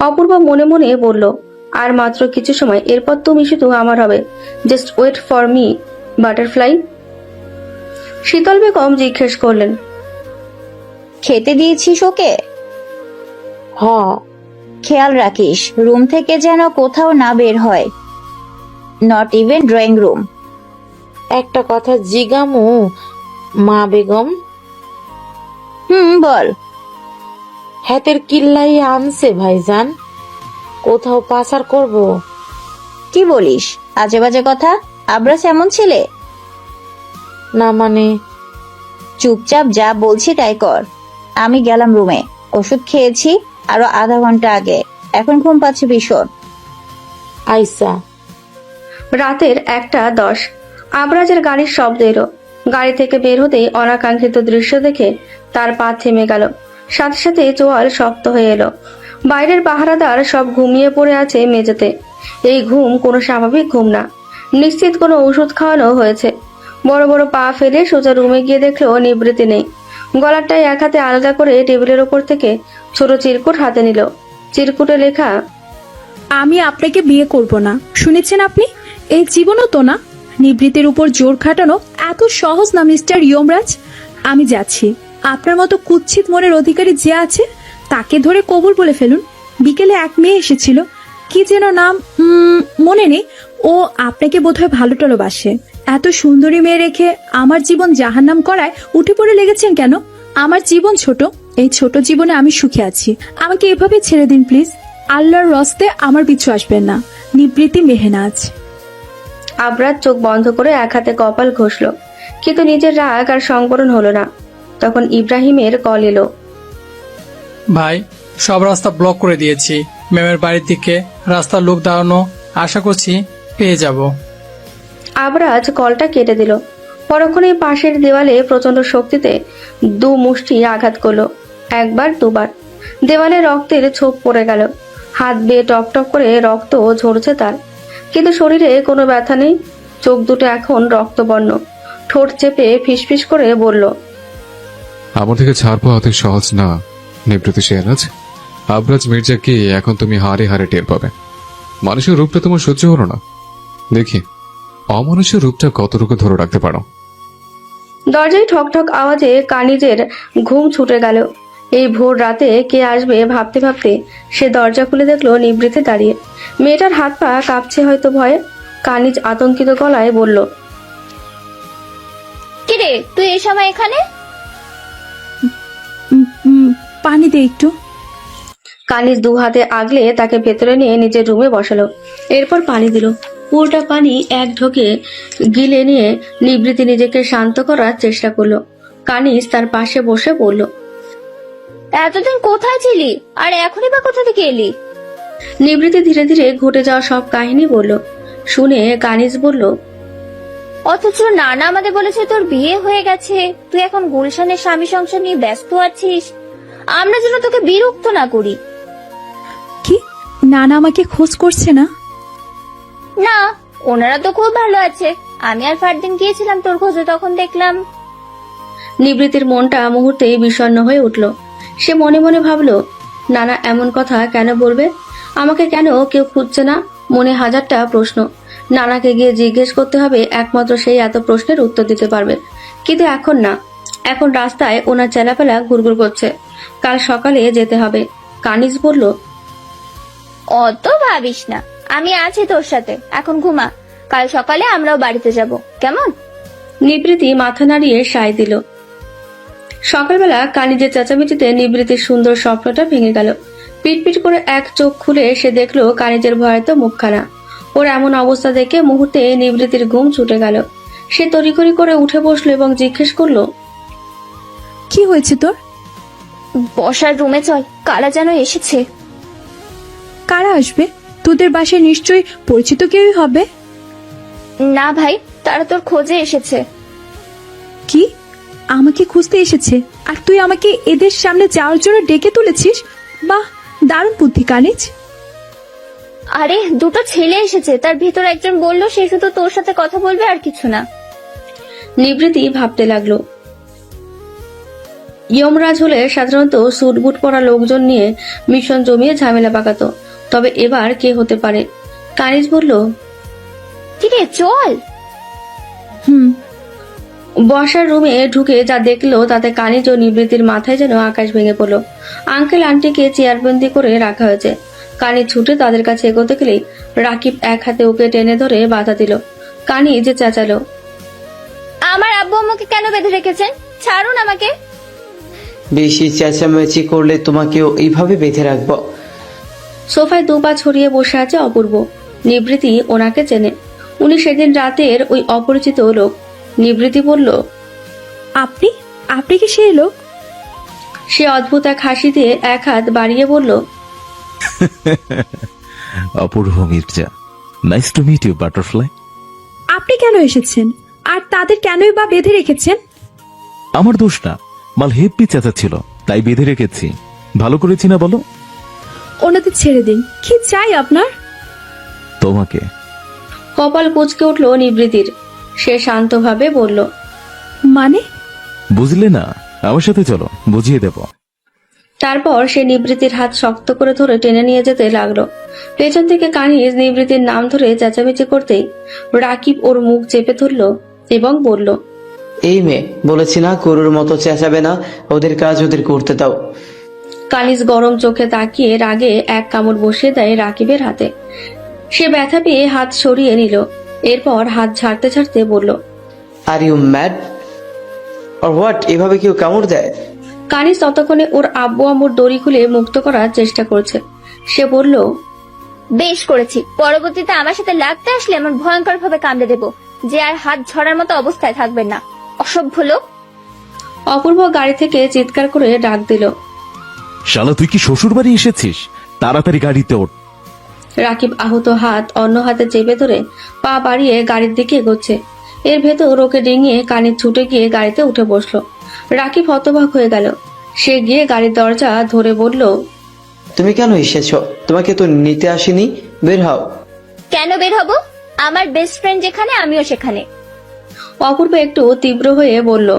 অপূর্ব মনে মনে বলল, আর মাত্র কিছু সময়, এরপর তুমি শুধু আমার হবে। Just wait for me butterfly. শীতল বেগম জিজ্ঞেস করলেন, খেতে দিয়েছিস ওকে? হ। খেয়াল রাখিস রুম থেকে যেন কোথাও না বের হয়, নট ইভেন ড্রয়িং রুম। একটা কথা জিগামু মা বেগম? বল। হাতের কিল্লাই আনছে ভাইজান, কোথাও পাচার করব? কি বলিস? আজে বাজে কথা। আবরাজ এমন ছেলে না। মানে চুপচাপ যা বলছি তাই কর। আমি গেলাম রুমে, ওষুধ খেয়েছি আরো আধা ঘন্টা আগে, এখন ঘুম পাচ্ছে ভীষণ। আইসা। রাতের 1:10। আবরাজের গাড়ির শব্দ এলো। গাড়ি থেকে বের হতেই অনাকাঙ্ক্ষিত দৃশ্য দেখে তার পা থেমে গেল। সাথে সাথে চোয়াল শক্ত হয়ে এলো। বাইরের পাহারাদার সব ঘুমিয়ে পড়ে আছে মেঝেতে। এই ঘুম কোনো স্বাভাবিক ঘুম না, নিশ্চিত কোনো ওষুধ খাওয়ানো হয়েছে। বড় বড় পা ফেলে সোজা রুমে গিয়ে দেখলো নিবৃত্তি নেই। গলারটাই এক হাতে আলগা করে টেবিলের ওপর থেকে ছোট চিরকুট হাতে নিল। চিরকুটে লেখা, আমি আপনাকে বিয়ে করব না। শুনেছেন আপনি? এই জীবনও তো না। নিবৃত্তির উপর জোর খাটানো এত সহজ না মিস্টার ইয়মরাজ। আমি যাচ্ছি। আপনার মতো কুৎসিত মনের অধিকারী যে আছে তাকে ধরে কবুল বলে ফেলুন। বিকেলে এক মেয়ে এসেছিল, কি যেন নাম মনে নেই। ও আপনাকে বোধহয় ভালো টলোবাসে। এত সুন্দরী মেয়ে রেখে আমার জীবন জাহান্নাম করায় উঠে পড়ে লেগেছেন কেন? আমার জীবন ছোট, এই ছোট জীবনে আমি সুখে আছি। আমাকে এভাবে ছেড়ে দিন প্লিজ। আল্লাহর রস্তে আমার পিছু আসবেন না। নিবৃত্তি মেহনাজ। আবরাজ চোখ বন্ধ করে এক হাতে কপাল ঘষল, কিন্তু নিজের রাগ আর সংবরণ হলো না। তখন ইব্রাহিমের কল এলো। ভাই, সব রাস্তা ব্লক করে দিয়েছি। ম্যামের বাড়ির দিকে রাস্তার লোক দাঁড়ানো, আশা করছি পেয়ে যাব। আবরাজ কলটা কেটে দিল। পরক্ষণে পাশের দেওয়ালে প্রচন্ড শক্তিতে 2 মুষ্টি আঘাত করলো। একবার দুবার। দেওয়ালে রক্তের ছোপ পড়ে গেল। হাত বেয়ে টপ টপ করে রক্ত ঝরছে তার, কিন্তু শরীরে কোনো ব্যথা নেই। চোখ দুটো এখন রক্তবর্ণ। ঠোঁট চেপে ফিসফিস করে বলল, আমার থেকে ছাড় পাওয়া অত সহজ না নিবৃত্তি শেহরাজ। আবরাজ মির্জাকে এখন তুমি হারে হারে টের পাবে। মানুষের রূপটা তোমার সহ্য হলো না, দেখি অমানুষের রূপটা কতটুকু ধরে রাখতে পারো। দরজায় ঠক ঠক আওয়াজে কানিজের ঘুম ছুটে গেল। এই ভোর রাতে কে আসবে ভাবতে ভাবতে সে দরজা খুলে দেখলো নিবৃত্তি দাঁড়িয়ে। মেয়েটার হাত পা কাঁপছে হয়তো ভয়ে। কানিজ আতঙ্কিত গলায় বলল, কিরে তুই এই সময় এখানে? পানি দে একটু। কানিজ দু হাতে আগলে তাকে ভেতরে নিয়ে নিজের রুমে বসালো। এরপর পানি দিল। পুরোটা পানি এক ঢোকে গিলে নিয়ে নিবৃত্তি নিজেকে শান্ত করার চেষ্টা করলো। কানিজ তার পাশে বসে বলল, এতদিন কোথায় ছিলি আর এখনই বা কোথা থেকে এলি? নিবৃত্তি ধীরে ধীরে ঘটে যাওয়া সব কাহিনী বলল। শুনে কানিজ বলল, অথচ নানা আমাদের বলেছে তোর বিয়ে হয়ে গেছে, তুই এখন গুলশানের স্বামী সংসার নিয়ে ব্যস্ত আছিস। আমরা যেন তোকে বিরক্ত না করি। কি নানা আমাকে খোঁজ করছে না? না, ওনারা তো খুব ভালো আছে। আমি আর ফারদিন গিয়েছিলাম তোর খোঁজে, তখন দেখলাম। নিবৃত্তির মনটা মুহূর্তেই বিষণ্ণ হয়ে উঠল। সে মনে মনে ভাবলো, নানা এমন কথা কেন বলবে? আমাকে কেন কেউ খুঁজছে না? মনে হাজারটা প্রশ্ন। নানাকে গিয়ে জিজ্ঞেস করতে হবে, একমাত্র সেই এত প্রশ্নের উত্তর দিতে পারবে। কিন্তু এখন না, এখন রাস্তায় ওনার চেলাপেলা ঘুরঘুর করছে। কাল সকালে যেতে হবে। কানিজ বলল, অত ভাবিস না, আমি আছি তোর সাথে। এখন ঘুমা, কাল সকালে আমরাও বাড়িতে যাব, কেমন? নিবৃত্তি মাথা নাড়িয়ে সায় দিল। সকালবেলা কানিজের চেঁচামেচিতে নিবৃত্তির সুন্দর স্বপ্নটা ভেঙে গেল। পিটপিট করে এক চোখ খুলে সে দেখলো কানিজের ভয়ার্ত মুখখানা। ওর এমন অবস্থা দেখে মুহূর্তে নিবৃত্তির ঘুম ছুটে গেল। সে তড়িঘড়ি করে উঠে বসলো এবং জিজ্ঞেস করলো, কি হয়েছে তোর? বসার রুমে চল, কারা যেন এসেছে। কারা আসবে? তোদের বাসায় নিশ্চয়ই পরিচিত কেউই হবে। না ভাই, তারা তোর খোঁজে এসেছে। কি? আমাকে খুঁজতে এসেছে আর তুই আমাকে এদের সামনে যাওয়ার জন্য ডেকে তুলেছিস? বাহ, দারুণ বুদ্ধি কানিজ। আরে দুটো ছেলে এসেছে, তার ভিতর একজন বলল সে শুধু তোর সাথে কথা বলবে আর কিছু না। নিবৃত্তি ভাবতে লাগলো, ইয়মরাজ হলে সাধারণত স্যুট বুট পরা লোকজন নিয়ে মিশন জমিয়ে ঝামেলা পাকাতো, তবে এবার কে হতে পারে? কানিজ বলল, কিরে চল। বসার রুমে ঢুকে যা দেখলো তাতে কানিজ ও নিবৃত্তির মাথায় যেন আকাশ ভেঙে পড়লো। আঙ্কেল আন্টিকে চেয়ারবন্দি করে রাখা হয়েছে। কানিজ ছুটে তাদের কাছে এগোতে গেলেই রাকিব এক হাতে ওকে টেনে ধরে বাধা দিল। কানিজ চেঁচালো, আমার আব্বু আম্মুকে কেন বেঁধে রেখেছেন? ছাড়ুন আমাকে। বেশি চেঁচামেচি করলে তোমাকেও এইভাবে বেঁধে রাখবো। সোফায় দুপা ছড়িয়ে বসে আছে অপূর্ব। নিবৃত্তি ওনাকে চেনে, উনি সেদিন রাতের ওই অপরিচিত লোক। নিবৃত্তি বলল, আপনি আপনি কি সেই লোক? সে অদ্ভুত এক হাসি দিয়ে এক হাত বাড়িয়ে বলল, Apurba Mirza, nice to meet you butterfly. আপনি কেন এসেছেন আর তাদের কেনই বা বেঁধে রেখেছেন? আমার দোষ না, মাল হেব্বি চেঁচাচ্ছিল তাই বেঁধে রেখেছি। ভালো করেছি না বলো? ওনাদের ছেড়ে দিন। কি চাই আপনার? তোমাকে। কপাল কুঁচকে উঠল নিবৃত্তির। সে শান্তভাবে বলল, মানে? বুঝলে না, আমার সাথে চলো, বুঝিয়ে দেব। তারপর সে নিবৃত্তির হাত শক্ত করে ধরে টেনে নিয়ে যেতে লাগলো। পেছন থেকে কানিজ নিবৃত্তির নাম ধরে চেঁচামেচি করতেই রাকিব ওর মুখ চেপে ধরল এবং বলল, এই মেয়ে, বলেছি না গরুর মতো চেঁচাবে না, ওদের কাজ ওদের করতে দাও। কানিজ গরম চোখে তাকিয়ে রাগে এক কামড় বসিয়ে দেয় রাকিবের হাতে। সে ব্যথা পেয়ে হাত সরিয়ে নিল। এরপর হাত ঝাড়তে ঝাড়তে বলল, are you mad or what? এভাবে কেউ কামড় দেয়? কানিজ ততক্ষণে ওর আব্বু আম্মুর দড়ি খুলে মুক্ত করার চেষ্টা করছে। সে বলল, বেশ করেছি, পরবর্তীতে আমার সাথে লাগতে আসলে এমন ভয়ঙ্কর ভাবে কামড়ে দেব যে আর হাত ঝরার মতো অবস্থায় থাকবেন না, অসভ্য লোক। অপূর্ব গাড়ি থেকে চিৎকার করে ডাক দিল, শালা তুই কি শ্বশুর বাড়ি এসেছিস? তাড়াতাড়ি গাড়িতে ওঠ। রাকিব আহত হাত অন্য হাতে চেপে ধরে পা বাড়িয়ে গাড়ির দিকে এগোচ্ছে। এর ভেতর ওকে ডিঙিয়ে কানিজ ছুটে গিয়ে গাড়িতে উঠে বসলো। রাকিব হতবাক হয়ে গেল। সে গিয়ে গাড়ির দরজা ধরে বলল, তুমি কেন এসেছো? তোমাকে তো নিতে আসিনি, বের হও। কেন বের হব? আমার বেস্ট ফ্রেন্ড যেখানে আমিও সেখানে। অপূর্ব একটু তীব্র হয়ে বলল।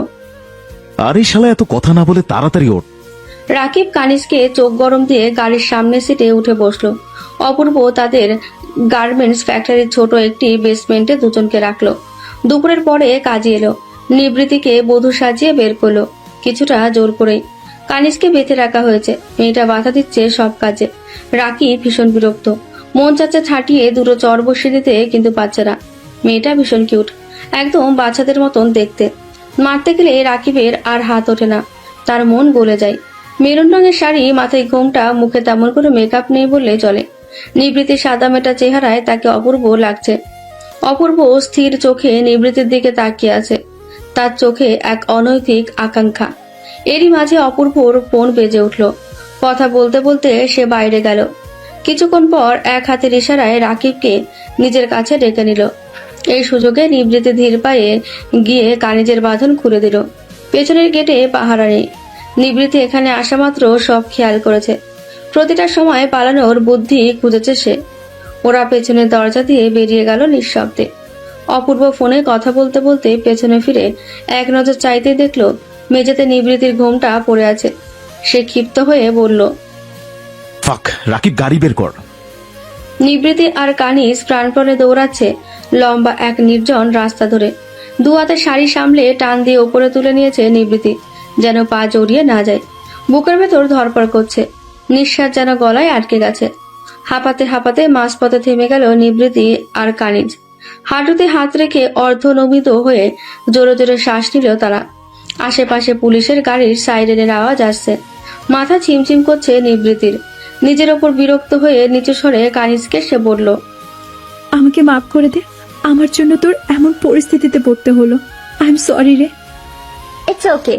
আরে শালা, এত কথা না বলে তাড়াতাড়ি ওঠ। রাকিব কানিজকে চোখ গরম দিয়ে গাড়ির সামনের সিটে উঠে বসলো। অপূর্ব তাদের গার্মেন্টস ফ্যাক্টরির ছোট একটি বেসমেন্টে দুজনকে রাখলো। দুপুরের পরে কাজে এলো। নিবৃত্তিকে বধূ সাজিয়ে বের করলো, কিছুটা জোর করেই। কানিজকে বেঁধে রাখা হয়েছে, মেয়েটা বাধা দিচ্ছে সব কাজে। রাকিব ভীষণ বিরক্ত, মন চাচ্ছে ছাটিয়ে দুটো চর বসিয়ে দিতে, কিন্তু পাচ্ছে না। মেয়েটা ভীষণ কিউট, একদম বাচ্চাদের মতন দেখতে। মারতে গেলে রাকিবের আর হাত ওঠে না, তার মন গলে যায়। মেরুন রঙের শাড়ি, মাথায় ঘোমটা, মুখে তেমন কোনো মেকআপ নেই বললে চলে। নিবৃত্তির সাদা মেটা চেহারায় তাকে অপূর্ব লাগছে। অপূর্ব স্থির চোখে নিবৃত্তির দিকে তাকিয়ে আছে, তার চোখে এক অনৈতিক আকাঙ্ক্ষা। এরই মাঝে অপূর্বর ফোন বেজে উঠল। কথা বলতে বলতে সে বাইরে গেল। কিছুক্ষণ পর এক হাতের ইশারায় রাকিবকে নিজের কাছে ডেকে নিল। এই সুযোগে নিবৃত্তি ধীর পায়ে গিয়ে কানিজের বাঁধন খুলে দিল। পেছনের গেটে পাহারা নেই। নিবৃত্তি এখানে আসা মাত্র সব খেয়াল করেছে। প্রতিটা সময় পালানোর বুদ্ধি খুঁজেছে সে। ওরা পেছনের দরজা দিয়ে বেরিয়ে গেল নিঃশব্দে। অপূর্ব ফোনে কথা বলতে বলতে পেছনে ফিরে এক নজর চাইতে দেখলো মেঝেতে নিবৃত্তির ঘোমটা পড়ে আছে। সে ক্ষিপ্ত হয়ে বলল, ফাক, রাকিব গাড়ি বের কর। নিবৃত্তি আর কানিজ প্রাণপণে দৌড়াচ্ছে লম্বা এক নির্জন রাস্তা ধরে। দু হাতে শাড়ি সামলে টান দিয়ে ওপরে তুলে নিয়েছে নিবৃত্তি, যেন পা জড়িয়ে না যায়। বুকের ভেতর ধরপড় করছে, নিঃশ্বাস যেন গলায় আটকে গেছে। হাঁপাতে হাঁপাতে মাঝপথে থেমে গেল নিবৃত্তি আর কানিজ। হাঁটুতে হাত রেখে অর্ধনমিত হয়ে জোরে জোরে শ্বাস নিল তারা। আশেপাশে পুলিশের গাড়ির সাইরেনের আওয়াজ আসছে। মাথা ছিমছিম করছে নিবৃত্তির। নিজের ওপর বিরক্ত হয়ে নিচু স্বরে কানিজকে সে বলল, আমাকে মাফ করে দে, আমার জন্য তোর এমন পরিস্থিতিতে পড়তে হলো। আই এম সরি রে। ইটস ওকে,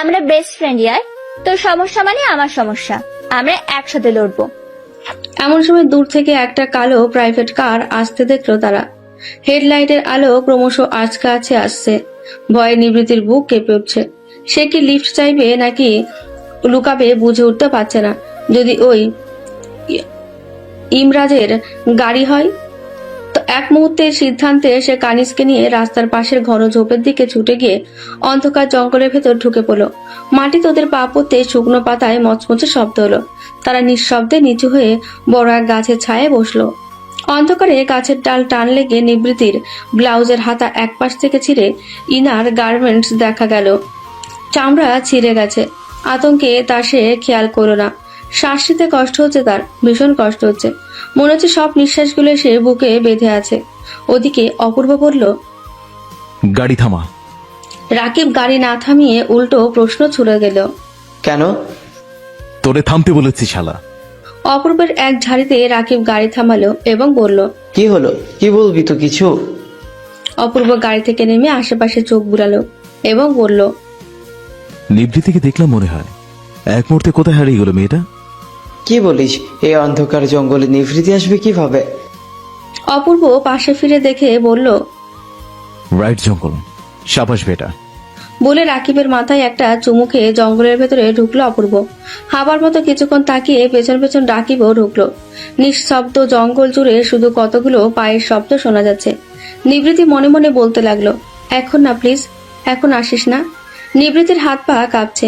আমরা বেস্ট ফ্রেন্ড ইয়ার। তোর সমস্যা মানে আমার সমস্যা, আমরা একসাথে লড়বো। এমন সময় দূর থেকে একটা কালো প্রাইভেট কার আসতে দেখলো তারা। হেডলাইটের আলো ক্রমশ কাছে আসছে। ভয়ে নিবৃত্তির বুক কেঁপে উঠছে। সে কি লিফট চাইবে নাকি লুকাবে বুঝে উঠতে পারছে না। যদি ওই ইমরাজের গাড়ি হয় তো এক মুহূর্তের সিদ্ধান্তে সে কানিজকে নিয়ে রাস্তার পাশের ঘন ঝোপের দিকে ছুটে গিয়ে অন্ধকার জঙ্গলের ভেতর ঢুকে পড়ল। মাটি তোদের পা পড়তে শুকনো পাতায় মচমচে শব্দ হলো। তারা নিঃশব্দে নিচু হয়ে বড় এক গাছের ছায়ায় বসলো। অন্ধকারে গাছের ডাল টান লেগে নিবৃত্তির ব্লাউজের হাতা এক পাশ থেকে ছিঁড়ে ইনার গার্মেন্টস দেখা গেল। চামড়া ছিঁড়ে গেছে। আতঙ্কে তা সে খেয়াল করল না। শ্বাস নিতে কষ্ট হচ্ছে তার, ভীষণ কষ্ট হচ্ছে। মনে হচ্ছে সব নিঃশ্বাসগুলো সে বুকে বেঁধে আছে। ওদিকে অপূর্ব বলল, গাড়ি থামা। রাকিব গাড়ি না থামিয়ে উল্টো প্রশ্ন ছুড়ে গেল, কেন? তোরে থামতে বলেছি শালা। অপূর্বের এক ঝাড়িতে রাকিব গাড়ি থামালো এবং বলল, কি হলো? কি বলবি তো কিছু? অপূর্ব গাড়ি থেকে নেমে আশেপাশে চোখ বুলালো এবং বলল, নিবৃত্তিকে দেখলাম মনে হয়। এক মুহূর্তে কোথায় হারিয়ে গেল মেয়েটা? কি বলিস? এই অন্ধকার জঙ্গলে নিভৃতি আসবে কিভাবে? অপূর্ব পাশে ফিরে দেখে বলল, রাইট জঙ্গল, সাবাস বেটা। বলে রাকিবের মাথায় একটা চুমু খেয়ে জঙ্গলের ভেতরে ঢুকলো অপূর্ব। হাবার মতো কিছুক্ষণ তাকিয়ে পেছন পেছন রাকিবও ঢুকলো। নিঃশব্দ জঙ্গল জুড়ে শুধু কতগুলো পায়ের শব্দ শোনা যাচ্ছে। নিবৃত্তি মনে মনে বলতে লাগলো, এখন না প্লিজ, এখন আসিস না। নিবৃত্তির হাত পা কাঁপছে।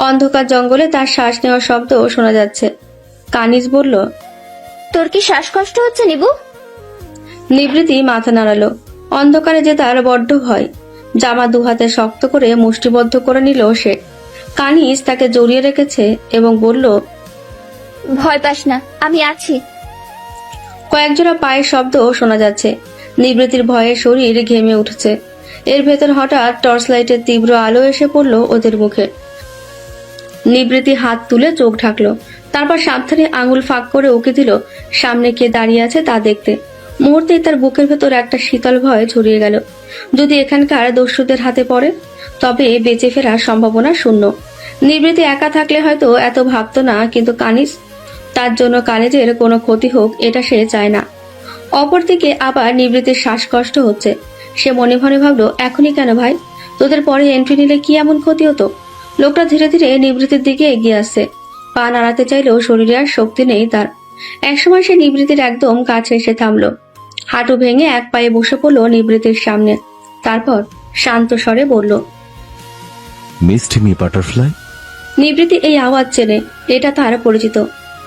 অন্ধকার জঙ্গলে তার শ্বাস নেওয়ার শব্দ শোনা যাচ্ছে। কানিজ বলল, তোর কি শ্বাসকষ্ট হচ্ছে নিবু? নিবৃত্তি মাথা নাড়ালো। অন্ধকারে যে তার বড্ড ভয়। জামা দুহাতে শক্ত করে মুষ্টিবদ্ধ করে নিল সে। কানিজ তাকে জড়িয়ে রেখেছে এবং বলল, ভয় পাস না, আমি আছি। কয়েকজোড়া পায়ের শব্দ শোনা যাচ্ছে। নিবৃত্তির ভয়ে শরীর ঘেমে উঠেছে। এর ভেতর হঠাৎ টর্চ লাইটের তীব্র আলো এসে পড়ল ওদের মুখে। নিবৃত্তি হাত তুলে চোখ ঢাকলো, তারপর সাবধানে আঙুল ফাঁক করে উকি দিল সামনে কে দাঁড়িয়ে আছে তা দেখতে। মুহূর্তেই তার বুকের ভেতর একটা শীতল ভয় ছড়িয়ে গেল। যদি এখানকার দস্যুদের হাতে পড়ে তবে বেঁচে ফেরার সম্ভাবনা শূন্য। নিবৃত্তি একা থাকলে হয়তো এত ভাবতো না, কিন্তু কানিজ, তার জন্য কানিজের কোনো ক্ষতি হোক এটা সে চায় না। অপরদিকে আবার নিবৃত্তির শ্বাসকষ্ট হচ্ছে। সে মনে মনে ভাবলো, এখনই কেন ভাই? তোদের পরে এন্ট্রি নিলে কি এমন ক্ষতি হতো? লোকটা ধীরে ধীরে নিবৃত্তির দিকে এগিয়ে আসছে। পা নাড়াতে চাইলেও শরীরে আর শক্তি নেই তার। একসময় সে নিবৃত্তির একদম কাছে এসে থামলো। হাঁটু ভেঙে এক পায়ে বসে পড়লো নিবৃত্তির সামনে। তারপর শান্ত স্বরে বলল। Missed me butterfly. নিবৃত্তি এই আওয়াজ চেনে, এটা তার পরিচিত।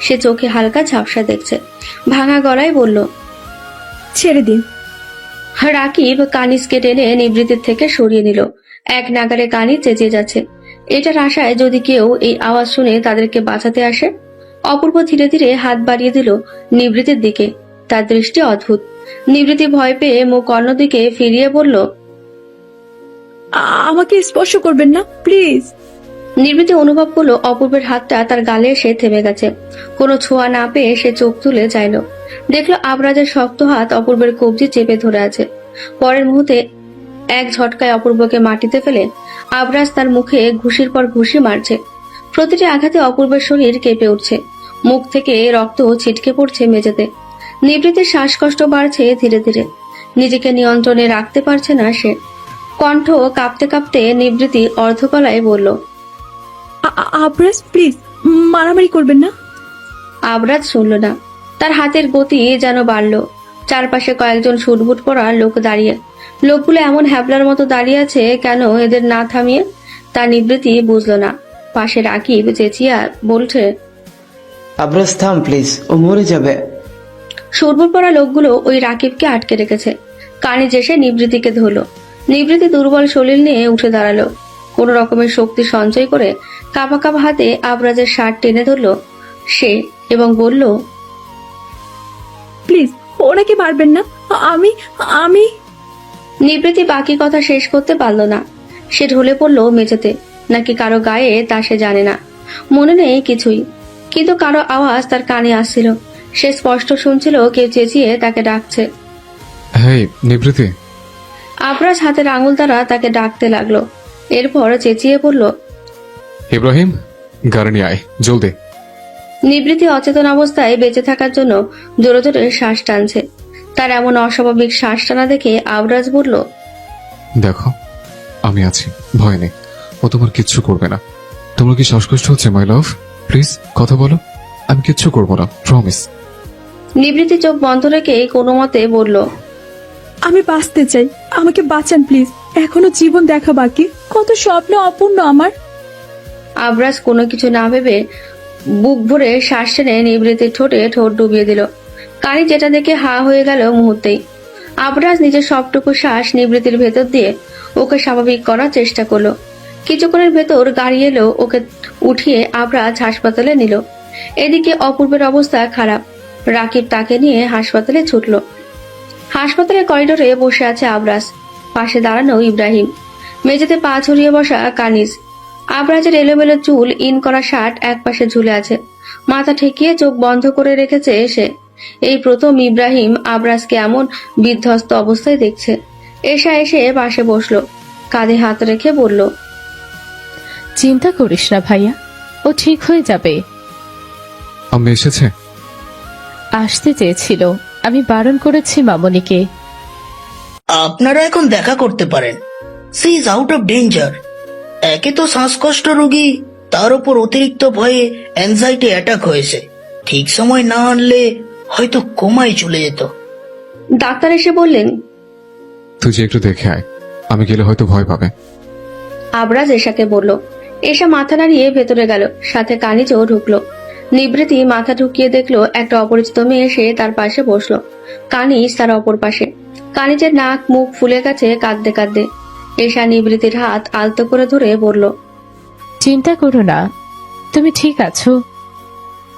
সে চোখে হালকা ঝাপসা দেখছে, ভাঙা গলায় বলল, ছেড়ে দিন। রাকিব কানিজকে টেনে নিবৃত্তির থেকে সরিয়ে নিল। এক নাগারে কানিজ চেঁচিয়ে যাচ্ছে। এটার আশায় যদি কেউ এই আওয়াজ শুনে তাদেরকে বাঁচাতে আসে। অপূর্ব ধীরে ধীরে হাত বাড়িয়ে দিল নিবৃত্তির দিকে। তার দৃষ্টি অদ্ভুত। নিবৃত্তি ভয় পেয়ে মুখ অন্যদিকে ফিরিয়ে বলল, আমাকে স্পর্শ করবেন না প্লিজ। নিবৃত্তি অনুভব করলো অপূর্বের হাতটা তার গালে এসে থেমে গেছে। কোনো ছোঁয়া না পেয়ে সে চোখ তুলে চাইল, দেখলো আবরাজের শক্ত হাত অপূর্বের কবজি চেপে ধরে আছে। পরের মুহূর্তে এক ঝটকায় অপূর্বকে মাটিতে ফেলে আবরাজ তার মুখে ঘুষির পর ঘুষি মারছে। প্রতিটি আঘাতে অপূর্বের শরীর কেঁপে উঠছে, মুখ থেকে রক্ত ছিটকে পড়ছে মেঝেতে। নিবৃত্তির শ্বাসকষ্ট বাড়ছে ধীরে ধীরে, নিজেকে নিয়ন্ত্রণে রাখতে পারছে না সে। কণ্ঠ কাঁপতে কাঁপতে নিবৃত্তি অর্ধগলায় বলল, আবরাজ প্লিজ, মারামারি করবেন না। আবরাজ শুনল না। তার হাতের গতি যেন বাড়ল। চারপাশে কয়েকজন সুটবুট পরা লোক দাঁড়িয়ে। লোকগুলো এমন হ্যাবলার মতো দাঁড়িয়ে আছে কেন, এদের না থামিয়ে? তা নিবৃত্তি বুঝল না। পাশে রাকিব চেঁচিয়ে বলছে, আবরাজ থাম প্লিজ, ও মরে যাবে। সুটবুট পরা লোকগুলো ওই রাকিবকে আটকে রেখেছে। কানিজ এসে নিবৃত্তিকে ধরল। নিবৃত্তি দুর্বল শরীর নিয়ে উঠে দাঁড়ালো। কোন রকমের শক্তি সঞ্চয় করে কাঁপা কাঁপা হাতে আবরাজের শার্ট টেনে ধরল সে এবং বলল, প্লিজ ওনাকে মারবেন না। আমি আমি নিবৃত্তি বাকি কথা শেষ করতে পারল না। সে ঢলে পড়ল মেঝেতে, নাকি কারো গায়ে তা সে জানে না। মনে নেই কিছুই, কিন্তু কারো আওয়াজ তার কানে আসছিল। সে স্পষ্ট শুনছিল কেউ চেঁচিয়ে তাকে ডাকছে। হেই নিবৃত্তি। আবরাজ হাতের আঙুল দ্বারা তাকে ডাকতে লাগলো। এরপর চেঁচিয়ে বলল, ইব্রাহিম, গাড়ি নিয়ে আয় জলদি। নিবৃত্তি অচেতন অবস্থায় বেঁচে থাকার জন্য জোরে জোরে শ্বাস টানছে। তার এমন অস্বাভাবিক শ্বাস টানা দেখে আবরাজ বলল, দেখো আমি আছি, ভয় নেই, ও তোমার কিচ্ছু করবে না। তোমার কি শ্বাসকষ্ট হচ্ছে মাই লাভ? প্লিজ কথা বলো, আমি কিচ্ছু করবো না, প্রমিস। নিবৃত্তি চোখ বন্ধ রেখে কোনো মতে বলল, আমি বাঁচতে চাই, আমাকে বাঁচান প্লিজ। এখনো জীবন দেখা বাকি, কত স্বপ্ন অপূর্ণ আমার। আবরাজ কোনো কিছু না ভেবে বুক ভরে শ্বাস টেনে নিবৃত্তির ঠোঁটে ঠোঁট ডুবিয়ে দিল। কানি যেটা দেখে হা হয়ে গেল মুহূর্তেই। আবরাজ নিজের সবটুকু শ্বাস নিবৃত্তির ভেতর দিয়ে ওকে স্বাভাবিক করার চেষ্টা করলো। কিছুক্ষণের ভেতর গাড়ি এলো, ওকে উঠিয়ে আবরাজ হাসপাতালে নিল। এদিকে অপূর্বের অবস্থা খারাপ। রাকিব তাকে নিয়ে হাসপাতালে ছুটল। হাসপাতালের করিডোরে বসে আছে আবরাজ, পাশে দাঁড়ানো ইব্রাহিম, মেঝেতে পা ছড়িয়ে বসা কানিজ। আবরাজের এলোমেলো চুল, ইন করা শার্ট এক পাশে ঝুলে আছে, মাথা ঠেকিয়ে চোখ বন্ধ করে রেখেছে সে। এই প্রথম ইব্রাহিম আবরাজকে এমন বিধ্বস্ত অবস্থায় দেখছে। এসা এসে পাশে বসলো, কাঁধে হাত রেখে বলল, চিন্তা করিস না ভাইয়া, ও ঠিক হয়ে যাবে। আমি এসেছে? আসতে চেয়েছিল, আমি বারণ করেছি মামনিকে। আপনারা এখন দেখা করতে পারেন। She is out of danger. একে তো শ্বাসকষ্ট রোগী, তার উপর অতিরিক্ত ভয়ে অ্যাংজাইটি অ্যাটাক হয়েছে। ঠিক সময় না আনলে হয়তো কোমায় চলে যেত। ডাক্তার এসে বললেন, তুই যে একটু দেখে আয়, আমি গেলে হয়তো ভয় পাবে। আবরাজ এশাকে বলল। এশা মাথা নাড়িয়ে ভেতরে গেল, সাথে কানিজও ঢুকলো। নিবৃত্তি মাথা ঢুকিয়ে দেখলো একটা অপরিচিত মেয়ে এসে তার পাশে বসলো। কানিজ তার অপর পাশে। কানিজের নাক মুখ ফুলে গেছে কাঁদতে কাঁদতে। এশা নিবৃত্তির হাত আলতো করে ধরে বলল, চিন্তা করো না, তুমি ঠিক আছো।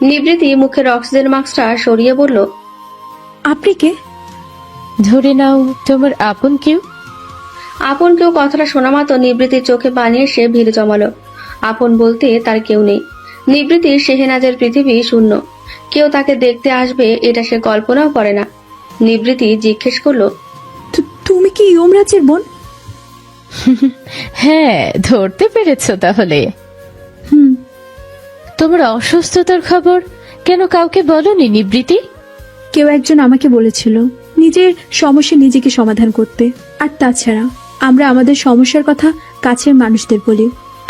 নিবৃত্তি মুখের অক্সিজেন মাস্কটা সরিয়ে বলল, আপনি কে? ধরে নাও তোমার আপন কেউ। আপন কেউ কথাটা শোনা মাত্র নিবৃত্তির চোখে পানি এসে ভিড় জমালো। আপন বলতে তার কেউ নেই। নিবৃত্তির শেহেনাজের পৃথিবী শূন্য। কেউ তাকে দেখতে আসবে এটা সে কল্পনাও করে না। নিবৃত্তি জিজ্ঞেস করলো, তুমি কি ইয়মরাজের বোন? হ্যাঁ, ধরতে পেরেছো তাহলে। তোমার অসুস্থতার খবর কেন কাউকে বলনি নিবৃত্তি? কেউ একজন আমাকে বলেছিল নিজের সমস্যা নিজেকে সমাধান করতে। আর তাছাড়া আমরা আমাদের সমস্যার কথা কাছের মানুষদের বলি।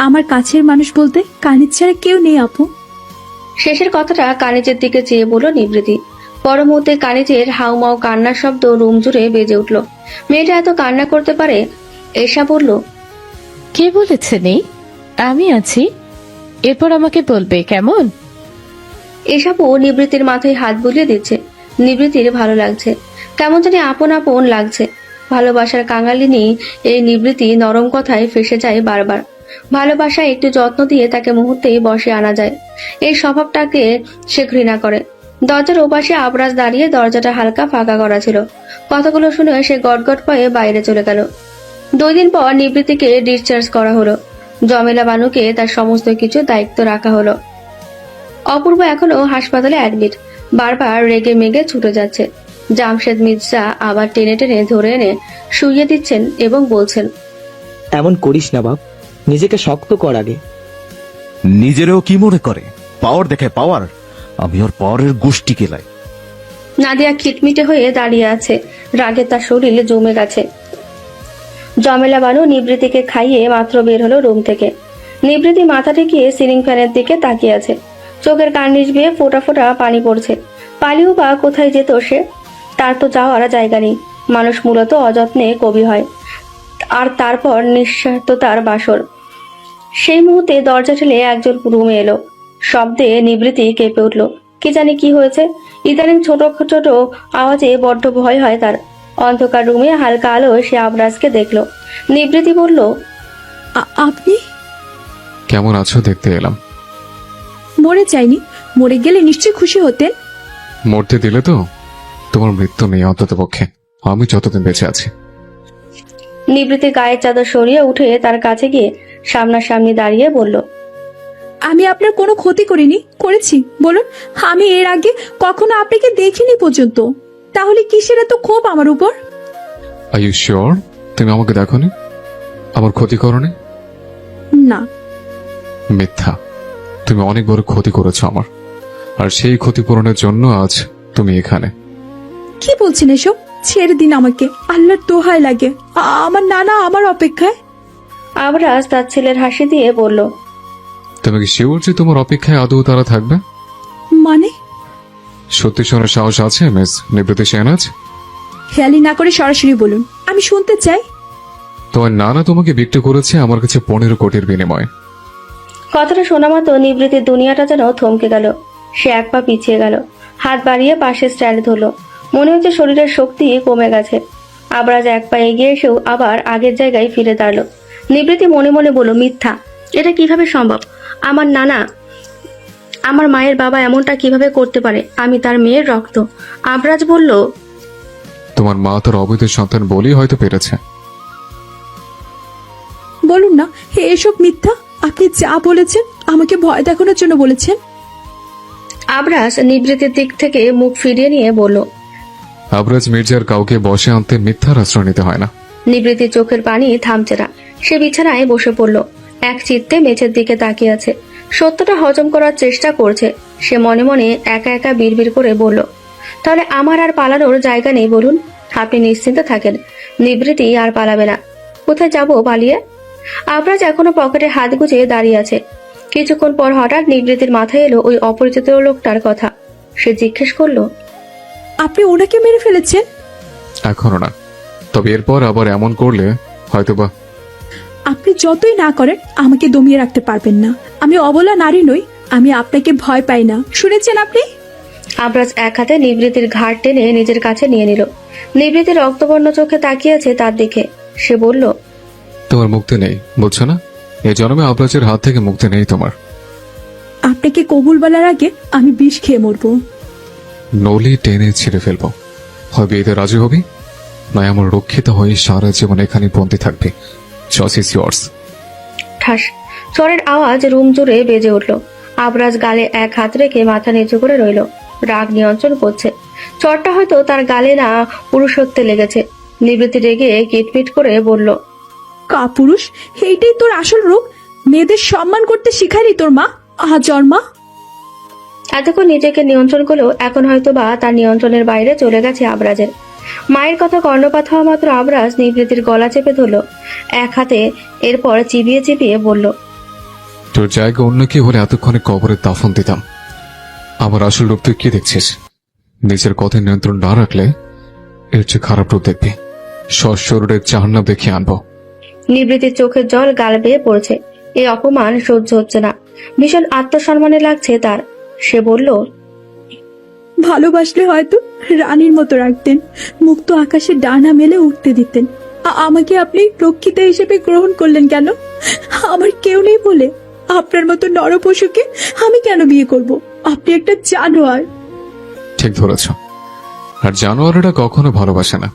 আমার কাছের মানুষ বলতে কানিজ ছাড়া কেউ নেই আপু। শেষের কথাটা কানিজের দিকে চেয়ে বলল নিবৃত্তি। পর মুহূর্তে কানিজের হাউমাউ কান্নার শব্দ রুম জুড়ে বেজে উঠল। মেয়েটা এত কান্না করতে পারে এশা বলল, কে বলেছে নেই? আমি আছি, এরপর আমাকে বলবে, কেমন? এসবও নিবৃত্তির মাথায় হাত বুলিয়ে দিচ্ছে। নিবৃত্তির ভালো লাগছে, কেমন জানি আপন আপন লাগছে। ভালোবাসার কাঙালিনী এই নিবৃত্তি নরম কথায় ফেসে যায় বারবার। ভালোবাসায় একটু যত্ন দিয়ে তাকে মুহূর্তেই বসে আনা যায়, এই স্বভাবটাকে সে ঘৃণা করে। দরজার ওপাশে আবরাজ দাঁড়িয়ে, দরজাটা হালকা ফাঁকা করা ছিল। কথাগুলো শুনে সে গটগট পায়ে বাইরে চলে গেল। 2 দিন পর নিবৃত্তিকে ডিসচার্জ করা হলো। জমেলা বানুকে তার সমস্ত কিছু দায়িত্ব রাখা হলো। অপূর্ব এখনো হাসপাতালে অ্যাডমিট, বারবার রেগে মেগে ছুটে যাচ্ছে। জামশেদ মির্জা আবার টেনে টেনে ধরে এনে শুইয়ে দিচ্ছেন এবং বলছেন, এমন করিস না বাপ, নিজেকে শক্ত কর আগে। নিজেরও কি মনে করে? পাওয়ার দেখে পাওয়ার। আমি ওর পাওয়ারের গোষ্ঠী কেলাই। নাদিয়া খিটমিটে হয়ে দাঁড়িয়ে আছে, রাগে তার শরীরে জমে গেছে। জমেলা বানু নিবৃত্তিকে খাইয়ে মাত্র বের হলো রুম থেকে। নিবৃত্তি মাথা ঠেকিয়ে সিলিং ফ্যানের দিকে তাকিয়ে আছে, চোখের কার্নিশ বেয়ে ফোঁটা ফোঁটা পানি পড়ছে। পালিও বা কোথায় যেত সে? তার তো যাওয়ার জায়গা নেই। মানুষ মূলত অযত্নে কবি হয়, আর তারপর নিঃস্বার্থতার বাসর। সেই মুহূর্তে দরজা ঠেলে একজন রুমে এলো। শব্দে নিবৃত্তি কেঁপে উঠল। কি জানি কি হয়েছে, ইদানিং ছোট ছোট আওয়াজে বড্ড ভয় হয় তার। অন্ধকার রুমে হালকা আলো সে আবরাজকে দেখলো। নিবৃত্তি বলল, আপনি? কেমন আছো দেখতে এলাম। মরে যায়নি, মরে গেলে নিশ্চয়ই খুশি হতেন। মরতে দিলে তো তোমার মৃত্যু নেই অন্তত পক্ষে, আমি যতদিন বেঁচে আছি। নিবৃত্তি গায়ের চাদর সরিয়ে উঠে তার কাছে গিয়ে সামনাসামনি দাঁড়িয়ে বলল, আমি আপনার কোনো ক্ষতি করিনি। করেছি বলুন? আমি এর আগে কখনো আপনাকে দেখিনি পর্যন্ত, তাহলে কিসের এত ক্ষোভ আমার উপর? আর ইউ শিওর তুমি আমাকে দেখোনি, আমার ক্ষতি করনি? না। মিথ্যা, তুমি অনেক বড় ক্ষতি করেছো আমার, আর সেই ক্ষতিপূরণের জন্য আজ তুমি এখানে। কি বলছেন এসব? ছেড়ে দিন আমাকে, আল্লাহর দোহাই লাগে। আমার নানা আমার অপেক্ষায়। আবরাজ তার ছেলের হাসি দিয়ে বলল, তুমি কি শিওর যে তোমার অপেক্ষায় আদৌ তারা থাকবে? মানে? সত্যি শোনার সাহস আছে মিস নিবৃত্তি সেনাজ? খেয়ালি না করে সরাসরি বলুন, আমি শুনতে চাই। তোমার নানা তোমাকে বিক্রি করেছে আমার কাছে 15 কোটির বিনিময়ে। কথাটা শোনা মতো নিবৃত্তির দুনিয়াটা যেন থমকে গেল। সে এক পা পিছিয়ে গেল, হাত বাড়িয়ে পাশে স্ট্যান্ড ধরলো। মনে হচ্ছে শরীরের শক্তি কমে গেছে। আবরাজ এক পা এগিয়ে এসেও আবার আগের জায়গায় ফিরে দাঁড়ালো। নিবৃত্তি মনে মনে বলল, মিথ্যা, এটা কিভাবে সম্ভব? আমার নানা, আমার মায়ের বাবা এমনটা কিভাবে করতে পারে? আমি তার মেয়ের রক্ত। আবরাজ বলল, তোমার মা তার অবৈধ সন্তান বলেই হয়তো পেরেছে। বলুন না, এসব মিথ্যা। আপনি যা বলেছেন আমাকে ভয় দেখানোর জন্য বলেছেন। আবরাজ নিবৃত্তির দিক থেকে মুখ ফিরিয়ে নিয়ে বলল, আবরাজ মির্জার কাউকে বসে আনতে মিথ্যার আশ্রয় নিতে হয় না। নিবৃত্তির চোখের পানি থামছে না। সে বিছানায় বসে পড়ল, এক চিত্তে মেঝের দিকে তাকিয়ে আছে। সত্যটা হজম করার চেষ্টা করছে। সে মনে মনে একা একা বিড়বিড় করে বলল, তাহলে আমার আর পালানোর জায়গা নেই বলুন? আপনি নিশ্চিন্ত থাকেন, নিবৃত্তি আর পালাবে না। কোথায় যাব পালিয়ে? আবরাজ এখনো পকেটে হাত গুজে দাঁড়িয়ে আছে। কিছুক্ষণ পর হঠাৎ নিবৃত্তির মাথায় এলো ওই অপরিচিত লোকটার কথা। সে জিজ্ঞেস করলো, আপনি ওনাকে মেরে ফেলেছেন? এখনো না, তবে এরপর আবার এমন করলে হয়তোবা। আপনি যতই না করেন আমাকে দমিয়ে রাখতে পারবেন না। আমি অবলা নারী নই, আমি আপনাকে ভয় পাই না, শুনেছেন আপনি? আবরাজ এক হাতে নিবৃত্তির ঘাড় টেনে নিজের কাছে নিয়ে নিল। নিবৃত্তির রক্তবর্ণ চোখে তাকিয়ে আছে তার দিকে। সে বলল, তোমার মুক্তি নেই, বুঝছো না? এই জন্মে আবরাজের হাত থেকে মুক্তি নেই তোমার। আপনাকে কবুল বলার আগে আমি বিষ খেয়ে মরবো। নলি টেনে ছিঁড়ে ফেলবো। হয় বিয়েতে রাজি হবি, নয় আমার রক্ষিত হয়ে সারা জীবন এখানে বন্দী থাকবে। Choice is years. ঠাস চরের আওয়াজ রুম জুড়ে বেজে উঠল। আবরাজ গালে এক হাত রেখে মাথা নিচু করে রইল, রাগ নিয়ন্ত্রণ করছে। চরটা হয়তো তার গালে না পুরুষত্বে লেগেছে। নিবৃত্তি রেগে কিটমিট করে বলল, কাপুরুষ, এইটাই তোর আসল রূপ? মেয়েদের সম্মান করতে শিখায়নি তোর মা? জন্মা। এতক্ষণ নিজেকে নিয়ন্ত্রণ করলেও এখন হয়তো বা তার নিয়ন্ত্রণের বাইরে চলে গেছে আবরাজের। মায়ের কথা কর্ণপাত হওয়া মাত্র আবরাজ নিবৃত্তির গলা চেপে ধরল এক হাতে, এরপর চিবিয়ে চিবিয়ে বলল, তোর জায়গা অন্য কি হলে এতক্ষণে কবরে দাফন দিতাম। আমার আসল রূপ তুই কি দেখছিস? নিজের কথায় নিয়ন্ত্রণ না রাখলে এর চেয়ে খারাপ রূপ দেখবি। শরীরের চাহনা দেখিয়ে আনবো। নিবৃত্তির চোখের জল গাল বেয়ে পড়ছে। এই অপমান সহ্য হচ্ছে না, ভীষণ আত্মসম্মানে লাগছে তার। সে বলল, ভালোবাসলে হয়তো রানীর মতো রাখতেন, মুক্ত আকাশে ডানা মেলে উঠতে দিতেন। আমাকে আপনি রক্ষিতা হিসেবে গ্রহণ করলেন কেন? আমার কেউ নেই বলে? আপনার মতো নরপশুকে আমি কেন বিয়ে করব? আপনি একটা জানোয়ার। ঠিক ধরেছ, আর জানোয়ারেরা কখনো ভালোবাসে না।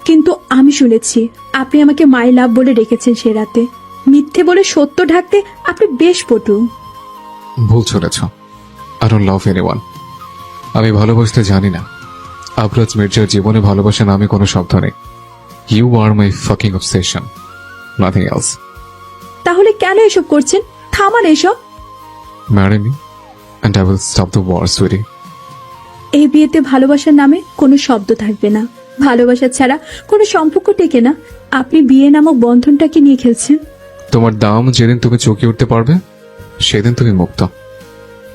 কিন্তু আমি শুনেছি আপনি আমাকে মাই লাভ বলে ডেকেছেন সে রাতে। মিথ্যে বলে সত্য ঢাকতে আপনি বেশ পটু। ভুল শুনেছ। I don't love anyone. আমি ভালোবাসতে জানি না। আবরাজ মির্জার জীবনে ভালোবাসা নামে কোনো শব্দ নেই। You are my fucking obsession, nothing else. তাহলে কেন এসব করছেন? থামান এসব। Marry me and I will stop the war, sweetie. এই বিয়েতে ভালোবাসার নামে কোনো শব্দ থাকবে না। ভালোবাসা ছাড়া কোনো সম্পর্ক টেকে না। আপনি বিয়ে নামক বন্ধনটাকে নিয়ে খেলছেন। তোমার দাম যেদিন তুমি চৌকি উঠতে পারবে সেদিন তুমি মুক্ত।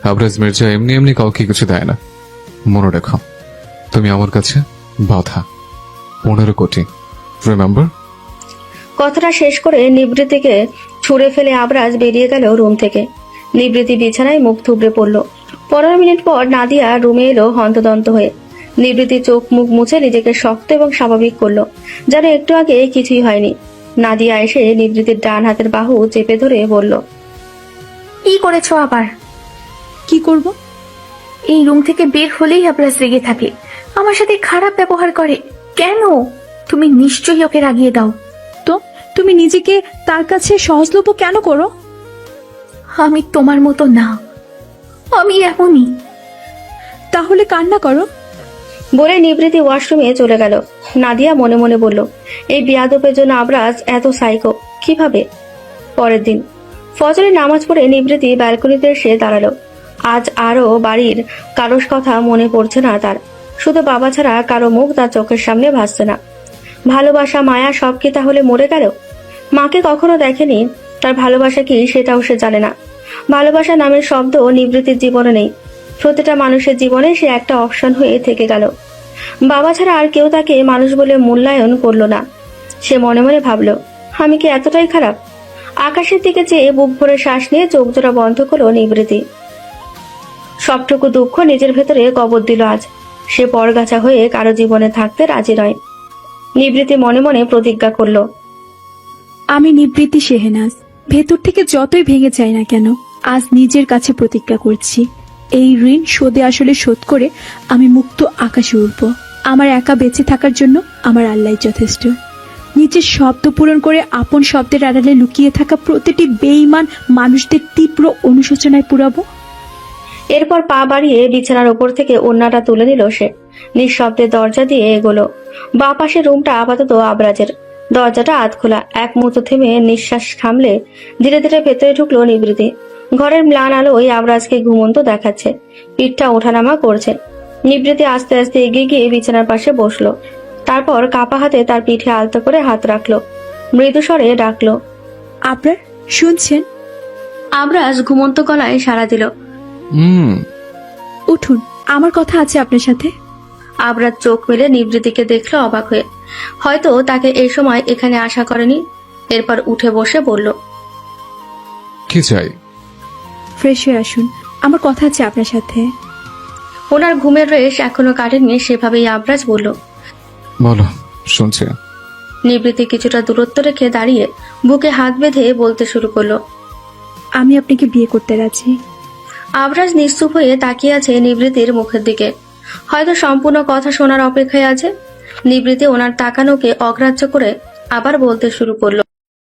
আবরাজ মির্জা এমনি এমনি কাউকে কিছু দেয় না। মনে রেখো, তুমি আমার কাছে বাধা। 15 কোটি, রিমেম্বার? কথাটা শেষ করে নিবৃত্তিকে ছুঁড়ে ফেলে আবরাজ বেরিয়ে গেল রুম থেকে। নিবৃত্তি বিছানায় মুখ থুবড়ে পড়ল। 15 মিনিট পর নাদিয়া রুমে এলো হন্তদন্ত হয়ে। নিবৃত্তি চোখ মুখ মুছে নিজেকে শক্ত এবং স্বাভাবিক করলো, যেন একটু আগে কিছুই হয়নি। নাদিয়া এসে নিবৃত্তির ডান হাতের বাহু চেপে ধরে বলল, কি করেছো আবার? কি করব? এই রুম থেকে বের হলেই আবরাজ রেগে থাকে, আমার সাথে খারাপ ব্যবহার করে। কেন? তুমি নিশ্চয়ই ওকে রাগিয়ে দাও। তো তুমি নিজেকে তার কাছে সহজলভ্য কেন করো? আমি তোমার মতো না, আমি এমনই। তাহলে কান্না করো। বলে নিবৃত্তি ওয়াশরুমে চলে গেল। নাদিয়া মনে মনে বলল, এই বিয়াদবের জন্য আবরাজ এত সাইকো কিভাবে? পরের দিন ফজরের নামাজ পড়ে নিবৃত্তি ব্যালকনিতে এসে দাঁড়ালো। আজ আরো বাড়ির কারোর কথা মনে পড়ছে না তার। শুধু বাবা ছাড়া কারো মুখ তার চোখের সামনে ভাসছে না। ভালোবাসা মায়া সব কি তাহলে মরে গেল? মাকে কখনো দেখেনি, তার ভালোবাসা কি সেটাও সে জানে না। ভালোবাসা নামের শব্দ নিবৃত্তির জীবনে নেই। প্রতিটা মানুষের জীবনে সে একটা অপশন হয়ে থেকে গেল। বাবা ছাড়া আর কেউ তাকে মানুষ বলে মূল্যায়ন করলো না। সে মনে মনে ভাবলো, আমি কি এতটাই খারাপ? আকাশের দিকে চেয়ে বুক ভরে শ্বাস নিয়ে চোখ জোড়া বন্ধ করলো নিবৃত্তি। সবটুকু দুঃখ নিজের ভেতরে কবর দিল আজ। সে পরগাছা হয়ে কারো জীবনে থাকতে রাজি নয়। নিবৃত্তি মনে মনে প্রতিজ্ঞা করলো, আমি নিবৃত্তি শেহনাজ, ভেতর থেকে যতই ভেঙে যায় না কেন, আজ নিজের কাছে প্রতিজ্ঞা করছি, এই ঋণ শোধে আসলে শোধ করে আমি মুক্ত আকাশে উঠব। আমার একা বেঁচে থাকার জন্য আমার আল্লাহ যথেষ্ট। নিজের শব্দ পূরণ করে আপন শব্দের আড়ালে লুকিয়ে থাকা প্রতিটি বেঈমান মানুষদের তীব্র অনুশোচনায় পুরাবো। এরপর পা বাড়িয়ে বিছানার ওপর থেকে ওড়নাটা তুলে নিল সে। নিঃশব্দে দরজা দিয়ে এগোলো। বাঁ পাশের রুমটা আপাতত আবরাজের। দরজাটা আধ খোলা। এক মুহূর্ত থেমে নিঃশ্বাস থামলে ধীরে ধীরে ভেতরে ঢুকলো নিবৃত্তি। ঘরের ম্লান আলোয় আবরাজকে ঘুমন্ত দেখাচ্ছে, পিঠটা ওঠানামা করছে। নিবৃত্তি আস্তে আস্তে এগিয়ে গিয়ে বিছানার পাশে বসলো। তারপর কাপা হাতে তার পিঠে আলতো করে হাত রাখলো, মৃদু স্বরে ডাকলো, আপনার শুনছেন? আবরাজ ঘুমন্ত গলায় সাড়া দিল, উঠুন, আমার কথা আছে আপনার সাথে। আবরাজ চোখ মেলে নিবৃত্তিকে দেখলো অবাক হয়ে। হয়তো তাকে এই সময় এখানে আশা করেনি। এরপর উঠে বসে বলল, কি চাই? ফ্রেশ হয়ে আসুন, আমার কথা আছে আপনার সাথে। ওনার ঘুমের রেশ এখনো কাটেনি, সেভাবেই আবরাজ বলল, বলো, শুনছি। নিবৃত্তি কিছুটা দূরত্ব রেখে দাঁড়িয়ে বুকে হাত বেঁধে বলতে শুরু করলো, আমি আপনাকে বিয়ে করতে রাজি। আবরাজ নিশ্চুপ হয়ে তাকিয়ে আছে নিবৃত্তির মুখের দিকে। হয়তো সম্পূর্ণ কথা শোনার অপেক্ষায় আছে। নিবৃত্তি ওনার তাকানোকে অগ্রাহ্য করে আবার বলতে শুরু করলো,